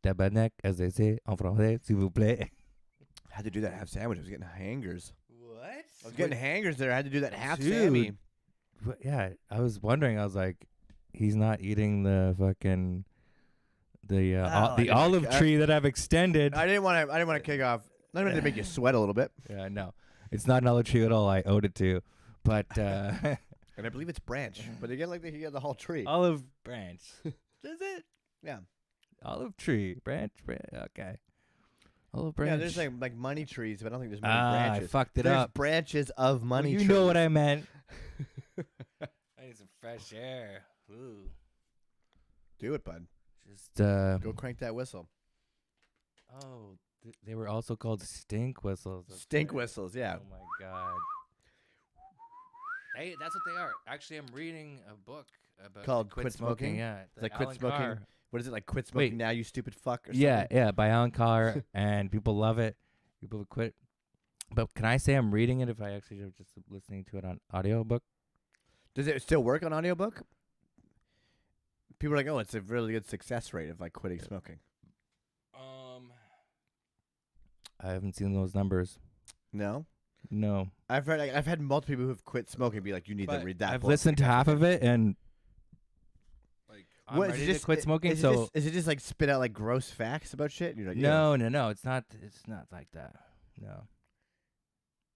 Tabarnak, as they say. En français, s'il vous plaît. I had to do that half sandwich. I was getting hangers. What? I was getting hangers there. I had to do that half Dude. Sammy. Yeah, I was wondering. I was like, he's not eating the fucking the Oh, the I olive didn't- tree that I've extended. I didn't want to kick off. I wanted to make you sweat a little bit. Yeah, no, it's not an olive tree at all. I owed it to, but And I believe it's branch. But again, like he got the whole tree. olive branch. Is it? Yeah. Olive tree branch. Okay. Olive branch. Yeah, there's like money trees, but I don't think there's many I branches. fucked it There's up. branches of Well, money you trees. know what I meant. I need some fresh air. Ooh. Do it, bud. Just Go crank that whistle. Oh, they were also called stink whistles. That's Stink right. whistles, yeah. Oh my god. Hey, that's what they are. Actually, I'm reading a book about Called Quit Quit Smoking? Yeah, It's like the Quit Alan Smoking. Carr. What is it, like quit smoking Wait. now, you stupid fuck? Or Yeah, something? yeah, by Alan Carr, and people love it. People would quit. But can I say I'm reading it if I actually am just listening to it on audiobook? Does it still work on audiobook? People are like, oh, it's a really good success rate of like quitting smoking. I haven't seen those numbers. No? No. I've had multiple people who've quit smoking be like, you need to read that I've book. listened to half of it, and like I'm What, is ready it to just, quit smoking. is, So is it just like spit out like gross facts about shit? And you're like, no, it's not. It's not like that. No.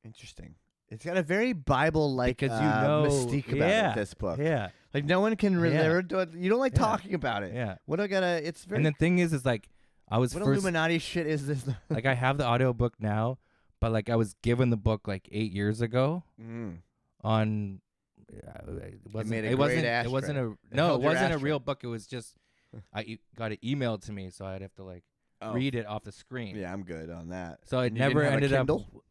Interesting. It's got a very Bible-like Because you know- mystique about yeah, it, this book. Yeah. Like no one can really. Yeah. You don't like Yeah. talking about it. Yeah. What do I gotta? It's very. And the thing is like I was what first Illuminati shit is this? like I have the audiobook now, but like I was given the book like 8 years ago on. It wasn't. made a It wasn't. great It wasn't ashtray. a. No, held it your wasn't a ashtray. real book. It was just. Got it emailed to me, so I'd have to like read it off the screen. Yeah, I'm good on that. So it You never didn't have a ended up. Kindle?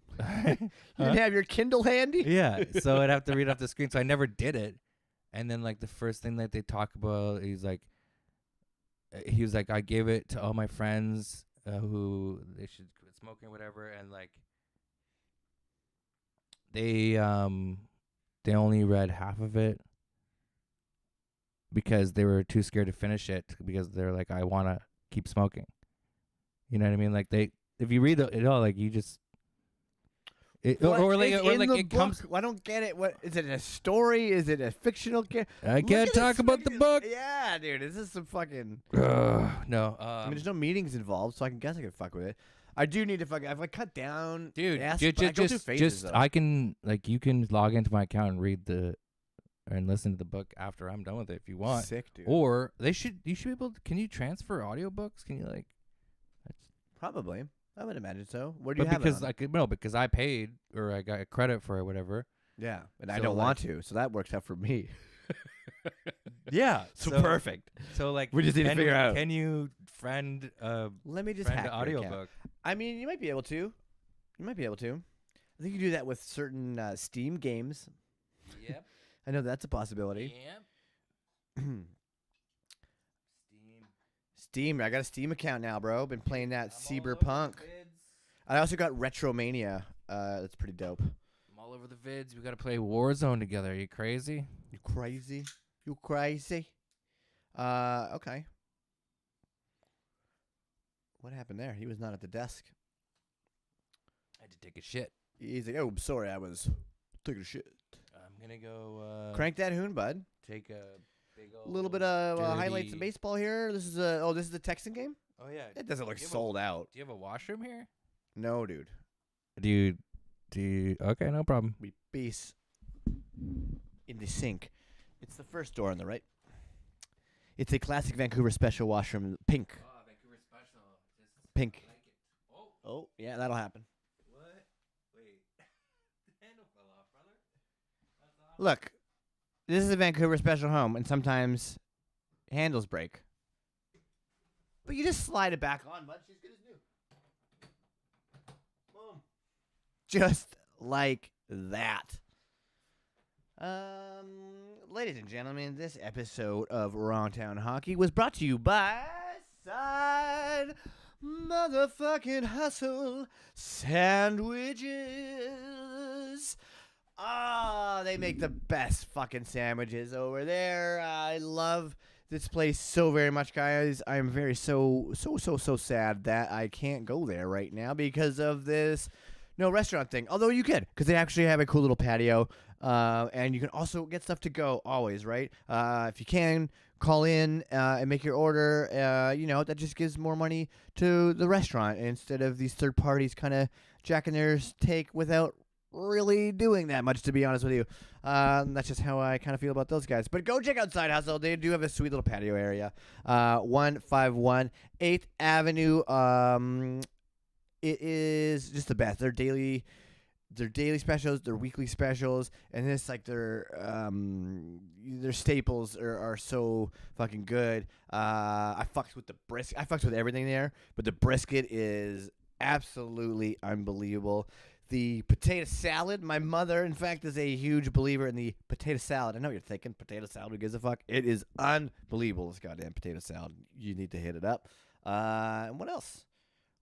You didn't have your Kindle handy? Yeah, so I'd have to read off the screen. So I never did it. And then like the first thing that they talk about, he was like, I gave it to all my friends who they should quit smoking, or whatever, and like they only read half of it because they were too scared to finish it because they're like, I want to keep smoking. You know what I mean? Like if you read it all, like you just. Or it comes. I don't get it. What is it? A story? Is it a fictional character? I can't talk about the book. Yeah, dude, this is some fucking. No. I mean, there's no meetings involved, so I guess I can fuck with it. I do need to fuck. I've like cut down, Dude, acid, but I go through phases, though. I can like you can log into my account and read and listen to the book after I'm done with it if you want. Sick, dude. Or you should be able to, can you transfer audiobooks? Can you like Probably. I would imagine so. Where do you but have because it on? like no, because I paid or I got a credit for it, whatever. Yeah, and I So, don't like- want to, so that works out for me. Yeah. So perfect. So like We just need to can- figure out. Can you friend Let me just friend hack an your account. audiobook? I mean, you might be able to. You might be able to. I think you do that with certain Steam games. Yep. I know that's a possibility. Yep. Steam. I got a Steam account now, bro. Been playing that Cyberpunk. I also got Retromania. That's pretty dope. I'm all over the vids. We got to play Warzone together. Are you crazy? You crazy? You crazy? Okay. What happened there? He was not at the desk. I had to take a shit. He's like, oh, sorry, I was taking a shit. I'm going to go Crank that hoon, bud. take a big old A little bit of dirty... highlights of baseball here. This is this is the Texan game? Oh, yeah. It doesn't look Do you have sold out. Do you have a washroom here? No, dude. Do you... Okay, no problem. We piece in the sink. It's the first door on the right. It's a classic Vancouver special washroom. Pink. Oh, Vancouver special. Pink. I like it. Oh, Oh, yeah, that'll happen. what? Wait. The handle fell off, brother. That's awesome. Look, this is a Vancouver special home, and sometimes handles break. But you just slide it back on, bud. She's good as new. Boom. Just like that. Ladies and gentlemen, this episode of Wrong Town Hockey was brought to you by Side Motherfucking Hustle Sandwiches. They make the best fucking sandwiches over there. I love this place so very much, guys. I'm very so sad that I can't go there right now because of this no restaurant thing. Although you could, because they actually have a cool little patio, and you can also get stuff to go always, right? If you can, call in and make your order. That just gives more money to the restaurant instead of these third parties kind of jacking their take without really doing that much, to be honest with you. That's just how I kind of feel about those guys. But go check out Side Hustle. They do have a sweet little patio area. 151 8th Avenue. It is just the best. Their daily specials, their weekly specials, and this like their staples are so fucking good. I fucks with the brisket. I fucks with everything there, but the brisket is absolutely unbelievable. The potato salad, my mother, in fact, is a huge believer in the potato salad. I know what you're thinking, potato salad, who gives a fuck? It is unbelievable, this goddamn potato salad. You need to hit it up. And what else?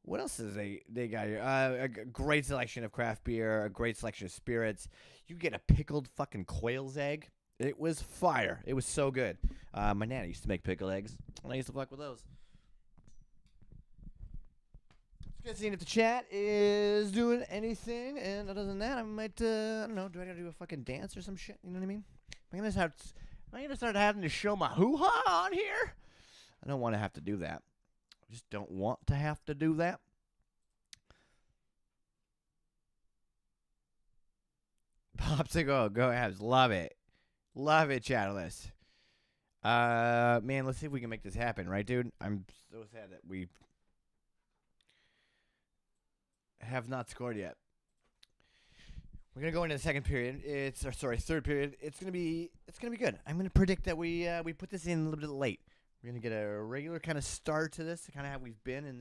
What else is they got here? A great selection of craft beer, a great selection of spirits. You get a pickled fucking quail's egg. It was fire. It was so good. My nana used to make pickled eggs, and I used to fuck with those. Just seeing if the chat is doing anything, and other than that, I might, I don't know, do I gotta do a fucking dance or some shit? You know what I mean? Am I gonna start having to show my hoo-ha on here? I don't want to have to do that. I just don't want to have to do that. Popsicle, go Habs. Love it. Love it, Chatterless. Man, let's see if we can make this happen, right, dude? I'm so sad that we have not scored yet. We're gonna go into the second period. Third period. It's gonna be good. I'm gonna predict that we put this in a little bit late. We're gonna get a regular kind of start to this, kind of how we've been, and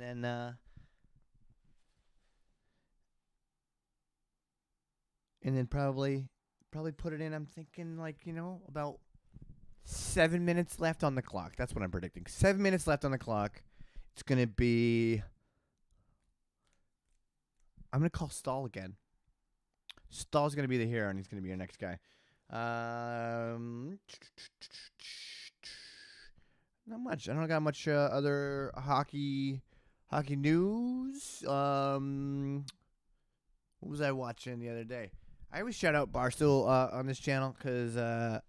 then probably put it in. I'm thinking about 7 minutes left on the clock. That's what I'm predicting. 7 minutes left on the clock. It's gonna be. I'm going to call Stahl again. Stahl's going to be the hero, and he's going to be our next guy. Not much. I don't got much other hockey news. What was I watching the other day? I always shout out Barstool on this channel because I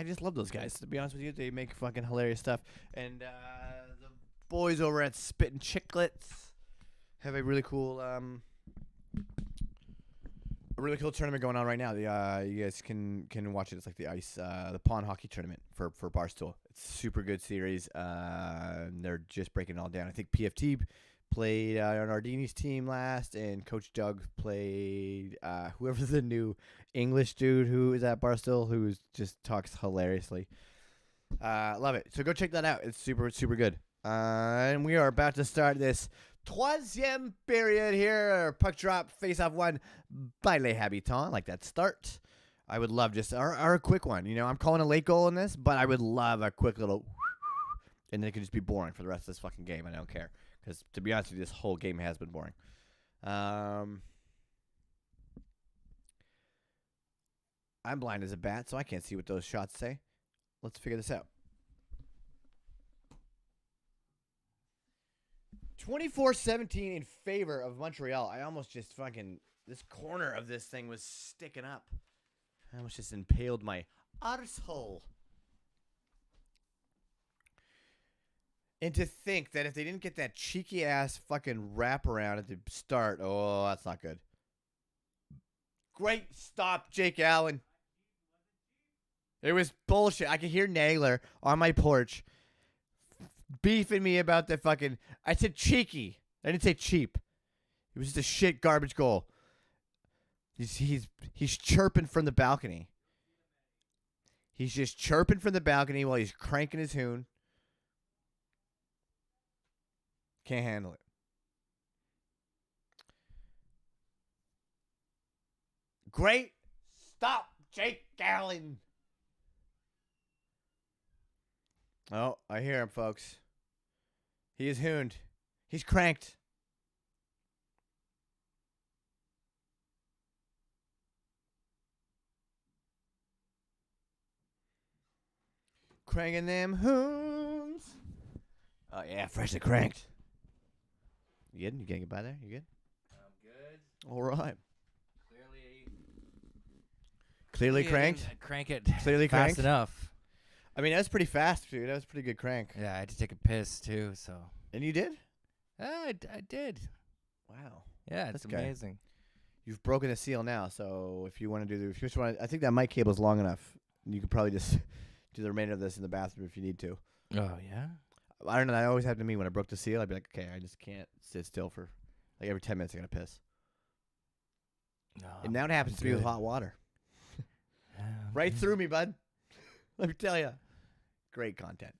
just love those guys. To be honest with you, they make fucking hilarious stuff. And the boys over at Spittin' Chicklets have a really cool tournament going on right now. You guys can watch it. It's like the Pawn Hockey Tournament for Barstool. It's a super good series. They're just breaking it all down. I think PFT played on Ardini's team last, and Coach Doug played whoever the new English dude who is at Barstool, who just talks hilariously. Love it. So go check that out. It's super, super good. And we are about to start this troisième period here. Puck drop, face-off one by Les Habitants. Like that start. I would love just a quick one. I'm calling a late goal in this, but I would love a quick little And then it could just be boring for the rest of this fucking game. I don't care. Because, to be honest with you, this whole game has been boring. I'm blind as a bat, so I can't see what those shots say. Let's figure this out. 24-17 in favor of Montreal. I almost just fucking... This corner of this thing was sticking up. I almost just impaled my arsehole. And to think that if they didn't get that cheeky-ass fucking wraparound at the start, oh, that's not good. Great stop, Jake Allen. It was bullshit. I could hear Nagler on my porch beefing me about the fucking... I said cheeky. I didn't say cheap. It was just a shit garbage goal. He's chirping from the balcony. He's just chirping from the balcony while he's cranking his hoon. Can't handle it. Great stop, Jake Allen. Oh, I hear him, folks. He is hooned. He's cranked. Cranking them hoons. Oh, yeah, freshly cranked. You good? You can't get by there? You good? I'm good. All right. Clearly cranked? Crank it Clearly fast cranked? enough. I mean, that was pretty fast, dude. That was a pretty good crank. Yeah, I had to take a piss too, so. And you did? I did. Wow. Yeah, it's That's okay. amazing. You've broken the seal now, so if you want to do the... If you just want, I think that mic cable's long enough. You could probably just do the remainder of this in the bathroom if you need to. Oh, yeah? I don't know. That always happened to me when I broke the seal. I'd be like, okay, I just can't sit still for... Like every 10 minutes I got to piss. No, And now it happens to me with hot water. Right through me, bud. Let me tell you. Great content.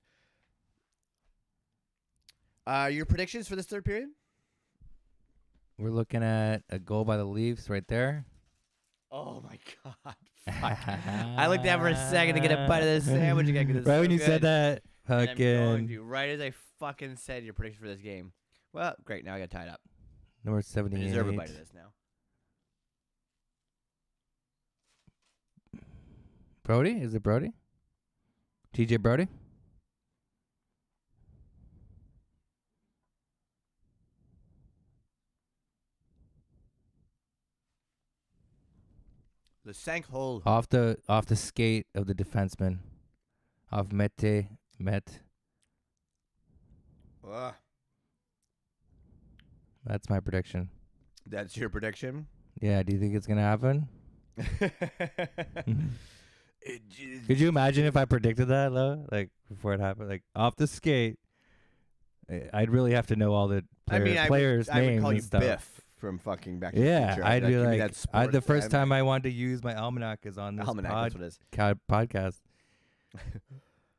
Your predictions for this third period? We're looking at a goal by the Leafs right there. Oh, my God. Fuck. I looked down for a second to get a bite of this sandwich again. 'Cause it's Right so when you good. said that, And I'm going fucking to, right as I fucking said your prediction for this game. Well, great. Now I got tied up. number I 78. deserve a bite of this now. Brody? Is it Brody? TJ Brody? The sank hole. Off the skate of the defenseman. Off Met. Ugh. That's my prediction. That's your prediction? Yeah, do you think it's going to happen? It just, Could you imagine if I predicted that, though? Like, before it happened? Like, off the skate, I'd really have to know all the players' I would names call and you stuff. Biff from fucking Back to the Yeah, Future. I'd be give me like, that sports the first anime. time I wanted to use my almanac is on this Almanac, that's what it is. podcast.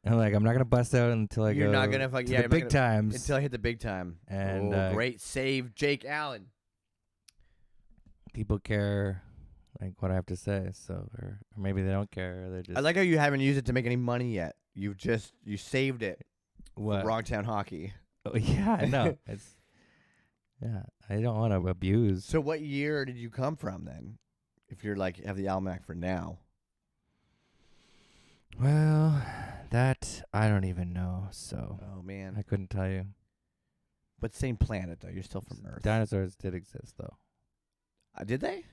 And like, I'm not gonna bust out until I You're go not gonna to fuck, the yeah, I'm not big gonna- times. Until I hit the big time. And great save, Jake Allen. people care, like what I have to say. So, or maybe they don't care. Or they're just I like how you haven't used it to make any money yet. You saved it what? for Wrongtown Hockey. Oh, yeah, I know. Yeah, I don't want to abuse. So what year did you come from then? If you're like have the almanac for now. Well, that I don't even know. So Oh man. I couldn't tell you. But same planet though. You're still from Earth. Dinosaurs did exist, though. Did they?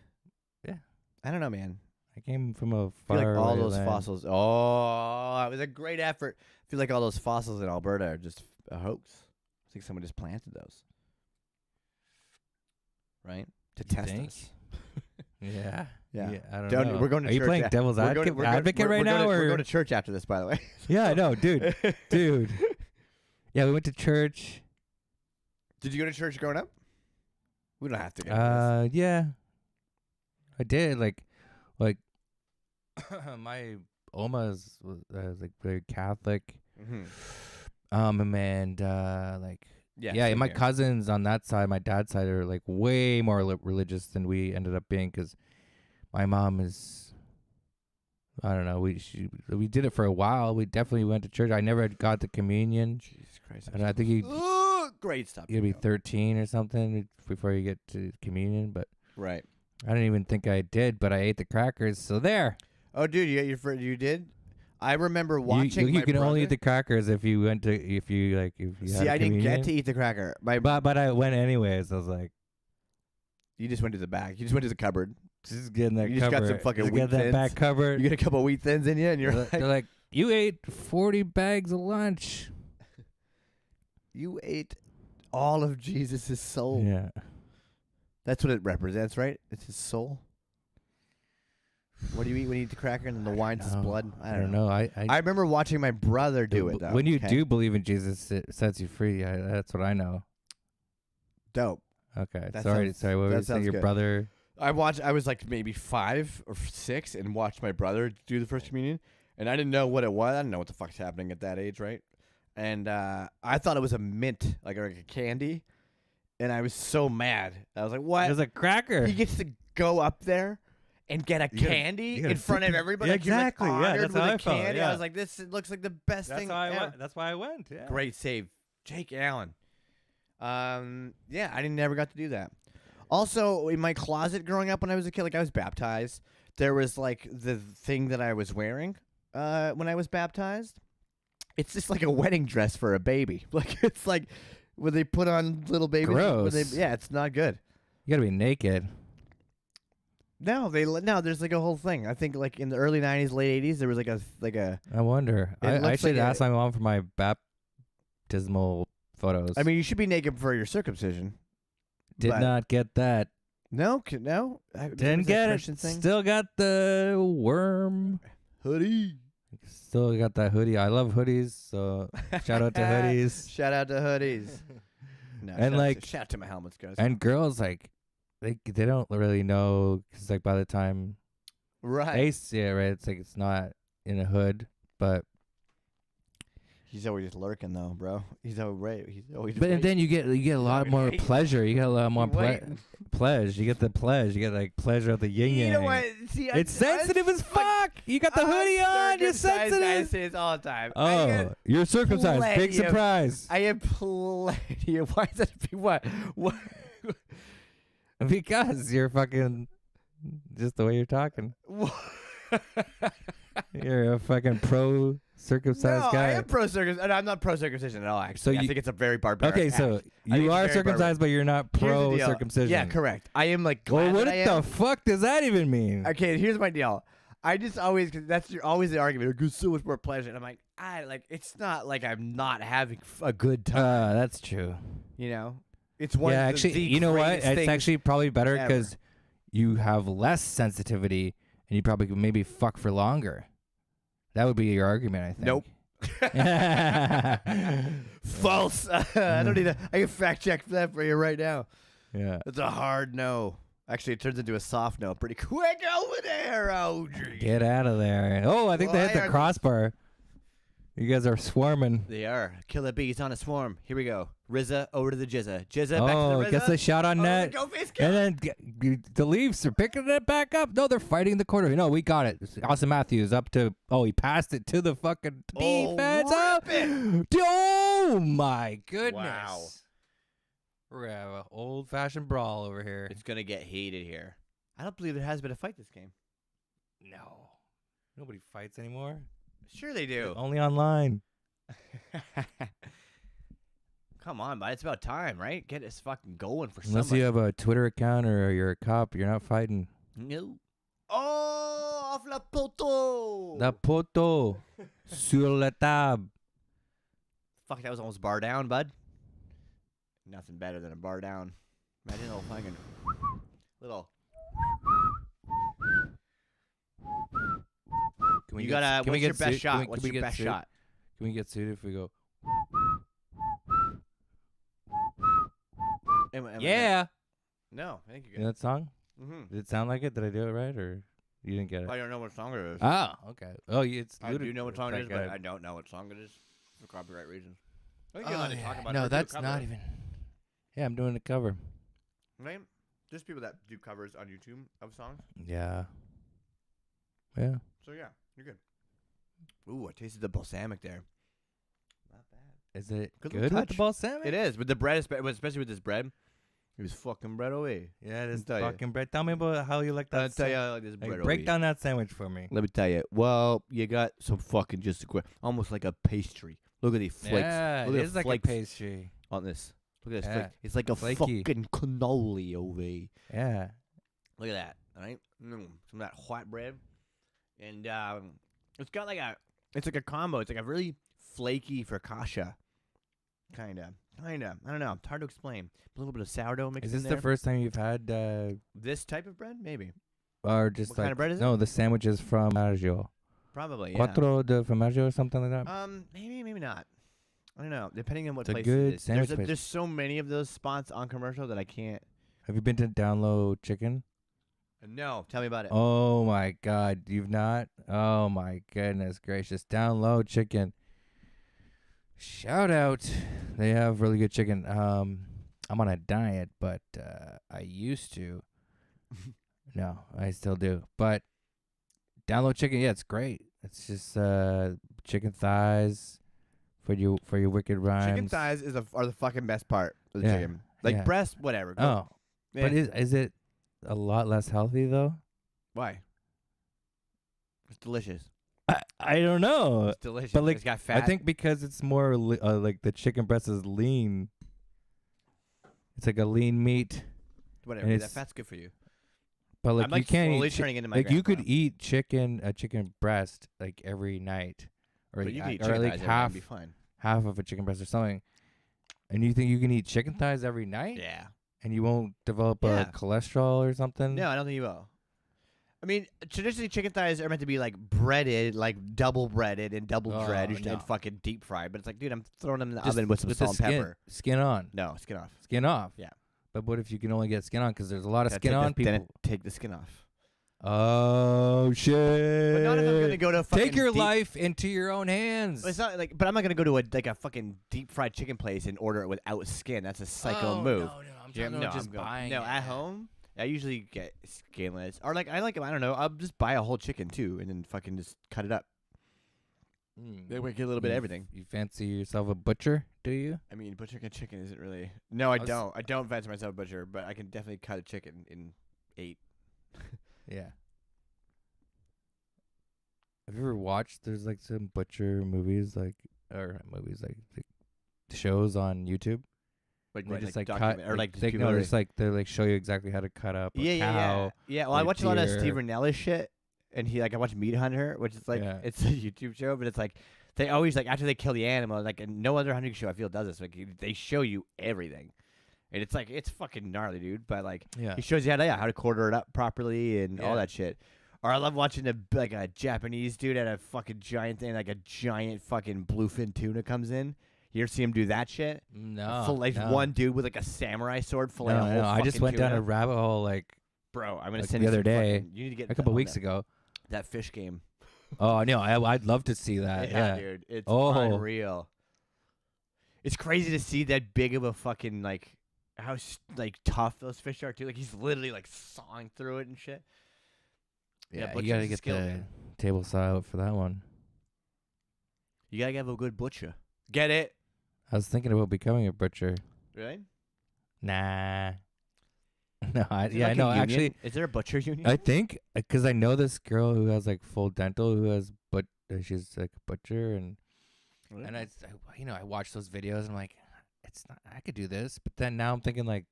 Yeah. I don't know, man. I came from a I far feel like all away those land. fossils. Oh, it was a great effort. I feel like all those fossils in Alberta are just a hoax. I think someone just planted those. Right? To You test think? us. Yeah. Yeah. I don't Don't- know. we're going to Are you church playing a- devil's We're going- advocate we're right going now? to- We're or? going to church after this, by the way. Yeah, I know, dude. Dude. Yeah, we went to church. Did you go to church growing up? We don't have to go. To Yeah. I did. Like my Oma's was like very Catholic. this. Mm-hmm. And like Yeah. yeah, same my here. cousins on that side, my dad's side, are like way more religious than we ended up being because my mom is I don't know. We did it for a while. We definitely went to church. I never got the communion. Jesus Christ. And I think you Great stuff. you gotta be 13 or something before you get to communion. But Right. I didn't even think I did. But I ate the crackers. So there. Oh, dude, you got your first, you did? I remember watching You my can only eat brother- the crackers if you had See, I didn't get to eat the cracker. But I went anyways. I was like, You just went to the back. You just went to the cupboard. just getting that You just got cover. some fucking Just wheat get that thins. back covered. You get a couple of wheat thins in you, and you're They're like, you ate 40 bags of lunch. you ate all of Jesus' soul. Yeah. That's what it represents, right? It's his soul. What do you eat when you eat the cracker and then the wine's his No, blood? I don't know. I remember watching my brother do it, though. When you Okay. do believe in Jesus, it sets you free. That's what I know. Dope. Okay. That Sorry. sounds- Sorry. What that were you saying? sounds Your good. brother. I was like maybe 5 or 6 and watched my brother do the first communion, and I didn't know what it was. I didn't know what the fuck's happening at that age, right? And I thought it was a mint, like a candy, and I was so mad. I was like, "What? There's a cracker. He gets to go up there and get a You gotta- candy you gotta in front of dip it- everybody? Yeah, Like, you're, like, exactly. Yeah, honored that's with how a I felt, candy. yeah. I was like, this looks like the best That's thing how I ever. went. That's why I went. Yeah. Great save, Jake Allen. Yeah, I never got to do that. Also, in my closet growing up when I was a kid, like I was baptized, there was like the thing that I was wearing when I was baptized. It's just like a wedding dress for a baby. Like it's like when they put on little babies. Gross. Yeah, it's not good. You gotta be naked. No, there's like a whole thing. I think like in the early '90s, late '80s, there was like a. I wonder. It I looks should like ask my mom for my baptismal photos. I mean, you should be naked for your circumcision. did but- not get that. No. Didn't Didn't get it. Still got the worm. hoodie. Still got that hoodie. I love hoodies. So shout out to hoodies. Shout out to hoodies. No, And, like- shout out to my helmets, guys. And girls, like, they don't really know, because, like, by the time right, they see it, right, it's like it's not in a hood, but he's always just lurking though, bro. He's always but then you get a lot more waiting. pleasure. You get a lot more Waiting. pleasure. You get the pleasure. You get like pleasure of the yin yang. You know what? See, It's sensitive as fuck. You got the hoodie on. You're I sensitive. say this all the time. Oh, you're circumcised. Big plenty of- surprise. I have plenty of. Why is that? What? Because you're fucking just the way you're talking. What? You're a fucking pro circumcised No, guy. I am pro circumcision. I'm not pro circumcision at all. Actually, I you- think it's a very barbaric. Okay, act. so I think you it's are very circumcised, but you're not Here's the pro deal. circumcision. Yeah, correct. I am like. Well, glad what that I the am. fuck does that even mean? Okay, here's my deal. I just always, cause that's always the argument. It gives so much more pleasure, and I'm like, it's not like I'm not having a good time. That's true. You know, it's one. Yeah, of actually, the you know what? greatest It's things actually probably better ever. because you have less sensitivity, and you probably could maybe fuck for longer. That would be your argument, I think. Nope. False. I don't need to. I can fact check that for you right now. Yeah. It's a hard no. Actually, it turns into a soft no pretty quick over there, OG. Get out of there. Oh, I think they Well, hit the I- crossbar. You guys are swarming. They are. Killer bees on a swarm. Here we go. RZA over to the Jizza. Jizza back Oh, to the gets RZA. a shot on Over to net. Go face And then the Leafs are picking it back up. No, they're fighting the corner. No, we got it. Austin Matthews up to. Oh, he passed it to the fucking defense. rip Oh my goodness! Wow. We're gonna have an old-fashioned brawl over here. It's gonna get heated here. I don't believe there has been a fight this game. No, nobody fights anymore. Sure they do. Only online. Come on, bud. It's about time, right? Get us fucking going for Unless somebody. you have a Twitter account or you're a cop, you're not fighting. No. Oh, off la poto. La poto sur la table. Fuck, that was almost bar down, bud. Nothing better than a bar down. Imagine a little fucking little. Can we You get, gotta. can we What's your get best sued? shot? Can we, What's can we your get best sued? shot? Can we get sued if we go? Yeah. No, I think you're You know that song? Mm-hmm. Did it sound like it? Did I do it right, or you didn't get it? I don't know what song it is. Oh, okay. Oh, it's. I do know what song it is, but okay. I don't know what song it is for copyright reasons. I think Oh, you're allowed to yeah. talk about it. No, or do a that's cover. not even. Yeah, I'm doing a cover. Right? There's people that do covers on YouTube of songs. Yeah. Yeah. So yeah, You're good. Ooh, I tasted the balsamic there. Not bad. Is it Good good little with the touch. balsamic? It is with the bread, especially with this bread. It was fucking bread away. Yeah, this tell ya. fucking bread. Tell me about how you like that. I'll tell you how I like this bread. break away. down that sandwich for me. Let me tell you. Well, you got some fucking just almost like a pastry. Look at these flakes. Yeah, Look it at is the like flakes a pastry. on this. Look at this. Yeah. Flake. It's like a Flaky. fucking cannoli over. Yeah. Look at that. All right. Some of that white bread, and it's got like it's like a combo. It's like a really flaky focaccia. Kinda. I don't know. It's hard to explain. A little bit of sourdough mixed Is in this there. the first time you've had, This type of bread, maybe. or just What like kind of bread is it? no, the sandwiches from Maggio, Probably. Yeah. Quattro de Formaggio or something like that. Maybe not. I don't know. Depending on what It's a place good it is. sandwich place. There's so many of those spots on commercial that I can't. Have you been to Down Low Chicken? No, tell me about it. Oh my God, you've not? Oh my goodness gracious, Down Low Chicken. Shout out, they have really good chicken. I'm on a diet, but I used to. No, I still do. But Down Low Chicken, yeah, it's great. It's just chicken thighs for your wicked rhymes. Chicken thighs are the fucking best part of the Yeah, chicken. Like yeah. breast, whatever. Go. Oh, Yeah. but is it a lot less healthy though? Why? It's delicious. I don't know. It's delicious. But, like, it's got fat. I think because it's more like the chicken breast is lean. It's like a lean meat, whatever. and That it's- fat's good for you. but like I'm like you can't slowly eat turning into my like you could grandpa. eat a chicken breast like every night, or But you can eat or chicken like thighs every night and half be fine. half of a chicken breast or something. And you think you can eat chicken thighs every night, Yeah. and you won't develop Yeah. cholesterol or something? No, I don't think you will. I mean, traditionally, chicken thighs are meant to be like breaded, like double breaded and double Oh, dredged no. and fucking deep fried. But it's like, dude, I'm throwing them in the Just oven with some the salt and skin, pepper. skin on, No, skin off. skin off. Yeah. But what if you can only get skin on? Because there's a lot of Gotta skin take on then people. take the skin off. Oh shit! But not if I'm gonna go to a fucking Take your deep, life into your own hands. It's not like, but I'm not gonna go to a fucking deep fried chicken place and order it without skin. That's a psycho Oh, move. No, I'm Yeah, talking about no, just I'm going- buying No, it. at home, I usually get skinless, or like I don't know. I'll just buy a whole chicken too, and then fucking just cut it up. Mm. Then we get a little bit of You- everything. You fancy yourself a butcher? Do you? I mean, butchering a chicken isn't really. No, I was- don't. I don't fancy myself a butcher, but I can definitely cut a chicken in 8. Yeah. Have you ever watched? There's like some butcher movies, like shows on YouTube. Like, They what, just like cut, document- or like they people are- just like they like show you exactly how to cut up a cow. Yeah. Well, I or watch a lot of deer. Steve Rinella shit, and I watch Meat Hunter, which is like Yeah. it's a YouTube show, but it's like they always like after they kill the animal, like and no other hunting show I feel does this. Like they show you everything, and it's like it's fucking gnarly, dude. But like Yeah. he shows you how to quarter it up properly and all Yeah. that shit. Or I love watching a Japanese dude at a fucking giant thing, like a giant fucking bluefin tuna comes in. You ever see him do that shit? No. Like no. one dude with like a samurai sword fillet a No, whole no. I just fucking went down tuna. a rabbit hole like Bro, I'm gonna like send the you other some day, fucking- you need to get a couple on weeks that, ago. that fish game. Oh no, I'd love to see that. Yeah. Dude, it's Oh. unreal. It's crazy to see that big of a fucking like how like tough those fish are too. Like he's literally like sawing through it and shit. Yeah, Yeah, butcher's you gotta a get skill, the man. table saw out for that one. You gotta have a good butcher. Get it? I was thinking about becoming a butcher. Really? Nah. No, Is there yeah, like a no, union? actually, Is there a butcher union? I think because I know this girl who has like full dental, who has she's like a butcher, and I watch those videos. And I'm like, it's not. I could do this, but then now I'm thinking like,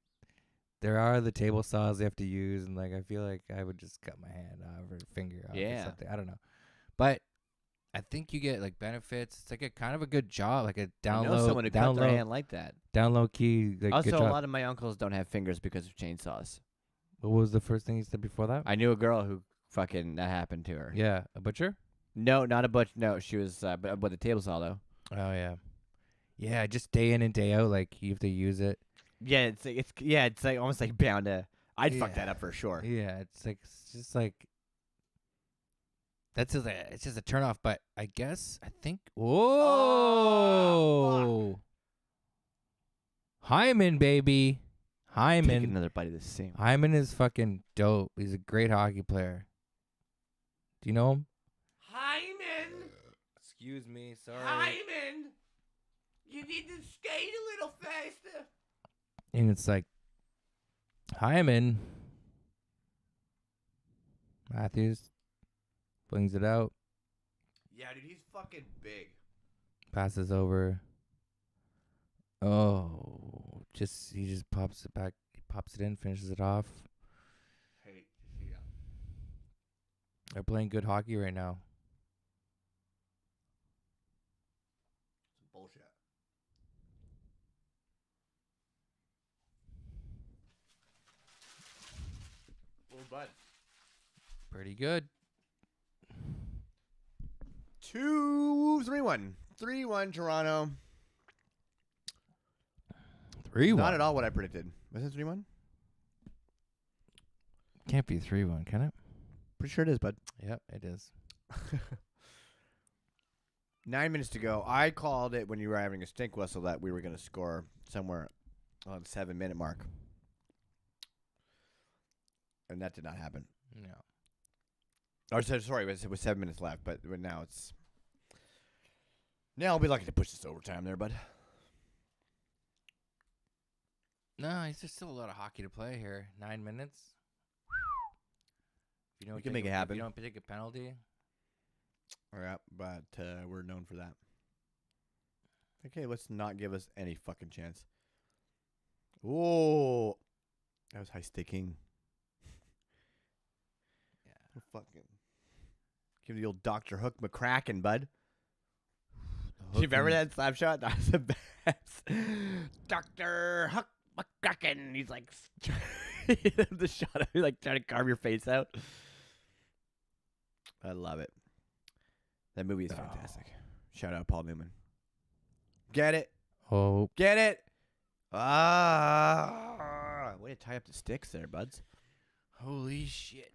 there are the table saws they have to use, and like I feel like I would just cut my hand off or finger off or Yeah. something. I don't know, but I think you get like benefits. It's like a kind of a good job, like a I down know low, someone who down cut their low, hand like that. down low key. Like, good Also, a job. lot of my uncles don't have fingers because of chainsaws. What was the first thing you said before that? I knew a girl who fucking that happened to her. Yeah, a butcher. No, not a butcher. No, she was but with a table saw though. Oh yeah, yeah. Just day in and day out, like you have to use it. Yeah, it's like almost like bound to. I'd fuck that Yeah. up for sure. Yeah, it's just like it's just a turn off. But I guess I think whoa, Hyman baby, Take Hyman. another bite of this same. Hyman is fucking dope. He's a great hockey player. Do you know him? Hi, Excuse me. Sorry. Hyman, you need to skate a little faster. And it's like, Hyman. Matthews flings it out, Yeah, dude, he's fucking big. passes over. Oh, he just pops it back. He pops it in, finishes it off. Hey, yeah. They're playing good hockey right now. Bullshit. Well, bud. Pretty good. 3-1. 3-1 Toronto. 3-1. Not at all what I predicted. Was it 3-1? Can't be 3-1, can it? Pretty sure it is, bud. Yep, it is. 9 minutes to go. I called it when you were having a stink whistle that we were going to score somewhere on the 7-minute mark. And that did not happen. No. Or sorry, it was 7 minutes left, but now it's... Now I'll be lucky to push this overtime there, bud. No, there's still a lot of hockey to play here. 9 minutes. If you don't We can take make it If happen. you don't take a penalty. Yeah, but we're known for that. Okay, let's not give us any fucking chance. Whoa. That was high sticking. Yeah. Fucking. Give the old Dr. Hook McCracken, bud. The Do you remember hook that slap shot? That was the best. Dr. Hook McCracken. He's like, the shot of you like trying to carve your face out. I love it. That movie is fantastic. Shout out Paul Newman. Get it? Oh, Get it? Ah. Way to tie up the sticks there, buds. holy shit.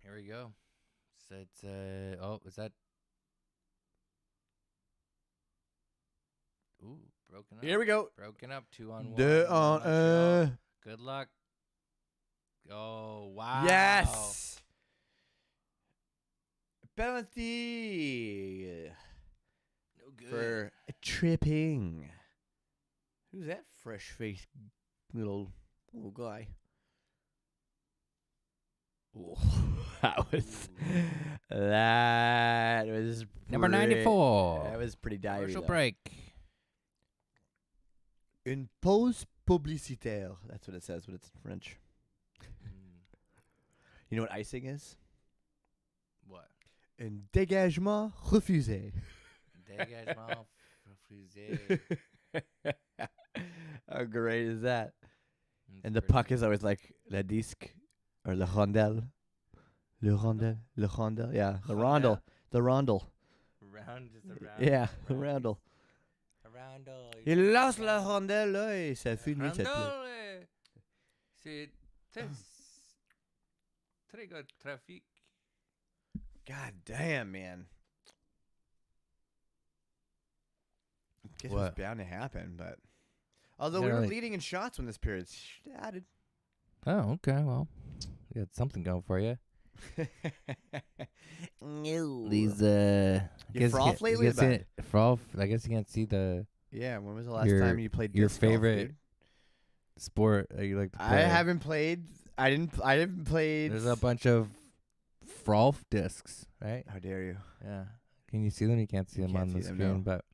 Here we go. So it's, is that? Ooh, broken up. Here we go. Broken up, 2-on-1. De Good luck. Oh, wow. Yes. Penalty No good. for tripping. Who's that fresh-faced little guy? Ooh, that was Number pretty- 94. That was pretty divey. Commercial though. break. Une pause publicitaire. That's what it says, but it's in French. You know what icing is? What? Un dégagement refusé. Dégagement refusé. How great is that? That's And the pretty puck is always like la disque or le rondelle. Le rondelle. Yeah, the rondel. The rondel. Round is around. Yeah, the rondel. Around. Il lance la rondelle là et ça finit cette C'est très good trafic. God damn, man. Guess it What? was bound to happen, but although Yeah, we were like- leading in shots when this period started. Oh, okay. Well, you got something going for you. No. These You froth lately, bud? Froth. I guess you can't see the Yeah, when was the last Your- time you played your disc golf, favorite dude? sport that you like to I play. haven't played. I didn't play. There's a bunch of Froth discs, right? How dare you? Yeah. Can you see them? You can't see You them can't on the see them, screen, no. but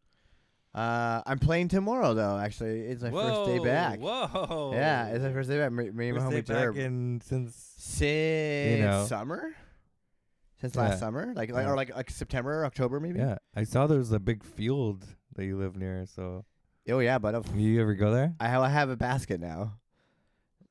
I'm playing tomorrow though. Actually, it's my first day back. Whoa. Yeah, it's my first day back. Me and my First day homie back Derb. in since Since know. summer. Since Yeah. last summer, Yeah. or like September, or October, maybe. yeah. I saw there was a big field that you live near. So Oh yeah, but you ever go there? I have a basket now.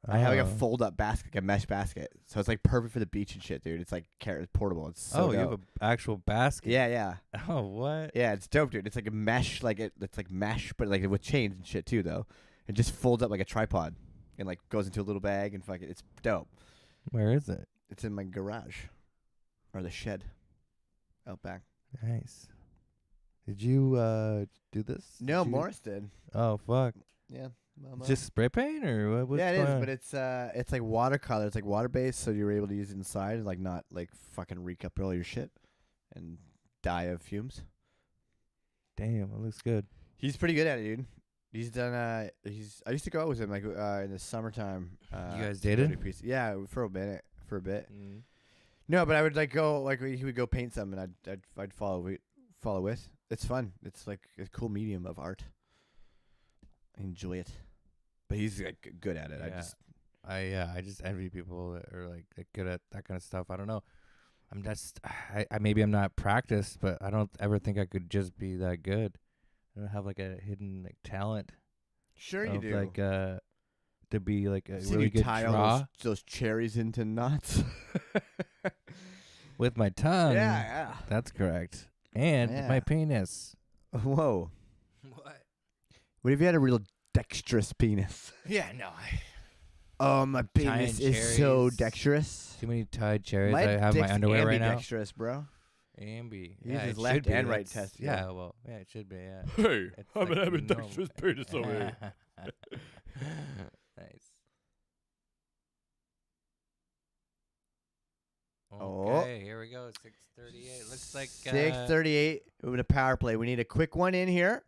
I have like a Oh. fold-up basket, like a mesh basket. So it's like perfect for the beach and shit, dude. It's like it's portable. It's so you have dope. an actual basket. Yeah, yeah. Oh, what? Yeah, it's dope, dude. It's like a mesh, it's like mesh, but like with chains and shit too, though. It just folds up like a tripod, and like goes into a little bag and fucking. It's dope. Where is it? It's in my garage, or the shed, out back. Nice. Did you do this? No, Did you- Morris did. Oh fuck! Yeah, It's just spray paint or what? What's yeah, it going is, on? but it's like watercolor. It's like water based, so you're able to use it inside and like not like fucking reek up all your shit, and die of fumes. Damn, it looks good. He's pretty good at it, dude. He's done. I used to go out with him like in the summertime. You guys to go dated? to Pizza. Yeah, for a bit. Mm. No, but I would like go like he would go paint some, and I'd follow with. It's fun. It's like a cool medium of art. I enjoy it. But he's like good at it. Yeah. I just envy people that are like good at that kind of stuff. I don't know. I maybe I'm not practiced, but I don't ever think I could just be that good. I don't have like a hidden like talent. Sure you of, do. Like to be like a See really you good tie draw all those cherries into knots. with my tongue. Yeah. That's correct. And Yeah. my penis. Whoa. What? What if you had a real dexterous penis? Yeah, no. Oh, my penis Tying is so cherries. dexterous. Too many tied cherries. My I have my dick's underwear right now. ambidextrous, bro. Ambi. He Yeah, uses it left should be. and right That's- testicle. Yeah, well, yeah, it should be. Yeah. Hey, It's I'm like an ambidextrous normal. penis over here. Nice. Oh. Okay, here we go. 6:38. Looks like 6:38 with a power play. We need a quick one in here.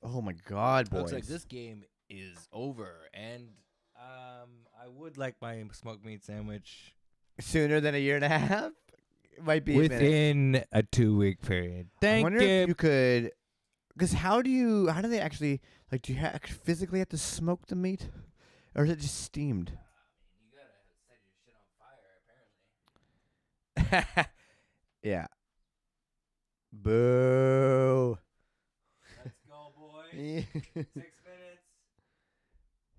Oh my God, boys! Looks like this game is over, and I would like my smoked meat sandwich Sooner than a year and a half. It might be a minute. within a 2-week period. Thank I wonder you. if you could. Because how do they actually like? Do you physically have to smoke the meat, or is it just steamed? You gotta set your shit on fire, apparently. Yeah. Boo. Let's go, boys. 6 minutes.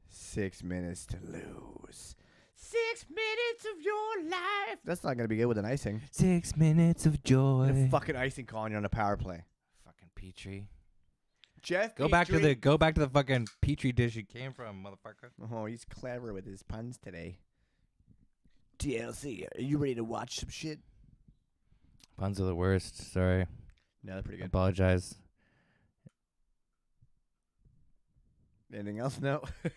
6 minutes to lose. 6 minutes of your life. That's not gonna be good with an icing. 6 minutes of joy. And a fucking icing calling you on a power play. Fucking Petrie. Jeff, Go back to the fucking Petri dish you came from, motherfucker. Oh, he's clever with his puns today. TLC, are you ready to watch some shit? Puns are the worst. Sorry. No, they're pretty I good. apologize. Anything else? No. I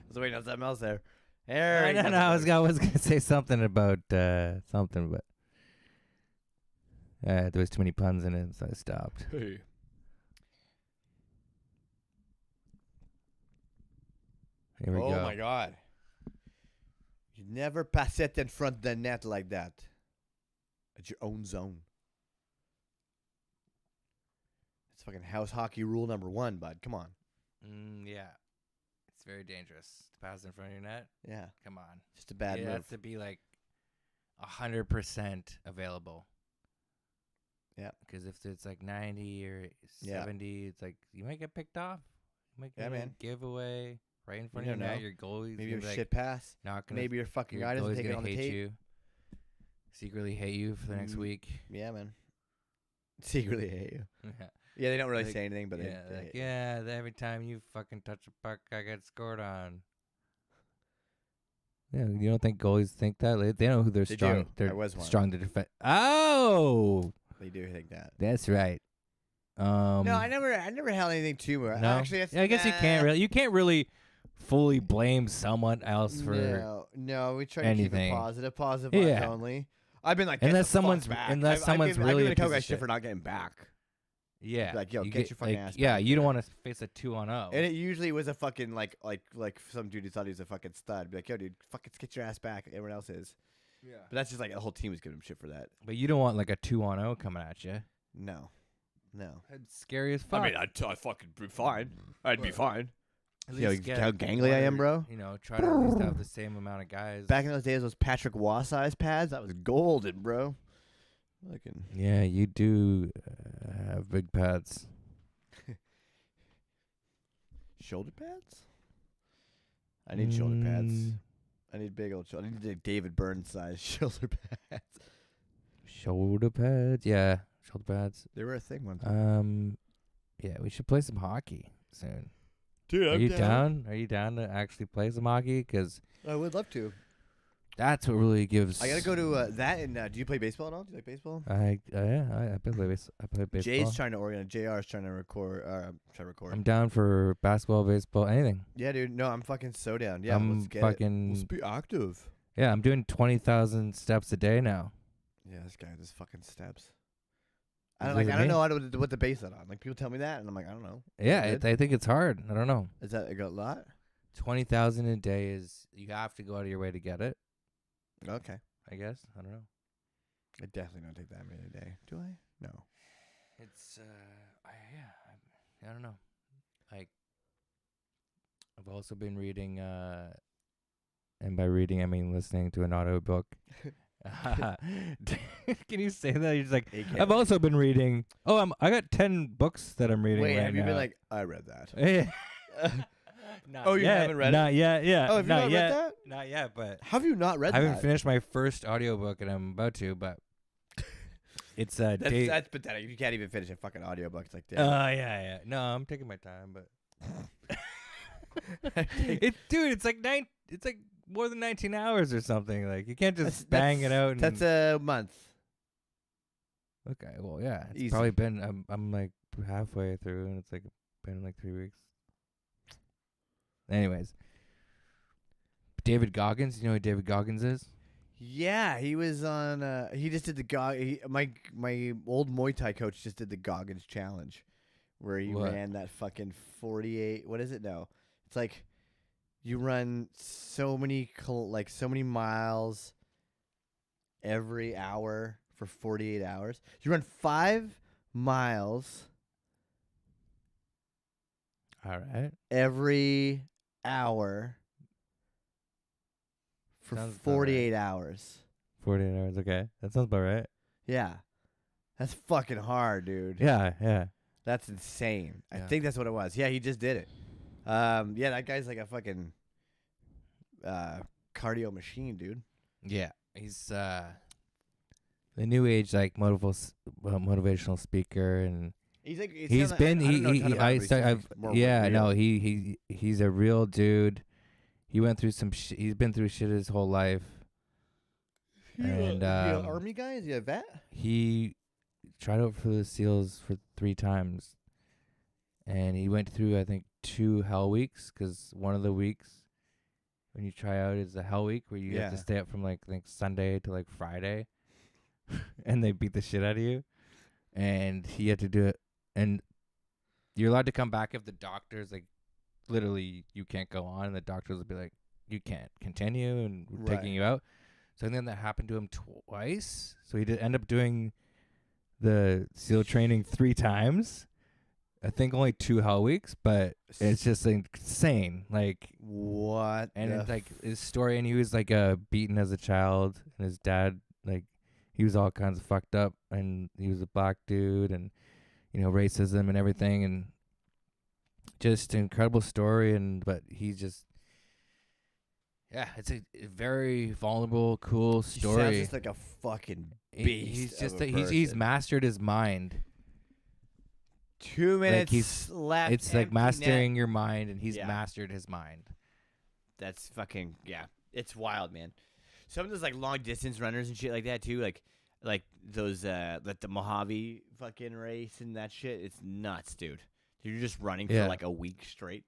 was waiting on something else there. No, I was gonna say something about something, but there was too many puns in it, so I stopped. Hey, Here we go. Oh my God! You never pass it in front of the net like that. At your own zone. It's fucking house hockey rule number 1, bud. Come on. Yeah, it's very dangerous to pass in front of your net. Yeah, Come on, just a bad it move. has to be like 100% available. Yeah. Because if it's like 90 or Yeah. 70, it's like you might get picked off. You might Yeah, get a man. giveaway right in front You of your don't net. know. Your goalie's Maybe gonna a be like, shit pass. not gonna. Maybe your fucking Your guy doesn't goalie's take it gonna on the hate tape. you. Secretly hate you for the next Mm. week. Yeah, man. Secretly hate you. Yeah, they don't really Like, say anything, but yeah, they like, hate you. yeah, every time you fucking touch a puck, I get scored on. Yeah, you don't think goalies think that? They know who they're They strong. do. I They're was one. strong to defend. Oh, They do think that. that's right. No, I never held anything too much. No? Actually, that's, Yeah, I guess you can't really. You can't really fully blame someone else for No, we try to keep it anything. positive vibes Yeah. only. I've been like, Unless get the fuck someone's- back. unless someone's I've really given a a couple piece of guys shit shit. for not getting back. yeah. Like, yo, you get your fucking ass Yeah, back you don't there. want to face a 2-on-0. And it usually was a fucking like some dude who thought he was a fucking stud. Be like, yo, dude, fucking get your ass back. Like everyone else is. Yeah. But that's just like the whole team was giving him shit for that. But you don't want like a 2-on-0 coming at you. No. It's scary as fuck. I mean, I'd fucking be fine. I'd be fine. At You know, least get how gangly I am, bro? You know, try to at least have the same amount of guys. Back in those days, those Patrick Waugh size pads, that was golden, bro. Fucking. Yeah, you do have big pads. Shoulder pads? I need shoulder pads. Mm. I need big old shoulder. I need like David Byrne size shoulder pads. Shoulder pads. Yeah, shoulder pads. They were a thing one time. Yeah, we should play some hockey soon. Dude, Are you down? Are you down to actually play some hockey? Because I would love to. that's what really gives. I gotta go to that. And do you play baseball at all? Do you like baseball? I play baseball. Jay's trying to organize. JR is trying to record. I'm down for basketball, baseball, anything. Yeah, dude. No, I'm fucking so down. Yeah, I'm let's get fucking. it. Let's be active. Yeah, I'm doing 20,000 steps a day now. Yeah, this guy with his fucking steps. Is I it don't me? know what to base that on. Like people tell me that, and I'm like, I don't know. Yeah, Is I think it's hard. I don't know. that a lot? 20,000 a day is you have to go out of your way to get it. Okay. I guess I don't know. I definitely don't take that many a day. Do I? No. It's I don't know. Like I've also been reading and by reading I mean listening to an audiobook. Can you say that? You're just like I've also been reading. Oh, I got 10 books that I'm reading. Wait, right have you now. been like, I read that? Not Oh, you yet. haven't read it? Not yet. Yeah. Oh, have you not yet. read that? Not yet, but How have you not read I that? haven't finished my first audiobook and I'm about to, but it's That's pathetic. You can't even finish a fucking audiobook. It's like, damn. yeah. No, I'm taking my time, but it's like it's like more than 19 hours or something. Like you can't just bang it out. That's a month. Okay, well, yeah, it's Easy. probably been. I'm like halfway through, and it's like been like 3 weeks. Anyways, David Goggins. You know who David Goggins is? Yeah, he was on. He just did the my old Muay Thai coach just did the Goggins challenge, where he What? ran that fucking 48. What is it now? It's like you run so many miles every hour for 48 hours. You run 5 miles All right. every hour for Sounds about 48 hours. 48 hours. Okay, that sounds about right. Yeah. That's fucking hard, dude. Yeah. That's insane. I Yeah. think that's what it was. Yeah, he just did it. Yeah, that guy's like a fucking cardio machine, dude. Yeah, he's the new age like motivational speaker, and He's like he's been he's a real dude. He went through some he's been through shit his whole life. And an army guy? Is he a vet? He tried out for the SEALs for 3 times, and he went through I think 2 hell weeks because one of the weeks when you try out is a hell week where you have to stay up from like I think Sunday to like Friday, and they beat the shit out of you, and he had to do it, and you're allowed to come back if the doctors like literally you can't go on, and the doctors will be like you can't continue and we're taking you out. So then that happened to him twice. So he did end up doing the SEAL training 3 times. I think only 2 hell weeks, but it's just insane. Like what? and it's like his story, and he was like beaten as a child, and his dad like he was all kinds of fucked up, and he was a black dude, and racism and everything, and just an incredible story. And but he just it's a very vulnerable, cool story. He sounds just like a fucking beast. He's just of a he's person. mastered his mind. 2 minutes he's- left. It's like empty mastering net. your mind, and he's Yeah. mastered his mind. That's fucking It's wild, man. Some of those like long distance runners and shit like that too, like those like the Mojave fucking race and that shit. It's nuts, dude. You're just running for Yeah. like a week straight.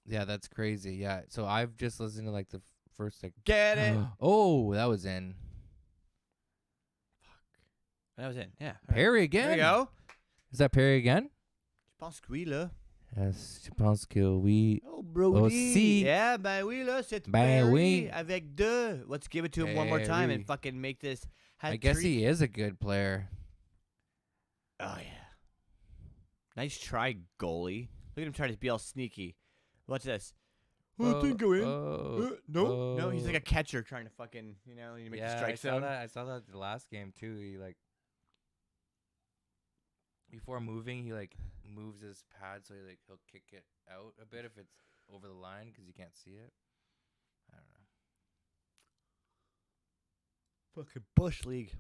Yeah, that's crazy. Yeah, so I've just listened to like the first like. Get it? Oh, that was in That was it. Yeah. Perry again. There you go. Is that Perry again? Je pense que oui, là. Yes, je pense que oui. Oh, Brody. Aussi. Yeah, ben oui, là, c'est Ben Perry oui. avec deux. Let's give it to him one more time and Perry. fucking make this hat I guess trick. he is a good player. Oh, yeah. Nice try, goalie. Look at him trying to be all sneaky. Watch this. Oh, I think go in. No, he's like a catcher trying to fucking, you make the strike zone. I saw that the last game too. He like before moving, he like moves his pad so he'll kick it out a bit if it's over the line because you can't see it. I don't know. Fucking Bush League.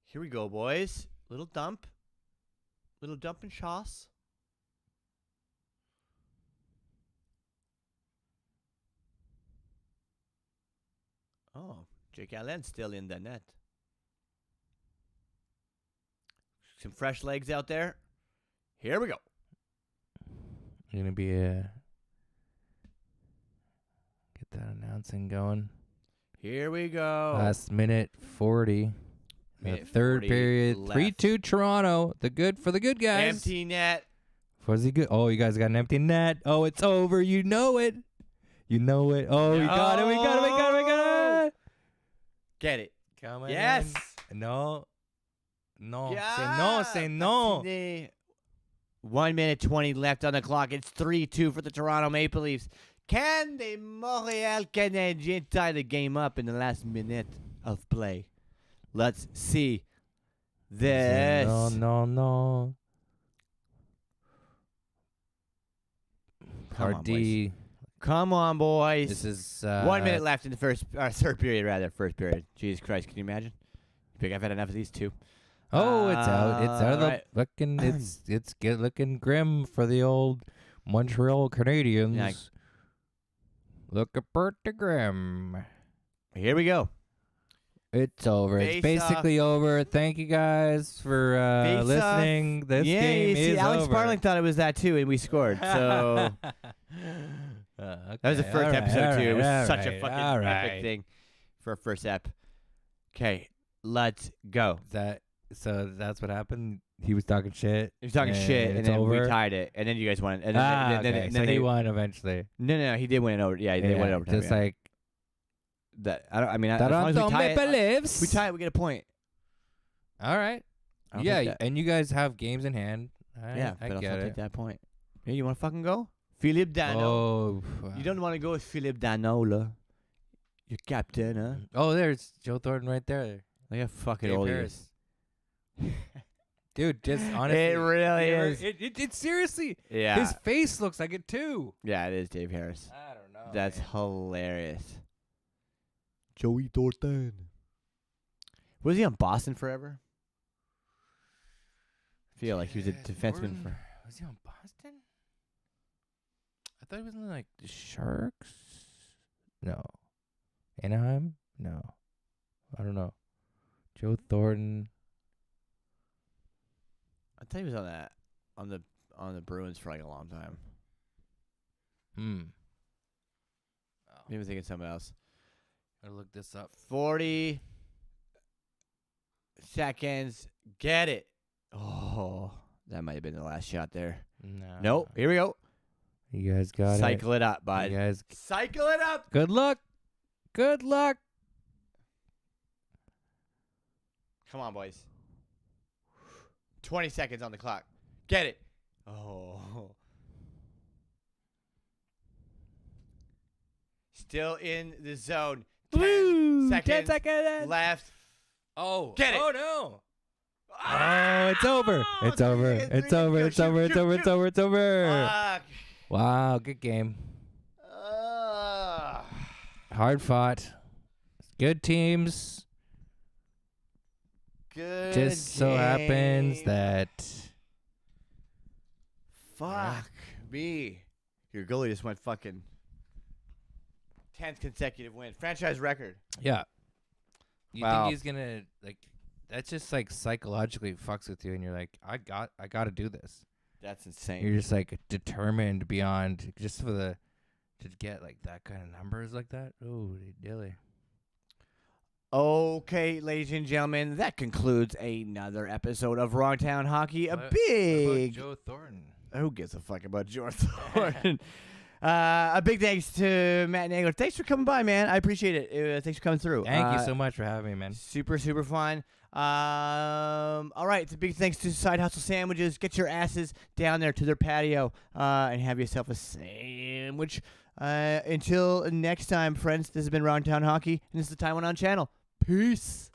Here we go, boys. Little dump and shoss. Oh, Jake Allen's still in the net. Some fresh legs out there. Here we go. You're gonna be get that announcing going. Here we go. Last minute 40. Minute Third 40 period. left. 3-2 Toronto. For the good guys. Empty net. Was he good? Oh, you guys got an empty net. Oh, it's over. You know it. You know it. Oh, we got it. We got it. We got it. We got it. Get it. Come on. Yes. No. No. Yeah. Say no. 1 minute 20 left on the clock. It's 3-2 for the Toronto Maple Leafs. Can the Montreal Canadiens tie the game up in the last minute of play? Let's see this. No. Come on, Hard D. Come on, boys. This is 1 minute left in the third period, rather. First period. Jesus Christ, can you imagine? I think I've had enough of these two. Oh, it's out. It's out of the right. fucking. It's looking grim for the old Montreal Canadiens. Yeah, Looking pretty grim. Here we go. It's over. Face It's basically over. Thank you guys for Face listening. off. This yeah, game you see, is Alex over. Sparling thought it was that too, and we scored. So that was the first episode too. It was such a fucking epic thing for a first ep. Okay, let's go. So that's what happened. He was talking shit. He was talking shit, and it's then we over? tied it, and then you guys won. And then, Okay. then So they he won eventually. No, he did win it over. Yeah, they won it over. Just like that. I mean, as long as Toronto we tie Maple it, Leafs. we tie it, we get a point. All right. I'll Yeah, take that. and you guys have games in hand. Yeah, I but get I'll it. take that point. Hey, you want to fucking go? Philippe Dano. Oh, You don't want to go with Philippe Dano, your captain, huh? Oh, there's Joe Thornton right there. Look how fucking Dave old Harris. he is. Dude, just honestly. It really is. It seriously. Yeah. His face looks like it too. Yeah, it is Dave Harris. I don't know. That's hilarious. Joey Thornton. Was he on Boston forever? I feel like he was a defenseman for. Was he on Boston? I thought he was in like the Sharks. No. Anaheim? No. I don't know. Joe Thornton. I thought he was on the Bruins for like a long time. Oh, Maybe I'm thinking something else. gotta look this up. 40 seconds. Get it. Oh, that might have been the last shot there. No. Nope. Here we go. You guys got Cycle it up, it. bud. You guys. Cycle it up. Good luck. Good luck. Come on, boys. 20 seconds on the clock. Get it. Oh. Still in the zone. 10 seconds 10 seconds left. Oh. Get it. Oh, no. Oh, it's over. It's over. It's over. It's over. It's over. It's over. It's over. Fuck. Wow. Good game. Hard fought. Good teams. Good. Just so happens game. that. Fuck me. Your goalie just went fucking 10th consecutive win. Franchise record. Yeah. You Wow. think he's gonna like? That's just like psychologically fucks with you, and you're like, I got to do this. That's insane. You're just like determined beyond just for the to get like that kind of numbers like that. Oh, dilly. Okay, ladies and gentlemen, that concludes another episode of Wrong Town Hockey. What about Big. Joe Thornton. Who gives a fuck about George Thornton? A big thanks to Matt Nagler. Thanks for coming by, man. I appreciate it. Thanks for coming through. Thank you so much for having me, man. Super, super fun. All right, it's a big thanks to Side Hustle Sandwiches. Get your asses down there to their patio and have yourself a sandwich. Until next time, friends, this has been Round Town Hockey, and this is the Taiwan On Channel. Peace.